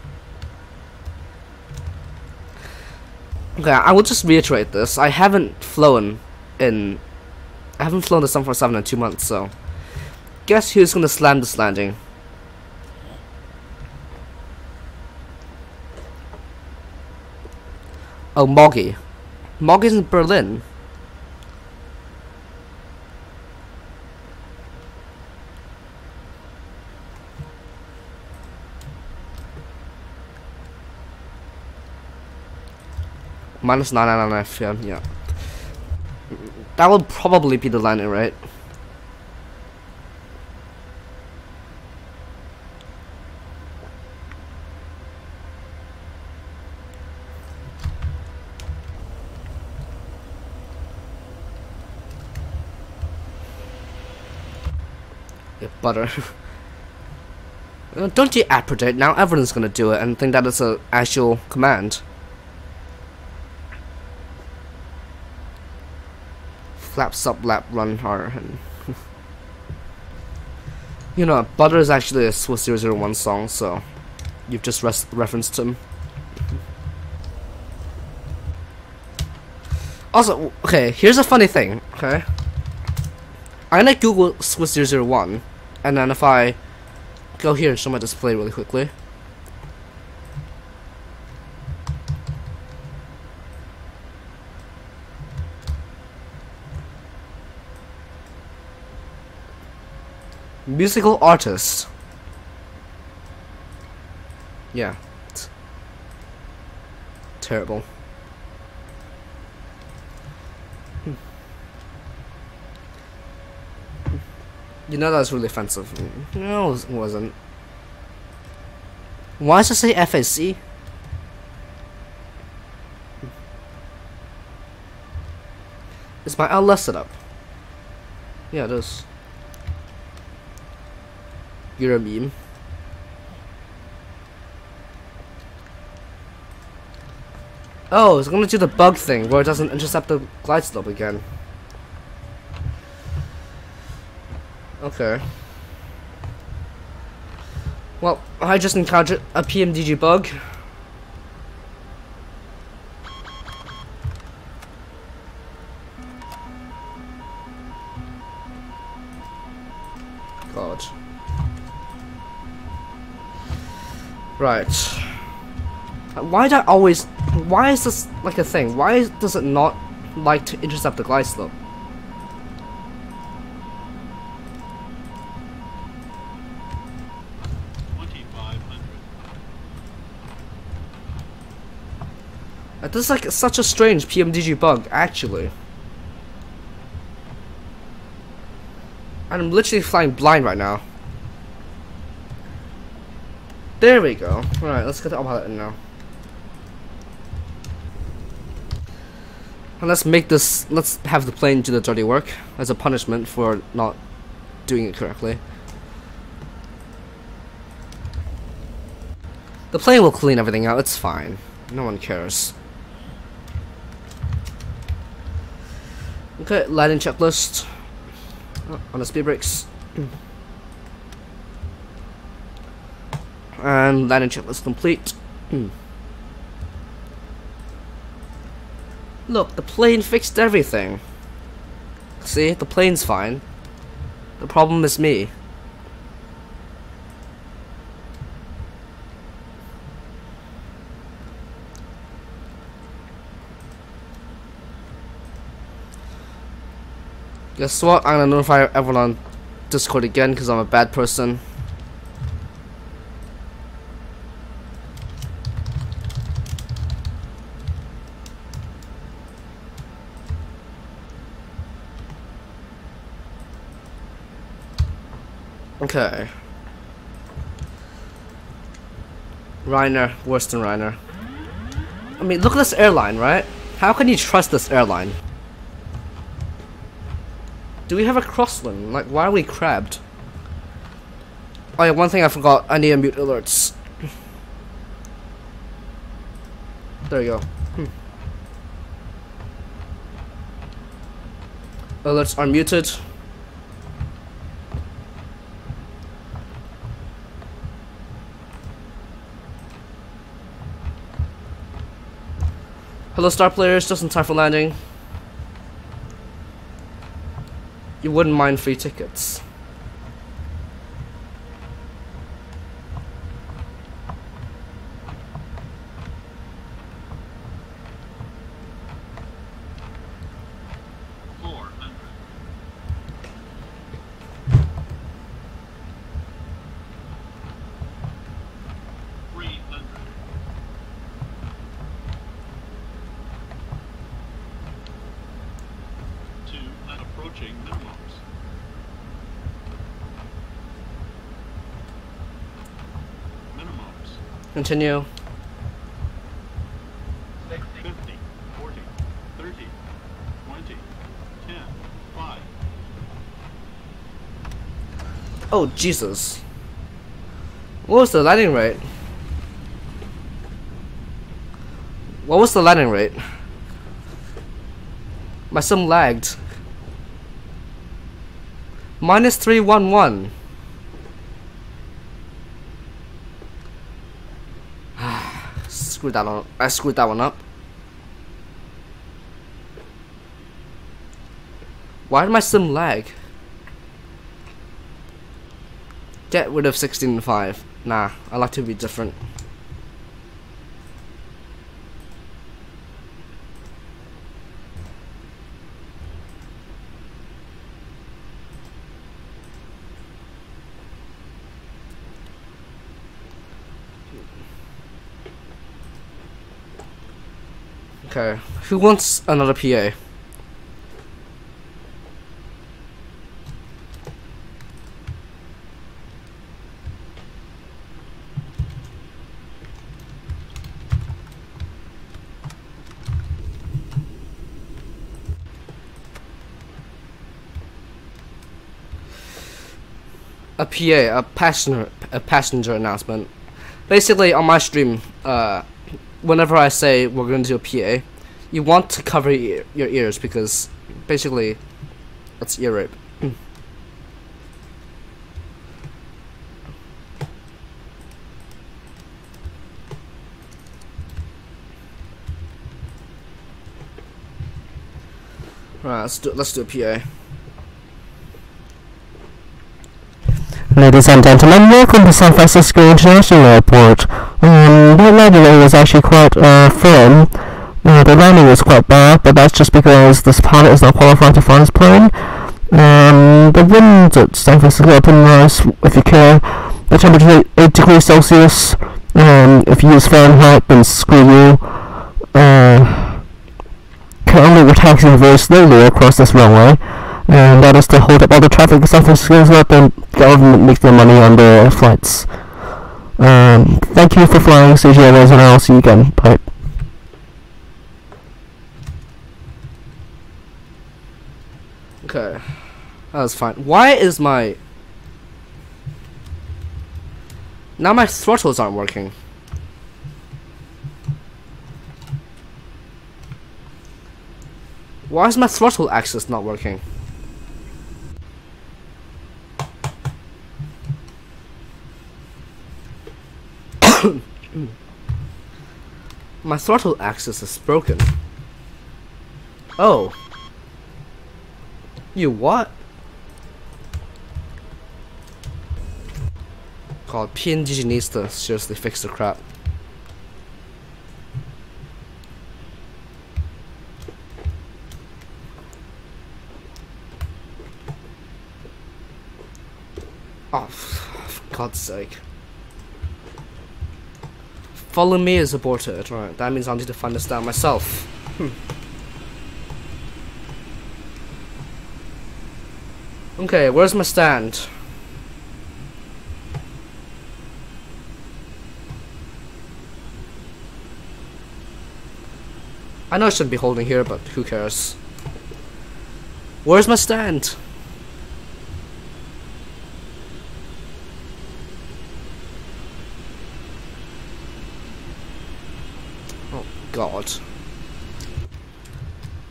Okay, I will just reiterate this. I haven't flown the 747 in 2 months, so guess who's gonna slam this landing? Oh, Moggy. Moggy's in Berlin. Minus 999 FM, yeah. That will probably be the landing, right? Yeah, butter. Don't you app predict, now everyone's gonna do it and think that it's an actual command. Flap, sub, lap, run, hard. You know, Butter is actually a Swiss 001 song, so you've just referenced him. Also, okay, here's a funny thing, okay? I'm gonna Google Swiss 001, and then if I go here and show my display really quickly. Musical artist. Yeah. It's terrible. You know that was really offensive. No, it wasn't. Why does it say FAC? Is my LS set up? Yeah, it is. You're a meme. Oh, it's gonna do the bug thing where it doesn't intercept the glide slope again. Okay. Well, I just encountered a PMDG bug. God. Right. Why is this like a thing? Why does it not like to intercept the glide slope? This is like such a strange PMDG bug, actually. And I'm literally flying blind right now. There we go. Alright, let's get the autopilot in now. And let's have the plane do the dirty work as a punishment for not doing it correctly. The plane will clean everything out, it's fine. No one cares. Okay, landing checklist on the speed brakes. And landing checklist complete. Look, the plane fixed everything. See, the plane's fine. The problem is me. Guess what? I'm gonna notify everyone on Discord again because I'm a bad person. Okay. Reiner, worse than Reiner. I mean, look at this airline, right? How can you trust this airline? Do we have a crosswind? Like, why are we crabbed? Oh yeah, one thing I forgot. I need to mute alerts. There you go. Alerts are muted. Hello, star players. Just in time for landing. You wouldn't mind free tickets. Continue. 50, 40, 30, 20, 10, 5. Oh, Jesus. What was the landing rate? What was the landing rate? My sim lagged. -311. Screwed that on. I screwed that one up. Why did my sim lag? Get rid of 16.5. Nah, I like to be different. Okay, who wants another PA? A PA, a passenger announcement. Basically, on my stream, whenever I say we're going to do a PA, you want to cover your ears because basically it's ear rape. Right, let's do a PA. Ladies and gentlemen, welcome to San Francisco International Airport. That landing was actually quite firm. The landing was quite bad, but that's just because this pilot is not qualified to fly this plane. The wind at San Francisco are pretty nice if you care. The temperature is 8 degrees Celsius. If you use Fahrenheit, then screw you. Currently we're taxiing very slowly across this runway, and that is to hold up all the traffic in San Francisco so that the government makes their money on their flights. Thank you for flying CGLs, and I'll see you again. Bye. Okay, that was fine. Why is my... Now my throttles aren't working. Why is my throttle axis not working? My throttle axis is broken. Oh. You what? God, PMDG needs to seriously fix the crap. Oh, for God's sake. Follow me is aborted. Right, that means I need to find this down myself. Okay, where's my stand? I know I shouldn't be holding here, but who cares? Where's my stand? Oh God.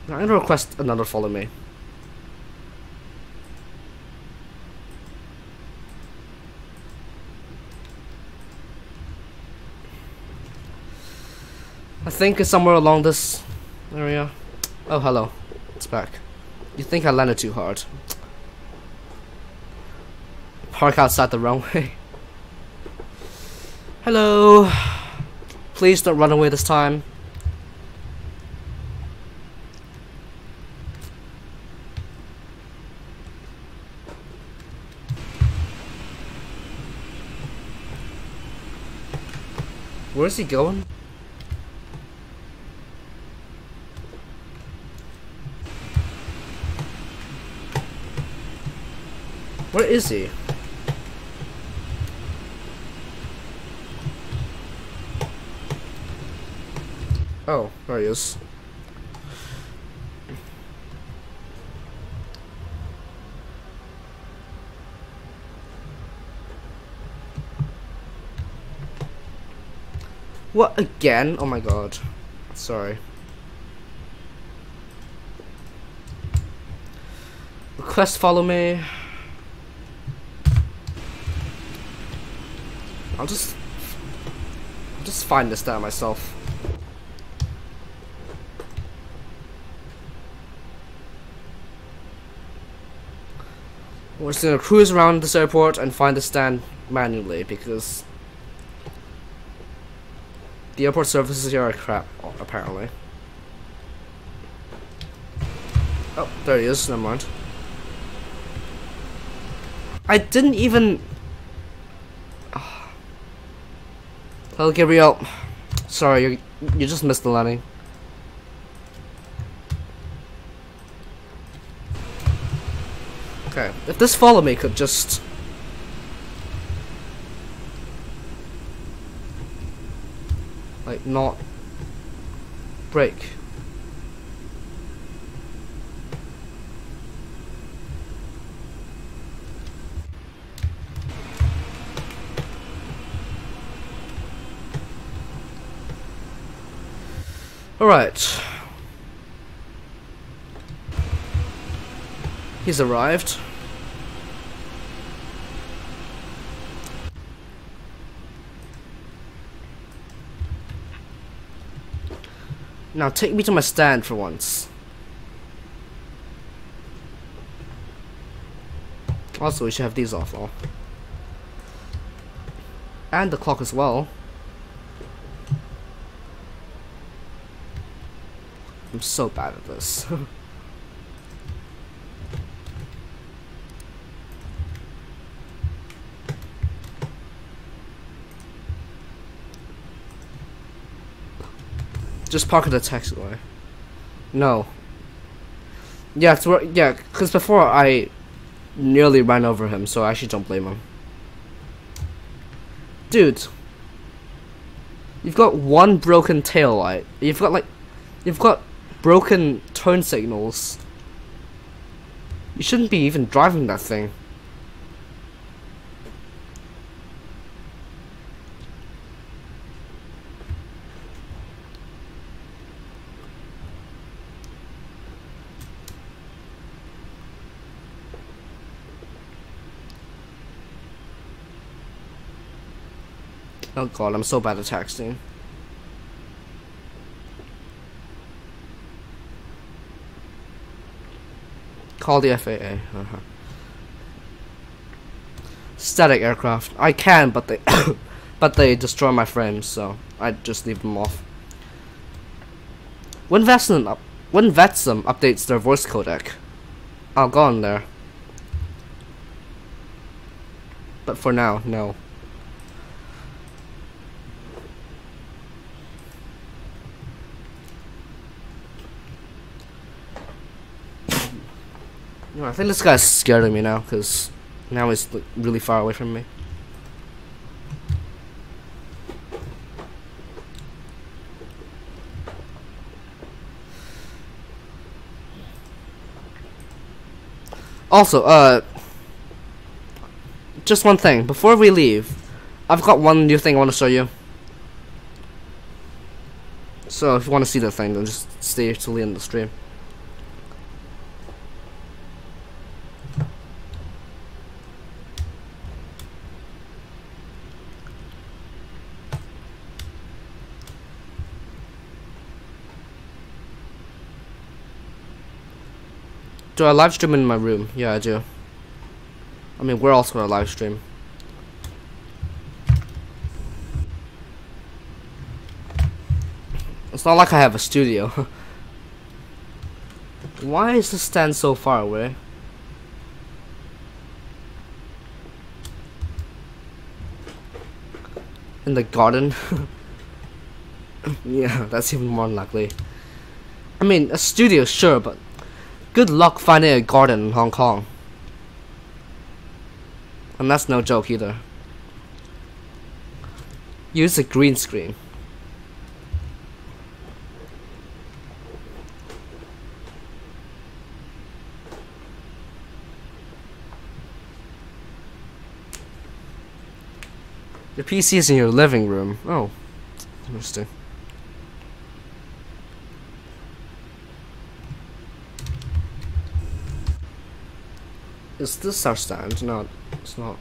I'm gonna request another follow me. I think it's somewhere along this area. Oh, hello. It's back. You think I landed too hard? Park outside the runway. Hello. Please don't run away this time. Where's he going? Where is he? Oh, there he is. What again? Oh my god. Sorry. Request follow me. I'll just find this down myself. We're just gonna cruise around this airport and find the stand manually because the airport services here are crap, apparently. Oh, there he is, never mind. I didn't even... Hello, Gabriel. Sorry, you just missed the landing. Okay, if this follow me could just... like, not... break. Alright. He's arrived. Now take me to my stand for once. Also, we should have these off though. And the clock as well. I'm so bad at this. Just park at the taxiway. No. Yeah, it's yeah, because before I nearly ran over him, so I actually don't blame him. Dude, you've got one broken tail light. You've got broken turn signals. You shouldn't be even driving that thing. Oh god, I'm so bad at texting. Call the FAA. Static aircraft. I can, but they but they destroy my frames, so I just leave them off. When VETSM updates their voice codec, I'll go on there. But for now, no. I think this guy's scared of me now, because now he's really far away from me. Also, just one thing, before we leave, I've got one new thing I want to show you. So if you want to see the thing, then just stay till the end of the stream. Do I live stream in my room? Yeah, I do. I mean, we're also gonna live stream. It's not like I have a studio. Why is the stand so far away? In the garden? Yeah, that's even more unlikely. I mean, a studio, sure, but good luck finding a garden in Hong Kong. And that's no joke either. Use a green screen. Your PC is in your living room. Oh, interesting. Is this our stand? No, it's not.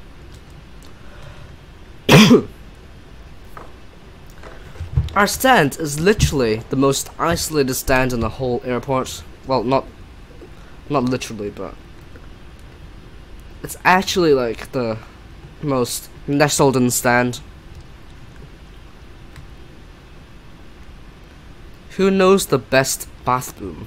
Our stand is literally the most isolated stand in the whole airport. Well, not literally, but it's actually like the most nestled in stand. Who knows the best bath boom?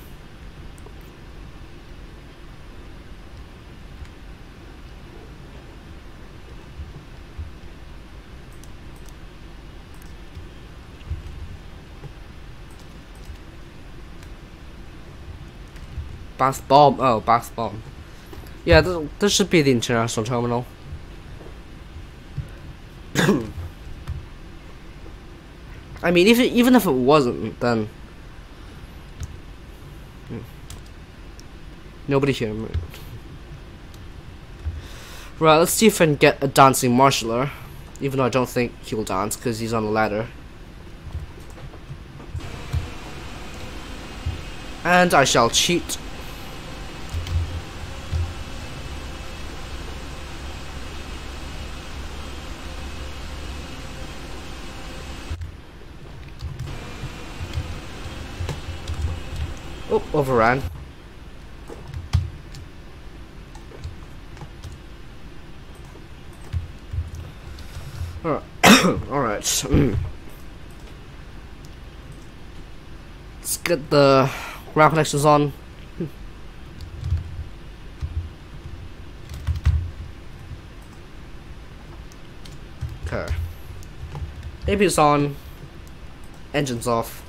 Bath bomb. Oh, bath bomb. Yeah, this should be the international terminal. I mean, even if it wasn't, then nobody here. Right, let's see if I can get a dancing marshaller. Even though I don't think he'll dance because he's on a ladder. And I shall cheat. Oh, overran. Alright. Alright. Let's get the ground connections on. Okay. APU's on. Engines off.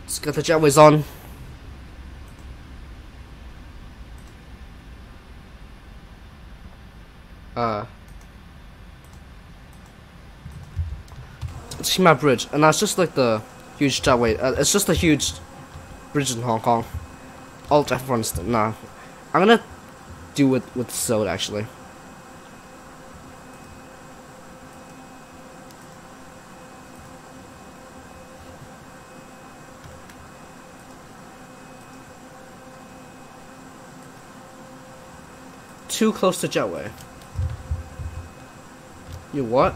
Let's get the jetways on. It's my bridge, and that's just like the huge jetway. It's just a huge bridge in Hong Kong. Alt F1. Nah, I'm gonna do it with Sode actually. Too close to jetway. You what?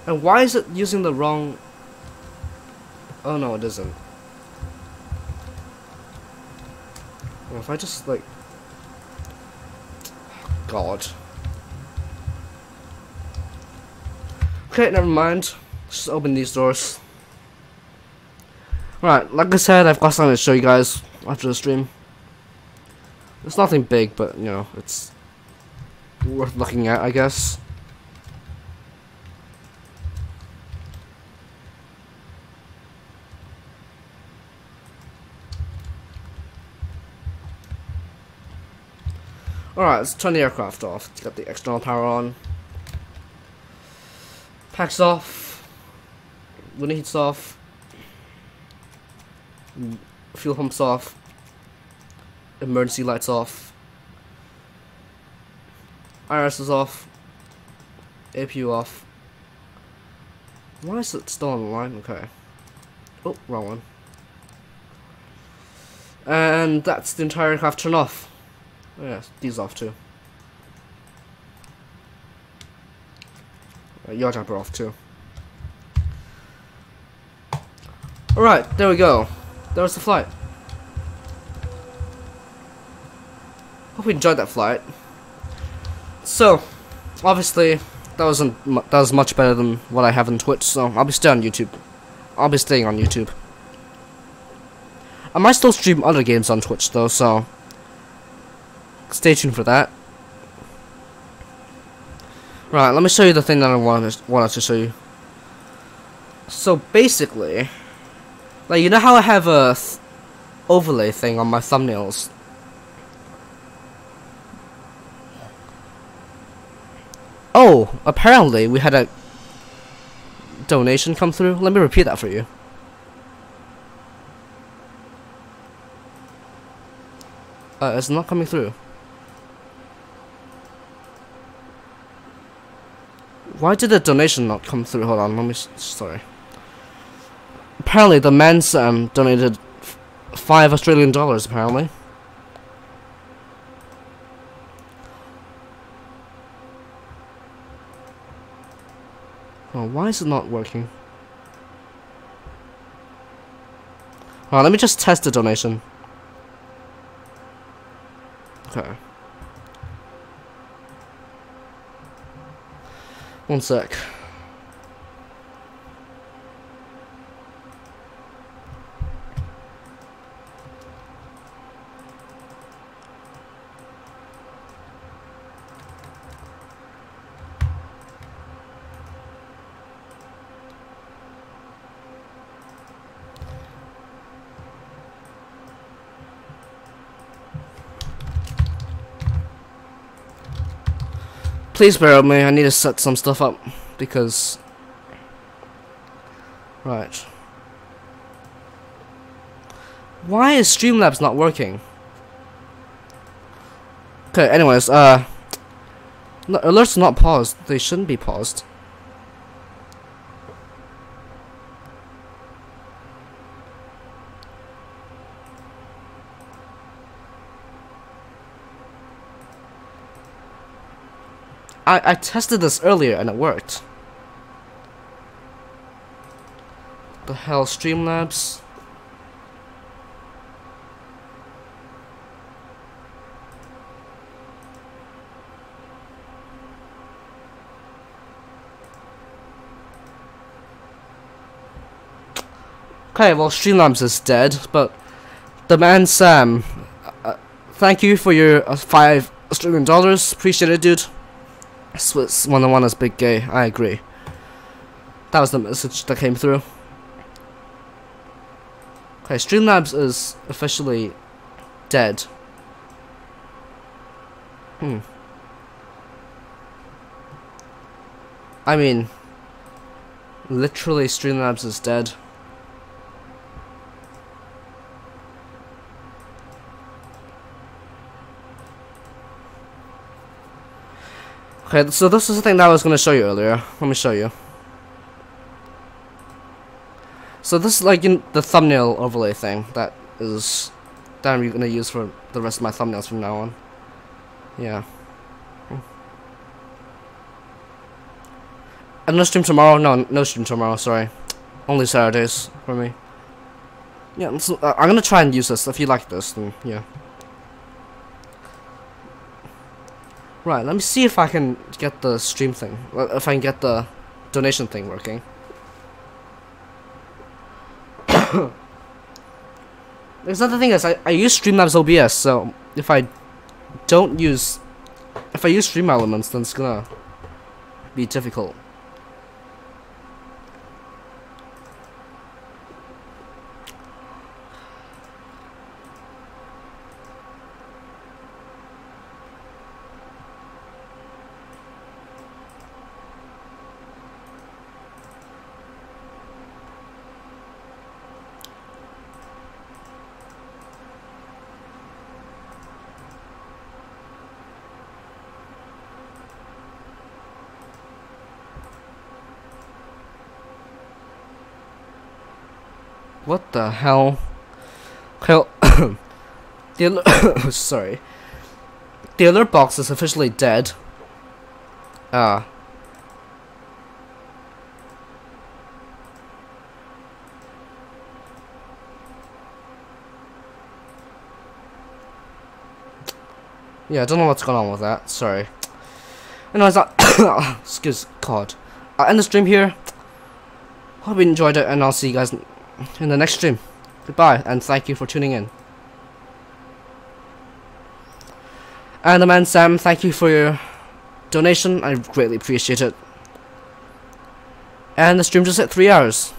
And why is it using the wrong? Oh no, it isn't. Well, if I just like, God. Okay, never mind. Let's just open these doors. Right, like I said, I've got something to show you guys after the stream. It's nothing big, but you know, it's worth looking at, I guess. Alright, let's turn the aircraft off. Let's get the external power on. Packs off. Window heats off. Fuel pumps off. Emergency lights off. IRS is off. APU off. Why is it still on the line? Okay. Oh, wrong one. And that's the entire aircraft turned off. Oh, yeah, these off too. Yaw jumper off too. Alright, there we go. There was the flight. Hope you enjoyed that flight. So, obviously, that was much better than what I have on Twitch. So I'll be staying on YouTube. I'll be staying on YouTube. I might still stream other games on Twitch though, so stay tuned for that. Right, let me show you the thing that I wanted to show you. So basically, like, you know how I have a overlay thing on my thumbnails? Oh, apparently we had a donation come through. Let me repeat that for you. It's not coming through. Why did the donation not come through? Hold on, let me. Sorry. Apparently, the man donated $5 Australian. Apparently. Oh, why is it not working? Alright, let me just test the donation. Okay. One sec. Please bear with me, I need to set some stuff up, because... Right. Why is Streamlabs not working? Okay, anyways, alerts are not paused. They shouldn't be paused. I tested this earlier and it worked. The hell, Streamlabs? Okay, well, Streamlabs is dead, but the man Sam, thank you for your $5 Australian. Appreciate it, dude. Swiss 101 is big gay. I agree. That was the message that came through. Okay, Streamlabs is officially dead. I mean, literally Streamlabs is dead. Okay, so this is the thing that I was going to show you earlier. Let me show you. So this is like the thumbnail overlay thing that I'm going to use for the rest of my thumbnails from now on. Yeah. And no stream tomorrow? No stream tomorrow, sorry. Only Saturdays for me. Yeah, so, I'm going to try and use this. If you like this, then yeah. Right, let me see if I can get the stream thing, if I can get the donation thing working. There's another thing is, I use Streamlabs OBS, so if I use Stream Elements, then it's gonna be difficult. What the hell? Okay, the alert sorry. The alert box is officially dead. Yeah, I don't know what's going on with that. Sorry. Anyways, excuse God. I'll end the stream here. Hope you enjoyed it, and I'll see you guys in the next stream. Goodbye, and thank you for tuning in. And the man Sam, thank you for your donation. I greatly appreciate it. And the stream just hit 3 hours.